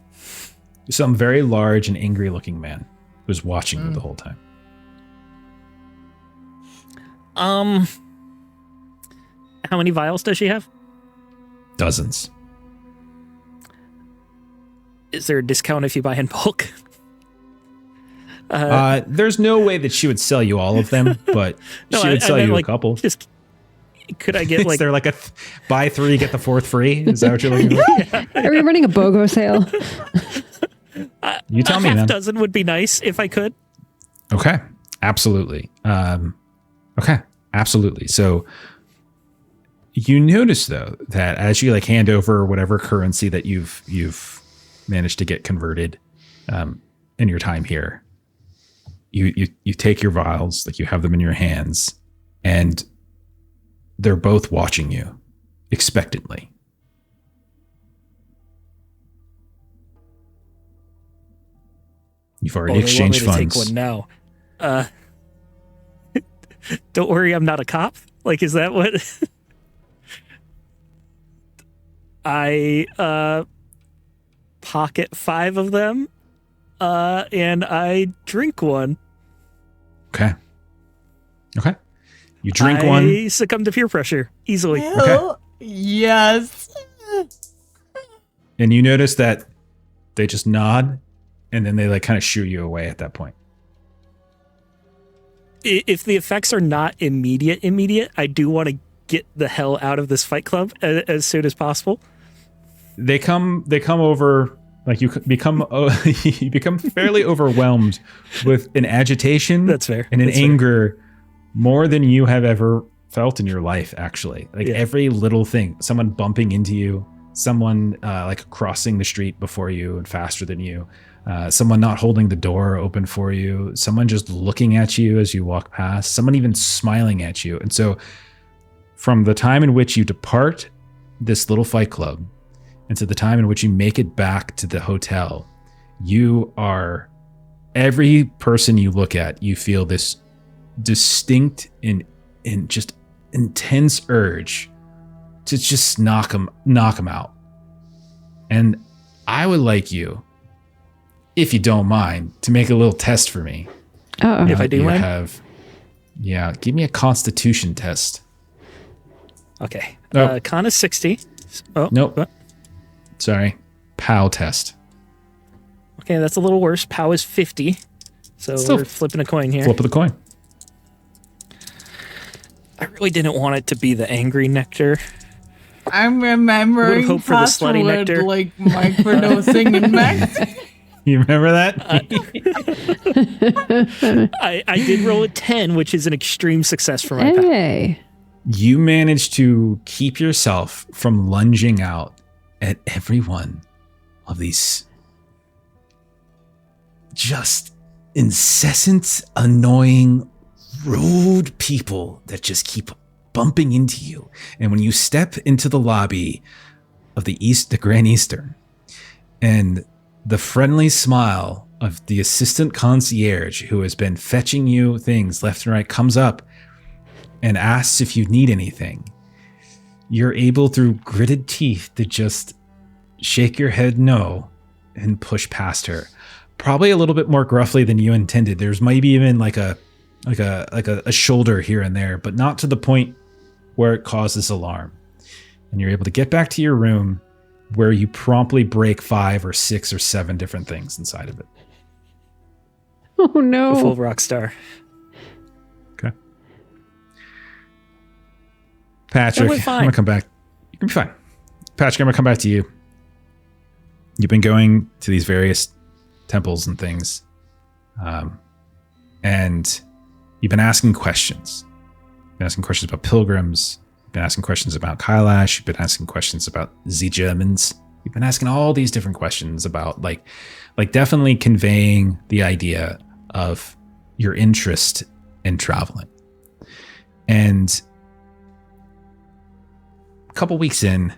Some very large and angry looking man who's watching you the whole time. How many vials does she have? Dozens. Is there a discount if you buy in bulk? There's no way that she would sell you all of them, but No, she would sell meant, you like, a couple. Just could I get like? Is there like a buy 3 get the 4th free? Is that what you're looking for? Are we running a BOGO sale? You tell me, half man. dozen would be nice if I could. Okay, absolutely. Absolutely. So you notice though that as you like hand over whatever currency that you've managed to get converted in your time here, you take your vials, like you have them in your hands, and they're both watching you expectantly. You've already exchanged funds. Take one now. Don't worry, I'm not a cop. Like, is that what? I pocket 5 of them, and I drink one. Okay. You drink I one. succumb to peer pressure easily. Okay. Yes. And you notice that they just nod, and then they like kind of shoo you away at that point. If the effects are not immediate, I do want to get the hell out of this fight club as soon as possible. They come over, like you become fairly overwhelmed with an agitation. That's fair. And an That's anger more than you have ever felt in your life, actually. Like every little thing, someone bumping into you, someone like crossing the street before you and faster than you, someone not holding the door open for you, someone just looking at you as you walk past, someone even smiling at you. And so from the time in which you depart this little fight club and to the time in which you make it back to the hotel, you are, every person you look at, you feel this distinct and just intense urge to just knock them out. And I would like you, if you don't mind, to make a little test for me. If I do mind? Give me a Constitution test. Okay. Oh. Con is 60. Oh, nope. What? Sorry. POW test. Okay, that's a little worse. POW is 50. So Still we're flipping a coin here. Flip of the coin. I really didn't want it to be the angry nectar. I'm remembering hoped for the slutty nectar. like microdosing and meth. You remember that? I did roll a 10, which is an extreme success for my POW. Hey. You managed to keep yourself from lunging out at every one of these just incessant, annoying, rude people that just keep bumping into you. And when you step into the lobby of the Grand Eastern, and the friendly smile of the assistant concierge who has been fetching you things left and right comes up and asks if you need anything, you're able through gritted teeth to just shake your head no and push past her. Probably a little bit more gruffly than you intended. There's maybe even like a shoulder here and there, but not to the point where it causes alarm. And you're able to get back to your room, where you promptly break 5 or 6 or 7 different things inside of it. Oh no. A full rock star. Okay. Patrick, I'm going to come back. You're going to be fine. Patrick, I'm going to come back to you. You've been going to these various temples and things. And you've been asking questions. You've been asking questions about pilgrims. You've been asking questions about Kailash. You've been asking questions about the Germans. You've been asking all these different questions about like definitely conveying the idea of your interest in traveling. And a couple weeks in,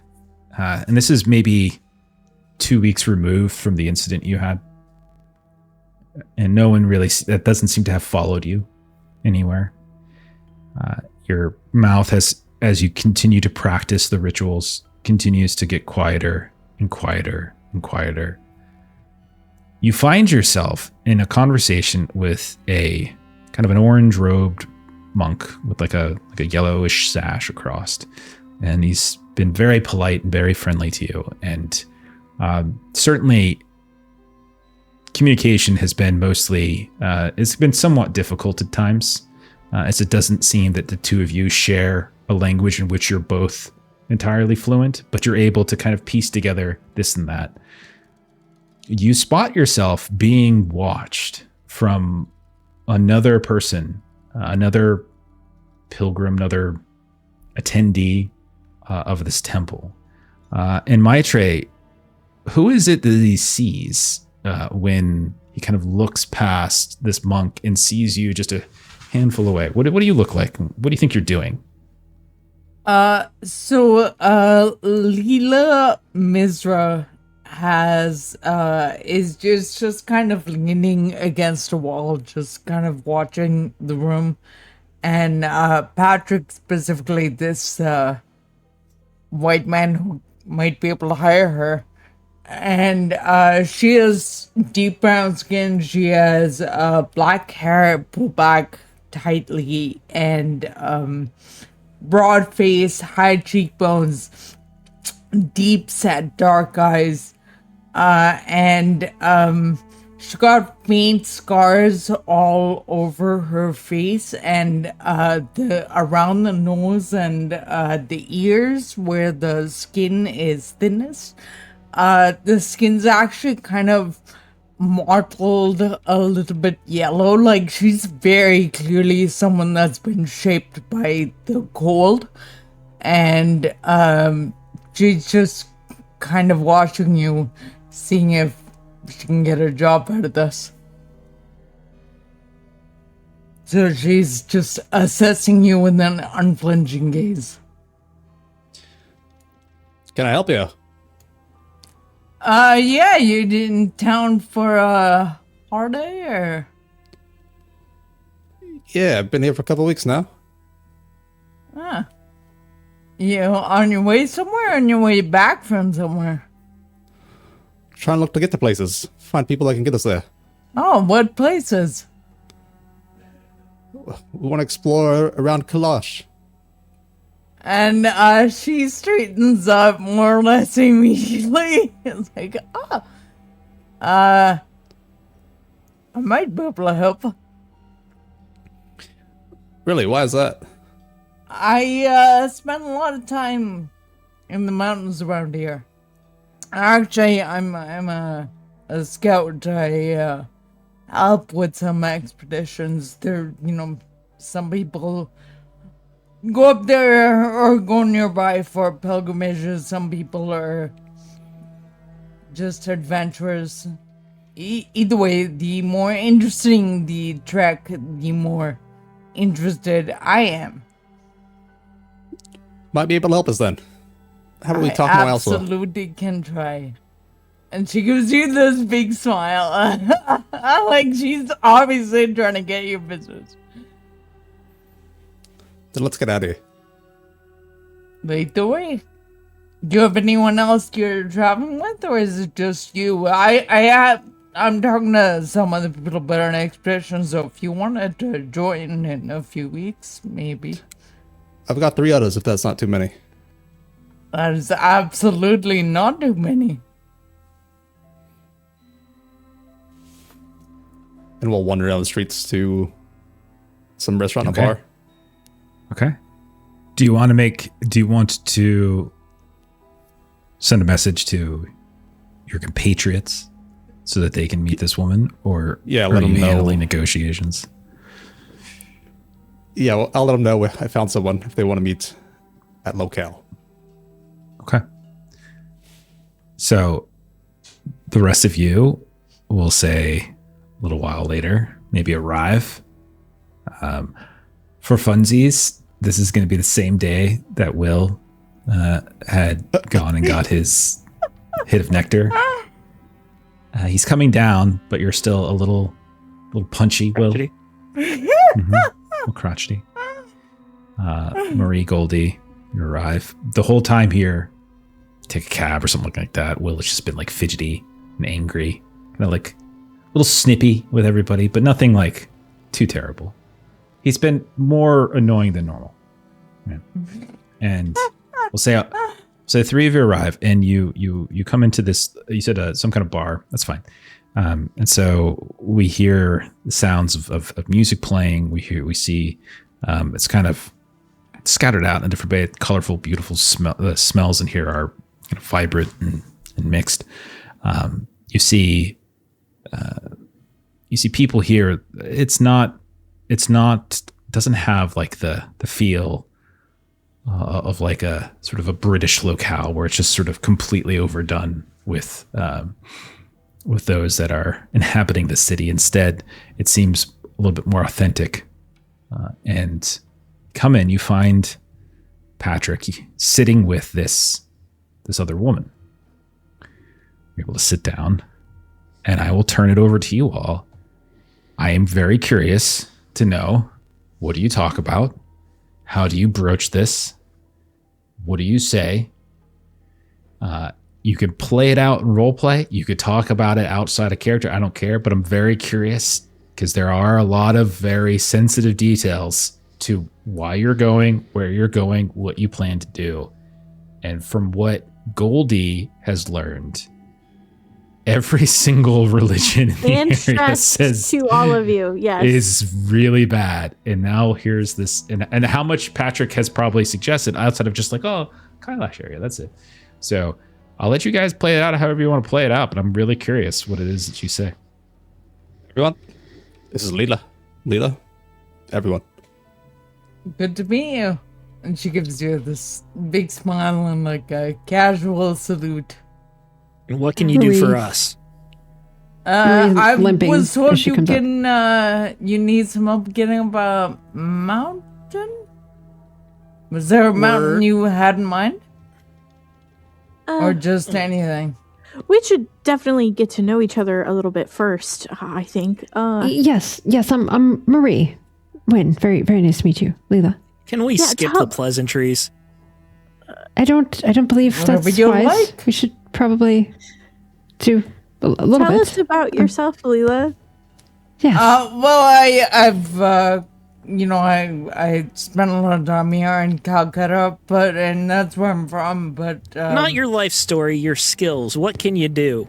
and this is maybe 2 weeks removed from the incident you had, and no one really, that doesn't seem to have followed you anywhere. Your mouth has, as you continue to practice the rituals, continues to get quieter and quieter and quieter. You find yourself in a conversation with a kind of an orange-robed monk with like a yellowish sash across, and he's been very polite and very friendly to you. And certainly, communication has been mostly it's been somewhat difficult at times, as it doesn't seem that the two of you share a language in which you're both entirely fluent, but you're able to kind of piece together this and that. You spot yourself being watched from another person, another pilgrim, another attendee of this temple. And Maitreyi, who is it that he sees when he kind of looks past this monk and sees you just a handful away? What do you look like? What do you think you're doing? Leela Mizra is just kind of leaning against a wall, just kind of watching the room. And Patrick, specifically this white man who might be able to hire her. And she has deep brown skin. She has black hair pulled back tightly, and broad face, high cheekbones, deep set dark eyes, and she got faint scars all over her face, and around the nose and the ears where the skin is thinnest. The skin's actually kind of mottled, a little bit yellow. Like, she's very clearly someone that's been shaped by the cold. And she's just kind of watching you, seeing if she can get a job out of this. So she's just assessing you with an unflinching gaze. Can I help you? Yeah, you in town for a holiday, or? Yeah, I've been here for a couple weeks now. Huh. You on your way somewhere, or on your way back from somewhere? trying to look to get to places. Find people that can get us there. Oh, what places? We want to explore around Kalash. And she straightens up more or less immediately. It's like, I might be able to help. Really? Why is that? I spent a lot of time in the mountains around here. Actually, I'm a scout. I help with some expeditions. There, some people go up there or go nearby for pilgrimages. Some people are just adventurers. Either way, the more interesting the trek, the more interested I am. Might be able to help us then. How about we talk more elsewhere? Absolutely can try. And she gives you this big smile. Like she's obviously trying to get your business. Then let's get out of here. Lead the way. Do you have anyone else you're traveling with, or is it just you? I'm talking to some other people about an expedition, so if you wanted to join in a few weeks, maybe. I've got 3 others, if that's not too many. That is absolutely not too many. And we'll wander down the streets to some restaurant and Okay. bar. Okay. Do you want to send a message to your compatriots so that they can meet this woman, or Yeah, are let them you know. handling negotiations? Yeah, well, I'll let them know I found someone if they want to meet at locale. Okay. So the rest of you will say a little while later, maybe arrive. For funsies, this is going to be the same day that Will had gone and got his hit of nectar. He's coming down, but you're still a little punchy, Will. Mm-hmm. A little crotchety. Marie, Goldie, you arrive. The whole time here, take a cab or something like that. Will has just been like fidgety and angry, kind of like a little snippy with everybody, but nothing like too terrible. He's been more annoying than normal. Yeah. And we'll say 3 of you arrive, and you come into this. You said some kind of bar. That's fine. And so we hear the sounds of music playing. We see it's kind of scattered out in a different way. Colorful, beautiful smells in here are kind of vibrant and mixed. You see people here. It's not doesn't have like the feel of like a sort of a British locale where it's just sort of completely overdone with those that are inhabiting the city. Instead, it seems a little bit more authentic. And come in, you find Patrick sitting with this other woman. You're able to sit down, and I will turn it over to you all. I am very curious to know, what do you talk about? How do you broach this? What do you say? You could play it out in role play. You could talk about it outside of character. I don't care, but I'm very curious because there are a lot of very sensitive details to why you're going, where you're going, what you plan to do. And from what Goldie has learned, every single religion in And the area stress says to all of you, yes. is really bad. And now here's this, and how much Patrick has probably suggested outside of just like, oh, Kailash area, that's it. So I'll let you guys play it out however you want to play it out, but I'm really curious what it is that you say. Everyone, this is Leela. Leela, everyone. Good to meet you. And she gives you this big smile and like a casual salute. And what can you do for us? I limping was told as she you comes up. can, you need some help getting up a mountain? Was there a mountain you had in mind? Or just anything? We should definitely get to know each other a little bit first, I think. Yes, I'm Marie. Wynn, very, very nice to meet you. Leela. Can we skip the pleasantries? I don't believe Whatever that's you wise. like. We should probably to a little Tell bit. us about yourself, Leela. Yes. Well, I spent a lot of time here in Calcutta, and that's where I'm from. But Not your life story, your skills. What can you do?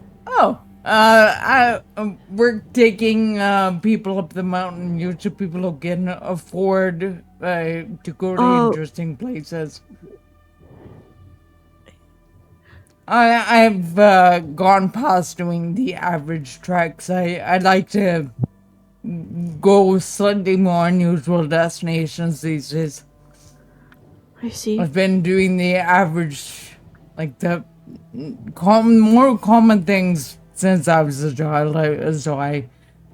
We're taking people up the mountain, usually people who can afford to go to interesting places. I've gone past doing the average treks. I like to go slightly more unusual destinations these days. I see. I've been doing the average, like the more common things since I was a child. So I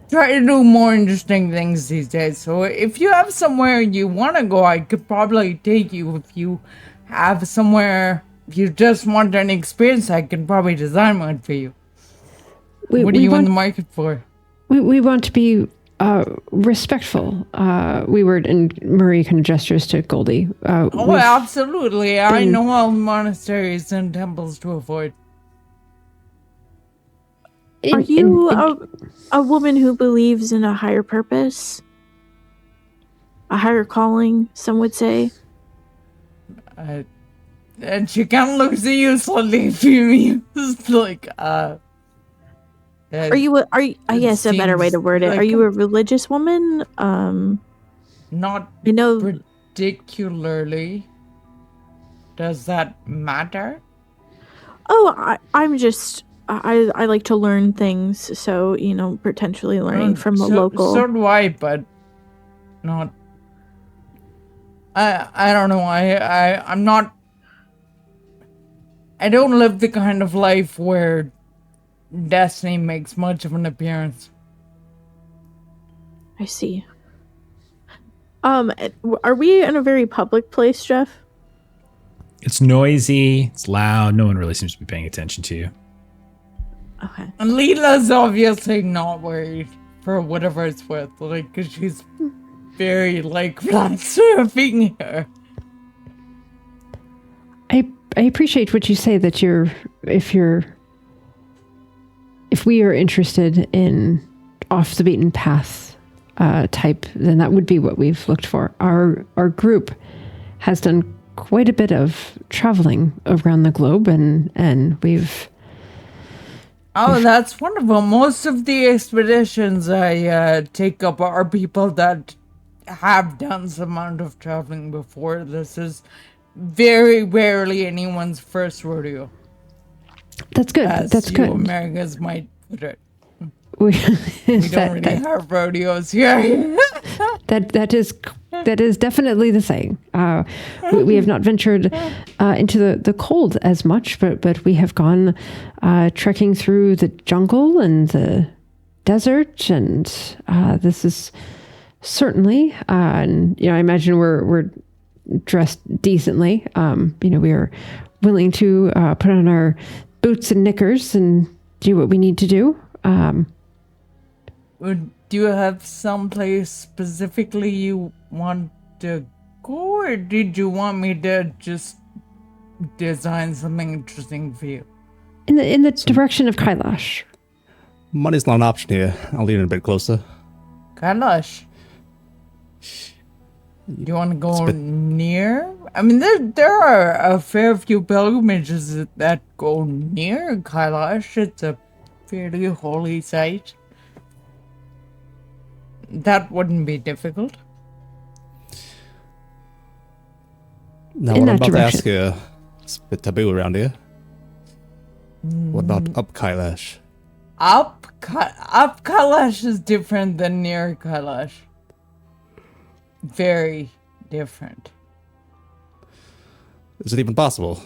try to do more interesting things these days. So if you have somewhere you want to go, I could probably take you. If you have somewhere you just want an experience, I can probably design one for you. What are you in the market for? We want to be respectful. And Murray kind of gestures to Goldie. Absolutely. I know all monasteries and temples to avoid. Are you a woman who believes in a higher purpose? A higher calling, some would say? And she kind of looks at you slightly confused, like, Are you I guess a better way to word it. Are you a religious woman? Not I know particularly. Does that matter? I'm just I like to learn things, so potentially learning from a local. So do I, but not. I don't know. I'm not. I don't live the kind of life where destiny makes much of an appearance. I see. Are we in a very public place, Jeff? It's noisy. It's loud. No one really seems to be paying attention to you. Okay. And Leela's obviously not worried for whatever it's worth, like, because she's very, like, flat surfing here. I appreciate what you say that if we are interested in off the beaten path type, then that would be what we've looked for. Our group has done quite a bit of traveling around the globe, and we've. Oh, that's wonderful. Most of the expeditions I take up are people that have done some amount of traveling before. This is very rarely anyone's first rodeo. That's good. That's good. Americans might put it. We don't really have rodeos here. That is definitely the saying. We have not ventured into the cold as much, but we have gone trekking through the jungle and the desert, and this is certainly. And I imagine we're dressed decently. We are willing to put on our boots and knickers and do what we need to do. Do you have someplace specifically you want to go, or did you want me to just design something interesting for you? In the direction of Kailash. Money's not an option here. I'll lean in a bit closer. Kailash. Do you want to go near? I mean, there are a fair few pilgrimages that go near Kailash. It's a fairly holy site. That wouldn't be difficult. Now, what I'm about to ask you, it's a bit taboo around here. What about up Kailash? Up Kailash is different than near Kailash. Very different. Is it even possible?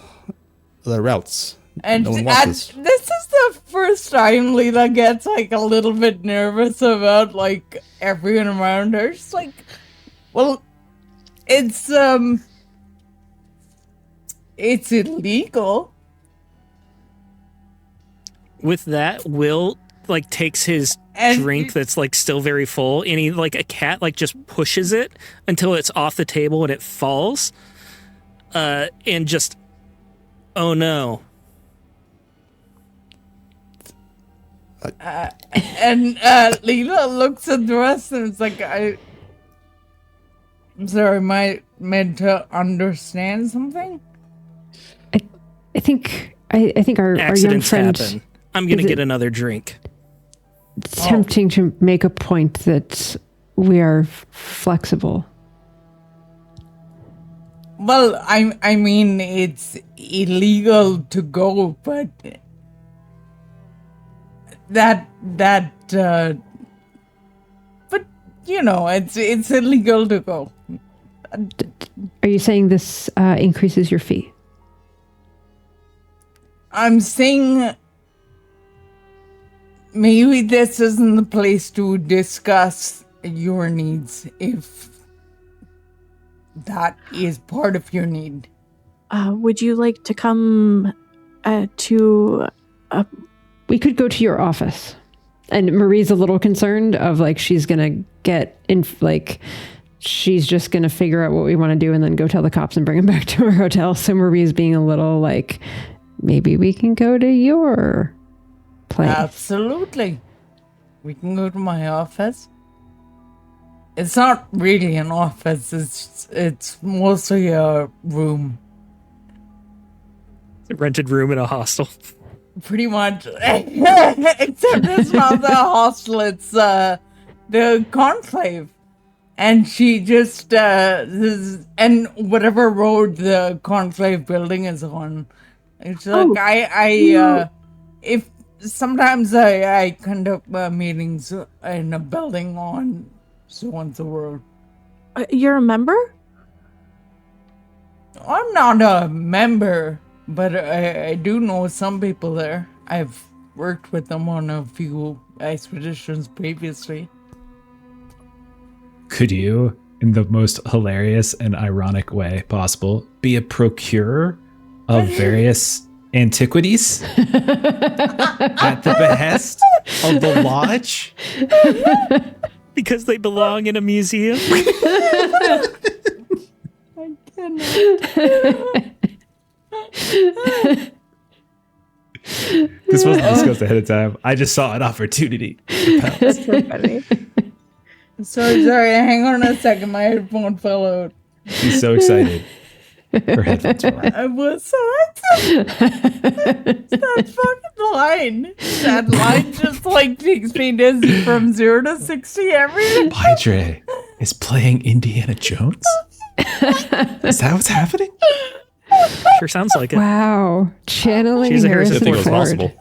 Are there routes? And no one wants this is the first time Leela gets like a little bit nervous about like everyone around her. She's like, well, it's illegal. With that, Will like takes his drink that's like still very full, and he like a cat like just pushes it until it's off the table and it falls, and just, oh no. And Leela looks at the rest and it's like, I'm sorry, am I meant to understand something? I think our young friend happen. I'm going to get another drink. It's tempting to make a point that we are flexible. Well, I mean, it's illegal to go, but but you know, it's illegal to go. Are you saying this increases your fee? I'm saying maybe this isn't the place to discuss your needs if that is part of your need. Would you like to come to... We could go to your office. And Marie's a little concerned of like she's going to get in, like she's just going to figure out what we want to do and then go tell the cops and bring him back to our hotel. So Marie's being a little like, maybe we can go to your place. Absolutely. We can go to my office. It's not really an office. It's mostly a room. A rented room in a hostel. Pretty much. Except it's not the hostel. It's the conclave. And she just and whatever road the conclave building is on. It's like if sometimes I conduct meetings in a building on so and so road. You're a member? I'm not a member, but I do know some people there. I've worked with them on a few expeditions previously. Could you, in the most hilarious and ironic way possible, be a procurer of various antiquities at the behest of the lodge? Because they belong in a museum? I cannot. This wasn't discussed ahead of time. I just saw an opportunity. That's so funny. Sorry, hang on a second. My headphone fell out. She's so excited. Her headphones fell out. I was so excited. That fucking line. That line just like takes me from 0 to 60 every day. Maitreyi is playing Indiana Jones? Is that what's happening? Sure sounds like it. Wow. Channeling She's a Harrison Harrison I think it was Ford. possible.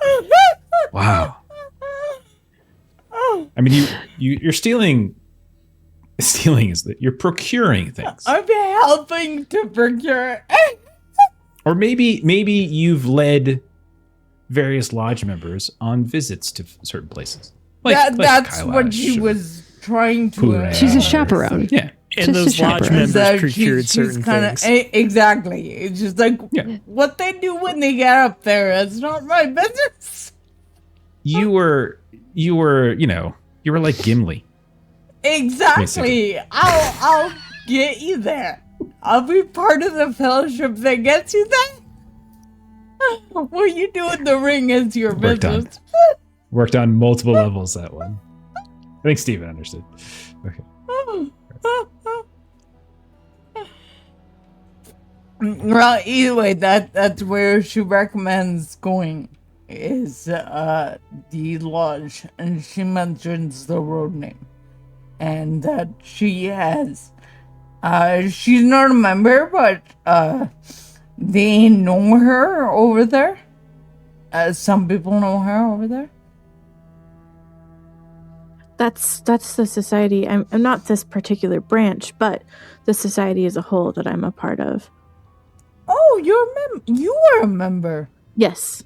Wow. I mean, you're stealing. Stealing is that you're procuring things, I'm helping to procure. or maybe you've led various lodge members on visits to certain places. That's what Kailash she or was trying to. Pura. She's a chaperone. Yeah. And Just those a lodge chaperone. members procured certain kinda, things. Exactly. It's just like what they do when they get up there. It's not my business. You were, like Gimli. Exactly. I'll get you there. I'll be part of the fellowship that gets you there. What you do in the ring is your business. Worked on multiple levels, that one. I think Steven understood. Okay. Well, either way, that's where she recommends going, is the lodge, and she mentions the road name, and that she has. She's not a member, but they know her over there. Some people know her over there. That's the society. I'm not this particular branch, but the society as a whole that I'm a part of. Oh, you are a member. Yes.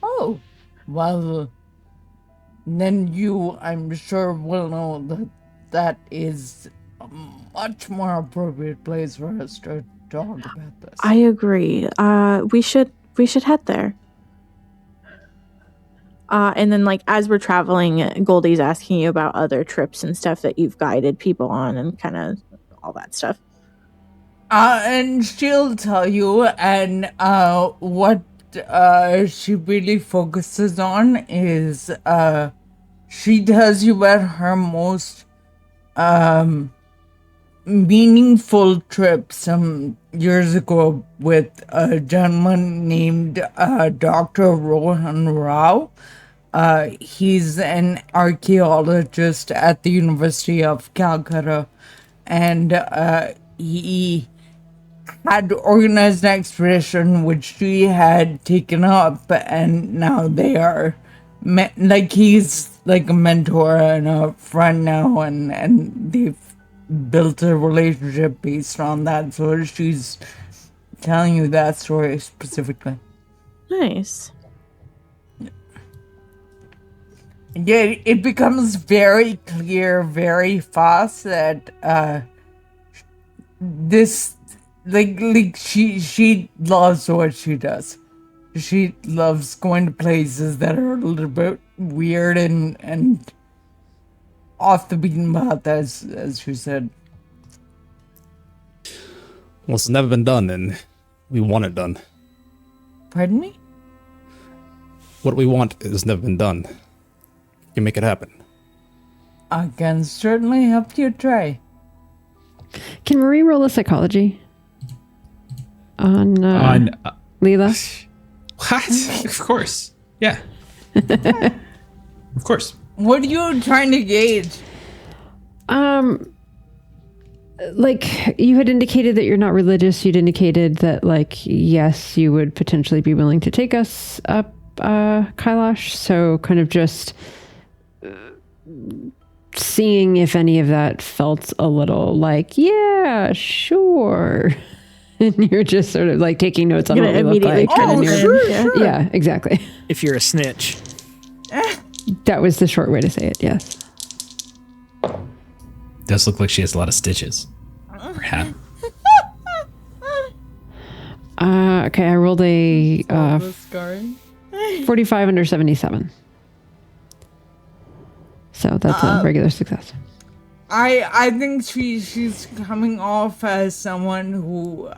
Oh, well, then you, I'm sure, will know that is a much more appropriate place for us to talk about this. I agree. We should head there. And then, like, as we're traveling, Goldie's asking you about other trips and stuff that you've guided people on and kind of all that stuff. And she'll tell you, and what she really focuses on is she tells you about her most meaningful trip some years ago with a gentleman named Dr. Rohan Rao. He's an archaeologist at the University of Calcutta, and he had organized an expedition which she had taken up, and now they are he's like a mentor and a friend now, and they've built a relationship based on that. So she's telling you that story specifically. Nice. Yeah, it becomes very clear very fast that this like she loves what she does. She loves going to places that are a little bit weird and off the beaten path, as she said. Well, it's never been done, and we want it done. Pardon me? What we want has never been done. You make it happen. I can certainly help you try. Can Marie roll a psychology on Leela? What? Of course. Yeah. Of course. What are you trying to gauge? Like you had indicated that you're not religious. You'd indicated that, like, yes, you would potentially be willing to take us up Kailash. So kind of just seeing if any of that felt a little like, yeah, sure. And you're just sort of like taking notes on what we look like. Sure. Yeah, exactly. If you're a snitch. That was the short way to say it, yes. Does look like she has a lot of stitches. Perhaps. Okay, I rolled a 45 under 77. So that's a regular success. I think she's coming off as someone who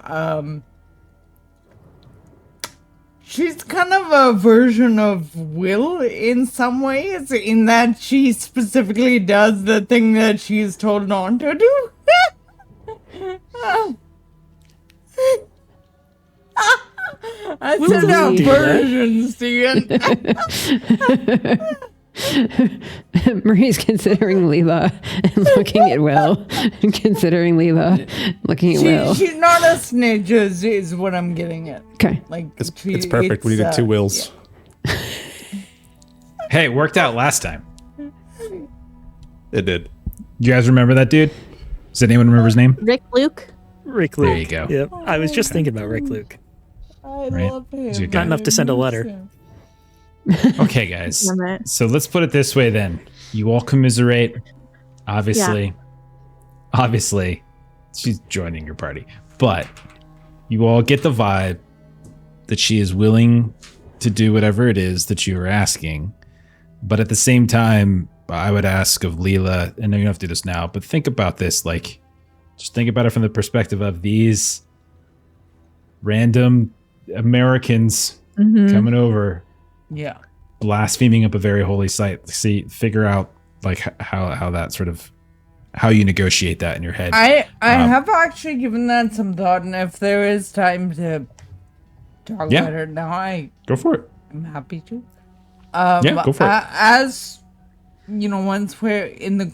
she's kind of a version of Will in some ways, in that she specifically does the thing that she's told not to do. I said no versions, Ian. Marie's considering Leela and looking at Will. And considering Leela, looking at Will. She's not a snitch, is what I'm getting at. Okay. Like It's perfect. We needed two Wills. Yeah. Hey, it worked out last time. It did. You guys remember that dude? Does anyone remember his name? Rick Luke. Rick Luke. There you go. Yep. I was just thinking about Rick Luke. I Right. love him. He's a good Not guy. enough to send a letter. Okay, guys. Damn it. So let's put it this way then. You all commiserate. Obviously, she's joining your party. But you all get the vibe that she is willing to do whatever it is that you are asking. But at the same time, I would ask of Leela, and you don't have to do this now, but think about this. Like, just think about it from the perspective of these random Americans coming over, Yeah. blaspheming up a very holy site. Figure out like how that sort of, how you negotiate that in your head. I have actually given that some thought, and if there is time to talk Yeah. about it now, Go for it. I'm happy to. Yeah, go for it. As you know, once we're in the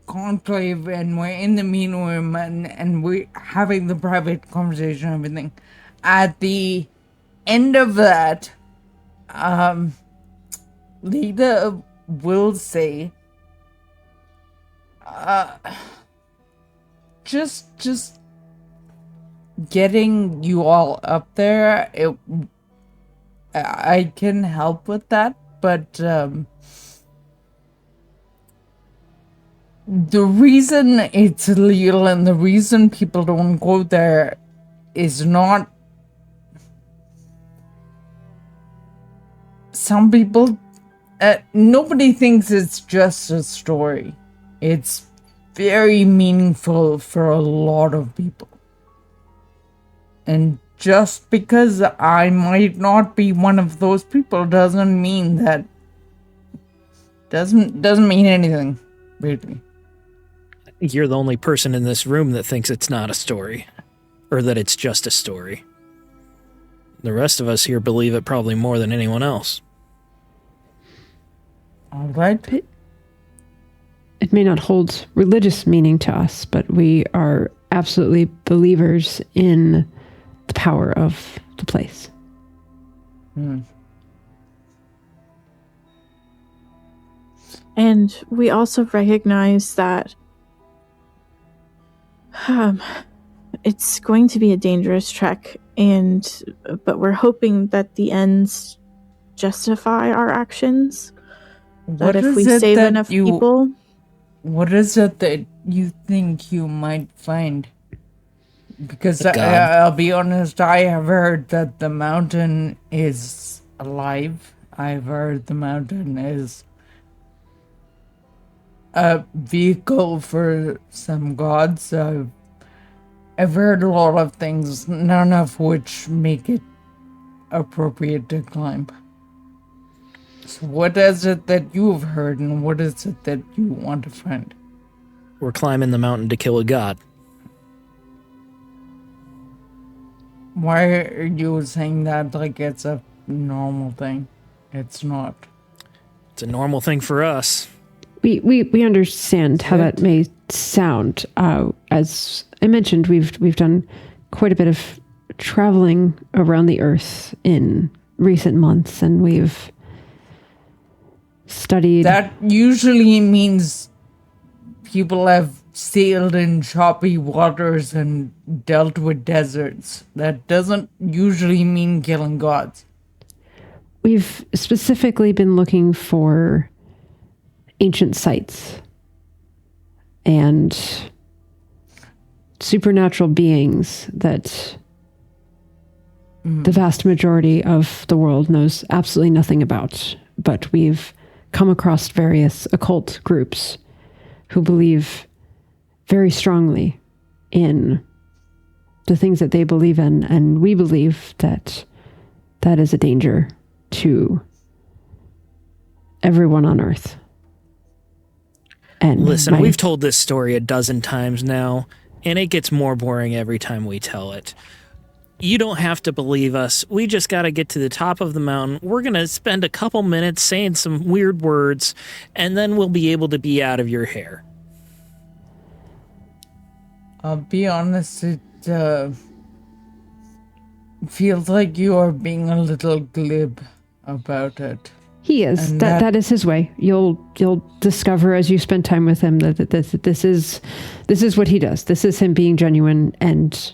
conclave and we're in the meeting room and we're having the private conversation and everything, at the end of that, Leela will say, just getting you all up there, I can help with that, but the reason it's illegal and the reason people don't go there is not. Some people, nobody thinks it's just a story. It's very meaningful for a lot of people. And just because I might not be one of those people doesn't mean that doesn't mean anything, really. You're the only person in this room that thinks it's not a story, or that it's just a story. The rest of us here believe it probably more than anyone else. All right. It may not hold religious meaning to us, but we are absolutely believers in the power of the place. And we also recognize that it's going to be a dangerous trek, but we're hoping that the ends justify our actions. That if we save enough people... What is it that you think you might find? Because I'll be honest, I have heard that the mountain is alive. I've heard the mountain is a vehicle for some gods. I've heard a lot of things, none of which make it appropriate to climb. So what is it that you've heard, and what is it that you want to find? We're climbing the mountain to kill a god. Why are you saying that like it's a normal thing? It's not. It's a normal thing for us. We understand how that may sound. As I mentioned, we've done quite a bit of traveling around the earth in recent months, and we've studied. That usually means people have sailed in choppy waters and dealt with deserts. That doesn't usually mean killing gods. We've specifically been looking for ancient sites and supernatural beings that the vast majority of the world knows absolutely nothing about. But we've come across various occult groups who believe very strongly in the things that they believe in, and we believe that that is a danger to everyone on Earth. And listen, we've told this story a dozen times now, and it gets more boring every time we tell it. You don't have to believe us. We just got to get to the top of the mountain. We're going to spend a couple minutes saying some weird words, and then we'll be able to be out of your hair. I'll be honest, it feels like you are being a little glib about it. He is. That is his way. You'll discover as you spend time with him that this is what he does. This is him being genuine and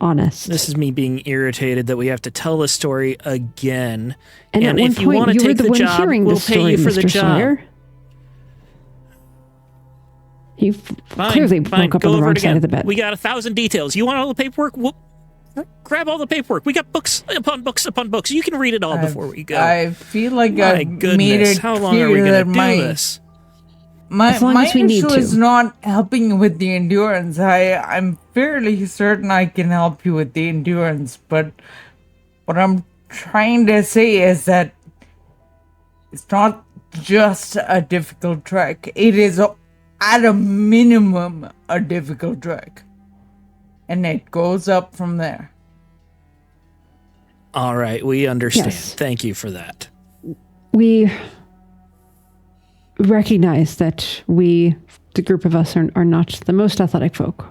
honest. This is me being irritated that we have to tell the story again. And if you want to take the job, we'll pay you for the job. You clearly woke up on the wrong side of the bed. We got 1,000 details. You want all the paperwork? Grab all the paperwork. We got books upon books upon books. You can read it all before we go. I feel like My goodness, how long are we going to do this? My issue is not helping you with the endurance. I'm fairly certain I can help you with the endurance, but what I'm trying to say is that it's not just a difficult trek. It is at a minimum a difficult trek. And it goes up from there. All right, we understand. Yes. Thank you for that. We recognize that we, the group of us, are not the most athletic folk.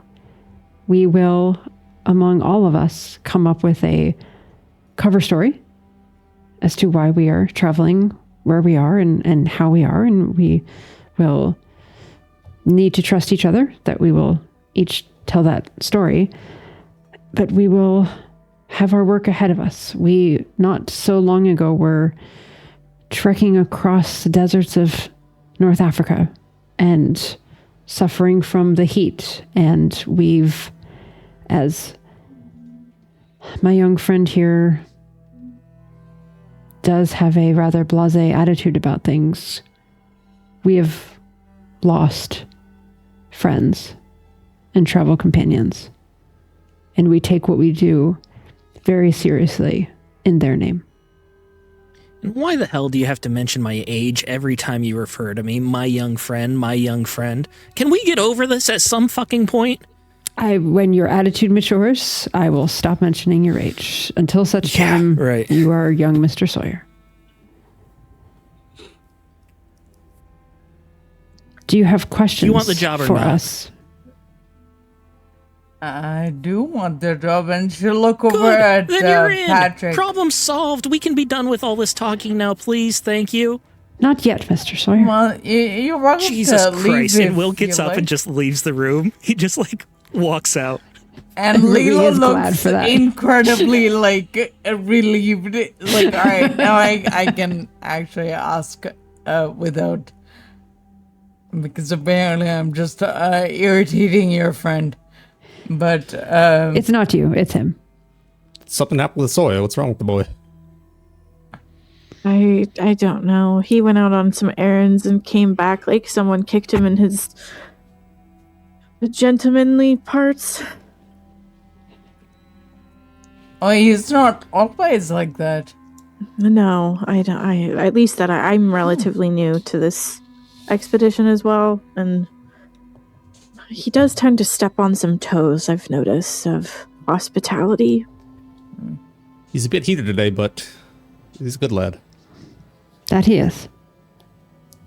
We will, among all of us, come up with a cover story as to why we are traveling where we are and how we are, and we will need to trust each other that we will each tell that story, but we will have our work ahead of us. We, not so long ago, were trekking across the deserts of North Africa and suffering from the heat, and we've, as my young friend here does have a rather blasé attitude about things, we have lost friends and travel companions. And we take what we do very seriously in their name. And why the hell do you have to mention my age every time you refer to me? My young friend, my young friend. Can we get over this at some fucking point? When your attitude matures, I will stop mentioning your age. Until such time, right. You are young Mr. Sawyer. Do you have questions you want the job or for not? us? I do want the job, and she'll look over Good. at Then you're in. Patrick. Problem solved. We can be done with all this talking now, please. Thank you. Not yet, Mr. Sawyer. Well, you're welcome Jesus to leave Christ. if And Will you gets up like. and just leaves the room. He just walks out. And Marie Leela is glad looks for that. incredibly relieved. Like, all right, now I can actually ask without, because apparently I'm just irritating your friend. But It's not you, it's him. Something happened with Sawyer. What's wrong with the boy? I don't know. He went out on some errands and came back like someone kicked him in his gentlemanly parts. oh, he's not always like that. No, I don't. At least that I'm relatively new to this expedition as well, and he does tend to step on some toes. I've noticed of hospitality. He's a bit heated today, but he's a good lad. That he is.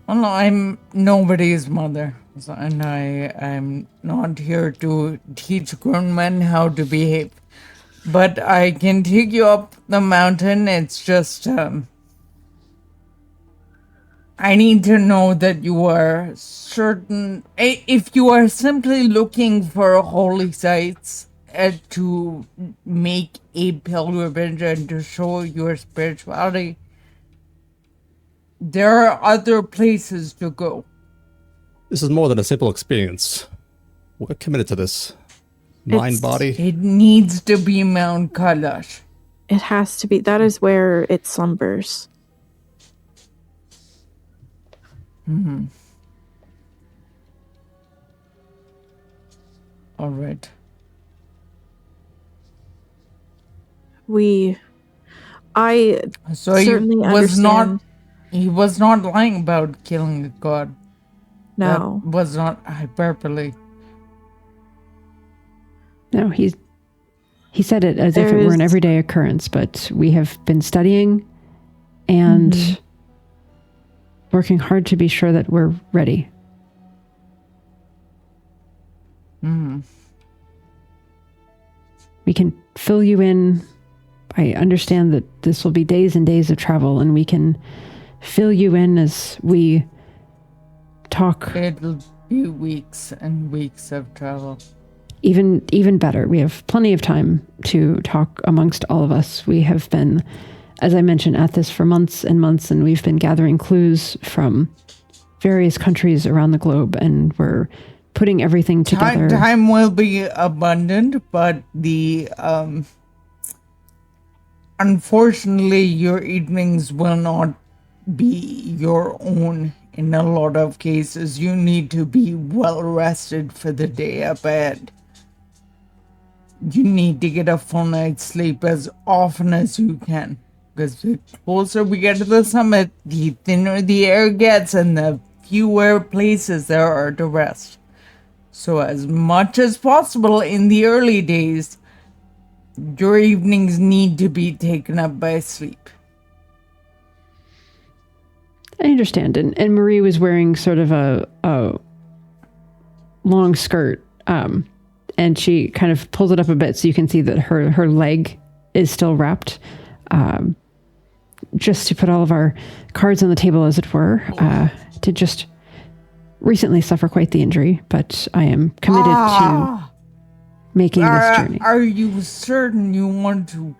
Well, no, I'm nobody's mother, and I'm not here to teach grown men how to behave. But I can take you up the mountain. It's just, I need to know that you are certain. If you are simply looking for holy sites to make a pilgrimage and to show your spirituality, there are other places to go. This is more than a simple experience. We're committed to this. Mind, body. It needs to be Mount Kailash. It has to be. That is where it slumbers. All right. I So he certainly was understand. he was not lying about killing a god. No. That was not hyperbole. No, he said it as if it were an everyday occurrence, but we have been studying and working hard to be sure that we're ready. We can fill you in. I understand that this will be days and days of travel, and we can fill you in as we talk. It'll be weeks and weeks of travel. Even better. We have plenty of time to talk amongst all of us. We have been, as I mentioned, at this for months and months, and we've been gathering clues from various countries around the globe, and we're putting everything together. Time will be abundant, but unfortunately, your evenings will not be your own. In a lot of cases, you need to be well rested for the day up ahead. You need to get a full night's sleep as often as you can. Because the closer we get to the summit, the thinner the air gets and the fewer places there are to rest. So as much as possible in the early days, your evenings need to be taken up by sleep. I understand. And Marie was wearing sort of a long skirt, and she kind of pulls it up a bit so you can see that her leg is still wrapped, just to put all of our cards on the table, as it were, to just recently suffer quite the injury, but I am committed to making this journey. Are you certain you want to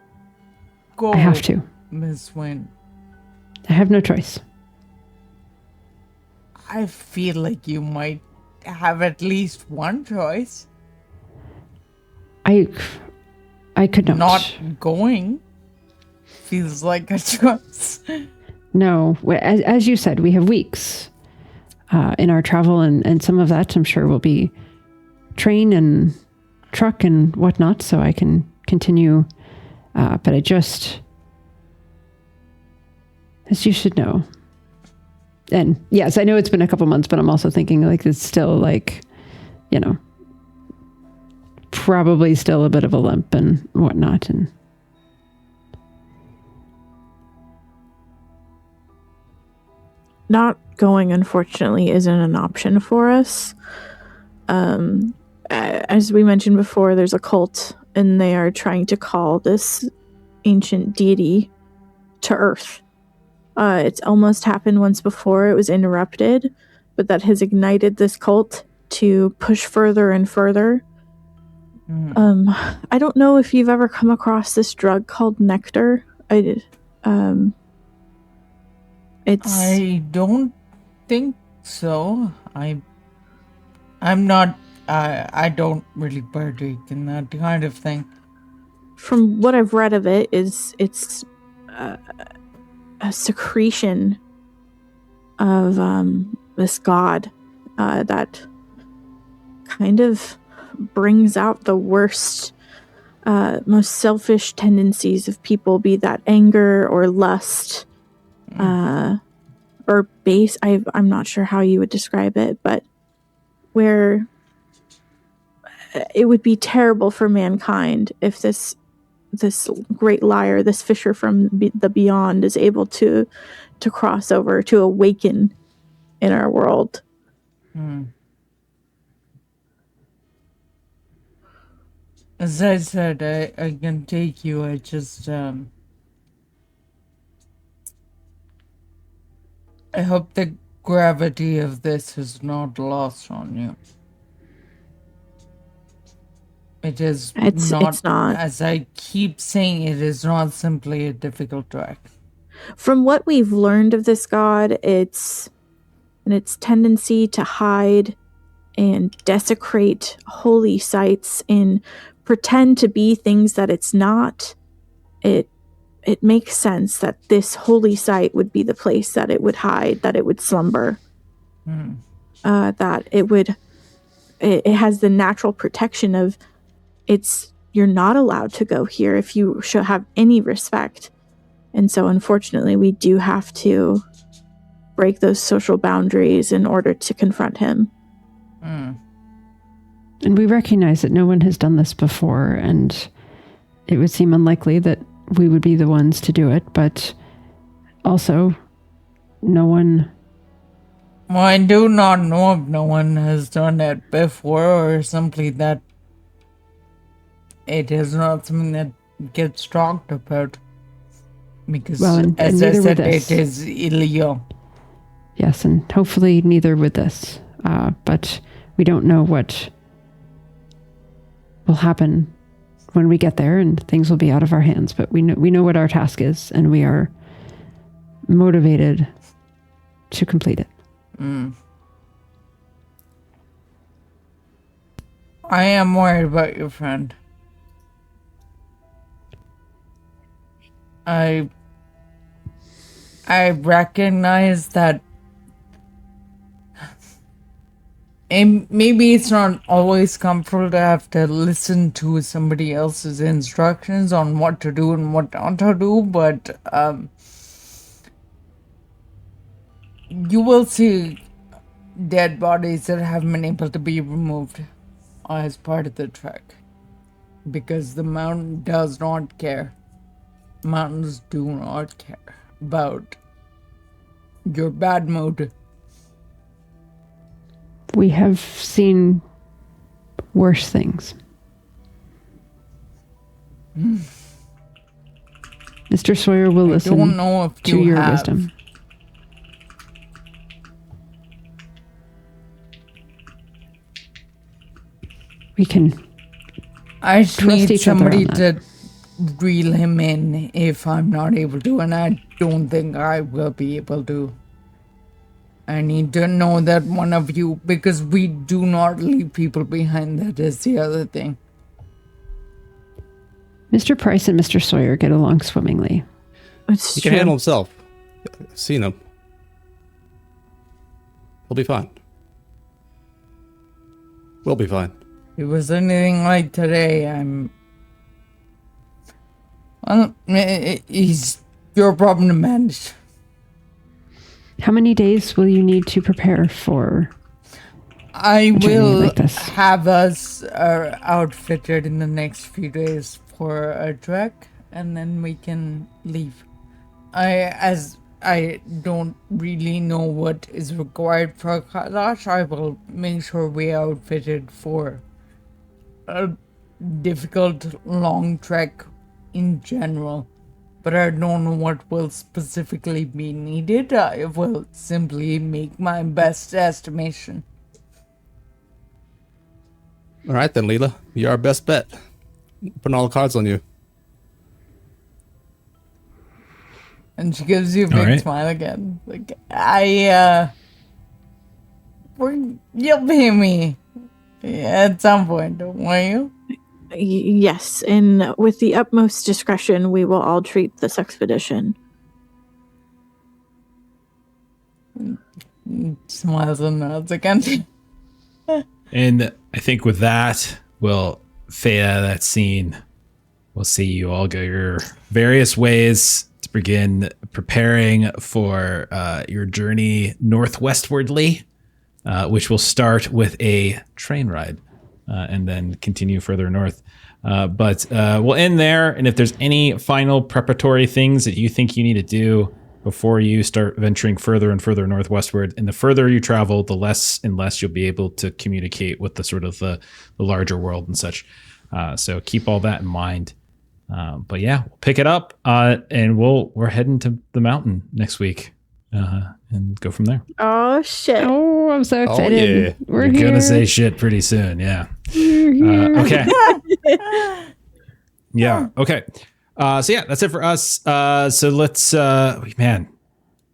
go? I have to. Miss Wynn. I have no choice. I feel like you might have at least one choice. I could not. Not going feels like a choice. No, as you said, we have weeks in our travel, and some of that I'm sure will be train and truck and whatnot, so I can continue But as you should know. And yes, I know it's been a couple months, but I'm also thinking like it's still like, probably still a bit of a limp and whatnot. And not going, unfortunately, isn't an option for us. As we mentioned before, there's a cult, and they are trying to call this ancient deity to Earth. It's almost happened once before. It was interrupted, but that has ignited this cult to push further and further. I don't know if you've ever come across this drug called nectar. I don't think so. I'm not. I don't really partake in that kind of thing. From what I've read of it, it's a secretion of this god that kind of brings out the worst, most selfish tendencies of people, be that anger or lust, or base. I'm not sure how you would describe it, but where it would be terrible for mankind if this great liar, this fisher from the beyond, is able to cross over, to awaken in our world. As I said, I can take you. I just I hope the gravity of this is not lost on you. It's not. As I keep saying, it is not simply a difficult track. From what we've learned of this god, its tendency to hide and desecrate holy sites and pretend to be things that it's not, it makes sense that this holy site would be the place that it would hide, that it would slumber, that it has the natural protection of you're not allowed to go here if you should have any respect. And so unfortunately we do have to break those social boundaries in order to confront him. And we recognize that no one has done this before, and it would seem unlikely that we would be the ones to do it, but also no one... Well, I do not know if no one has done it before, or simply that it is not something that gets talked about. Because, as I said, it is illegal. Yes, and hopefully neither with this. But we don't know what will happen when we get there, and things will be out of our hands. But we know what our task is, and we are motivated to complete it. I am worried about your friend. I recognize that maybe it's not always comfortable to have to listen to somebody else's instructions on what to do and what not to do, but you will see dead bodies that haven't been able to be removed as part of the trek, because the mountain does not care. Mountains do not care about your bad mood. We have seen worse things. Mr. Sawyer will listen to your wisdom. We can I need somebody to reel him in if I'm not able to, and I don't think I will be able to. I need to know that one of you, because we do not leave people behind. That is the other thing. Mr. Price and Mr. Sawyer get along swimmingly. He can handle himself. I've seen him. He'll be fine. We'll be fine. If it was anything like today, It's your problem to manage. How many days will you need to prepare for? I will like this? have us outfitted in the next few days for a trek, and then we can leave. I don't really know what is required for a Kailash. I will make sure we are outfitted for a difficult long trek in general. But I don't know what will specifically be needed. I will simply make my best estimation. All right then, Leela. You're our best bet. Putting all the cards on you. And she gives you a big smile again. Like, you'll pay me at some point, won't you? Yes, and with the utmost discretion, we will all treat this expedition. Smiles and nods again. And I think with that, we'll fade out of that scene. We'll see you all go your various ways to begin preparing for your journey northwestwardly, which will start with a train ride and then continue further north. But we'll end there. And if there's any final preparatory things that you think you need to do before you start venturing further and further northwestward, and the further you travel, the less and less you'll be able to communicate with the sort of the larger world and such. So keep all that in mind. But yeah, we'll pick it up and we're heading to the mountain next week and go from there. Oh shit! Oh, I'm so excited. Oh, yeah. We're You're here. gonna say shit pretty soon. Yeah. Okay. Yeah. Okay. So yeah, that's it for us. So let's man,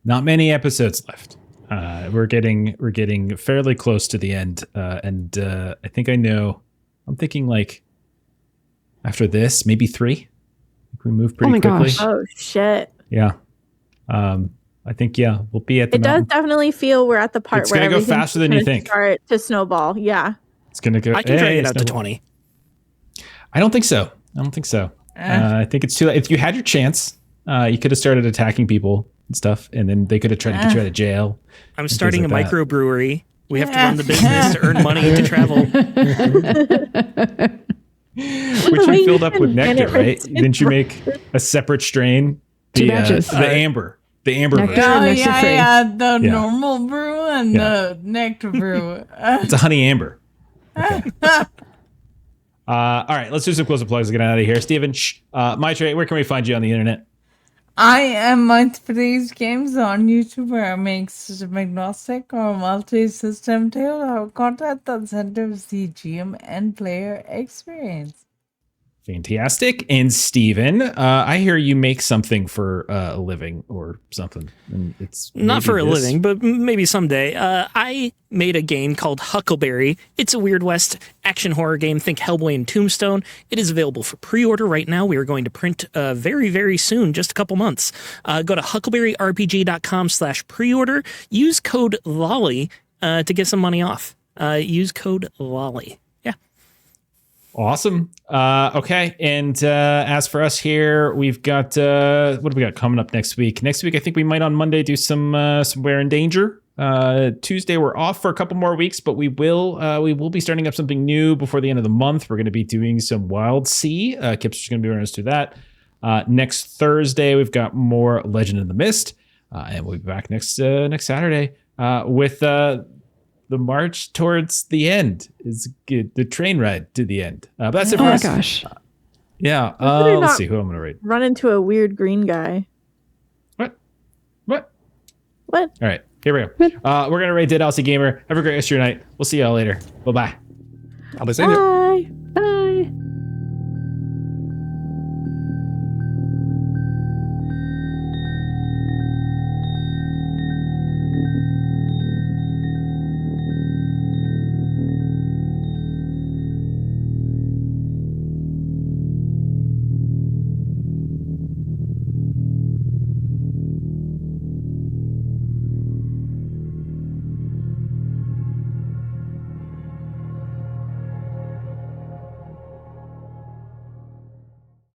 not many episodes left. We're getting fairly close to the end. And I think I'm thinking like after this, maybe 3. I think we move pretty quickly. Gosh. Oh shit! Yeah. I think we'll be at the It mountain. does definitely feel we're at the part It's where gonna go everything's faster than you gonna think. Start to snowball. Yeah. It's gonna go. I can drag it out to snowball. 20. I don't think so. I think it's too late. If you had your chance, you could have started attacking people and stuff, and then they could have tried to get you out of jail. I'm starting a like that. microbrewery. We have to run the business to earn money to travel. Which you filled up with nectar, right? Didn't you make a separate strain? 2 batches. The amber. The amber Nectar. version. Oh, Nectar free. the normal brew and the nectar brew. It's a honey amber. Okay. All right, let's do some close-up plugs to get out of here. Steven, Maitreyi, where can we find you on the internet? I am Maitreyi's Games on YouTube, where I make system agnostic or multi-system tabletop content that centers the GM and player experience. Fantastic. And Steven, I hear you make something for a living or something. And it's Not for a this. living, but maybe someday. I made a game called Huckleberry. It's a Weird West action horror game. Think Hellboy and Tombstone. It is available for pre-order right now. We are going to print very, very soon, just a couple months. Go to huckleberryrpg.com/pre-order. Use code LOLLY to get some money off. Use code LOLLY. Yeah. Awesome. Okay. And as for us here, we've got what do we got coming up next week? Next week, I think we might on Monday do some Wear in Danger. Tuesday we're off for a couple more weeks, but we will be starting up something new before the end of the month. We're going to be doing some Wild Sea. Kip's just going to be running us through that. Next Thursday we've got more Legend of the Mist, and we'll be back next Saturday with the march towards the end. Is good. The train ride to the end. But that's it for us. Oh my gosh. Yeah. Better Let's not see who I'm going to rate. Run into a weird green guy. What? What? All right. Here we go. We're going to rate Dead Elsie Gamer. Have a great rest of your night. We'll see y'all later. Bye-bye. I'll be saying it. Bye.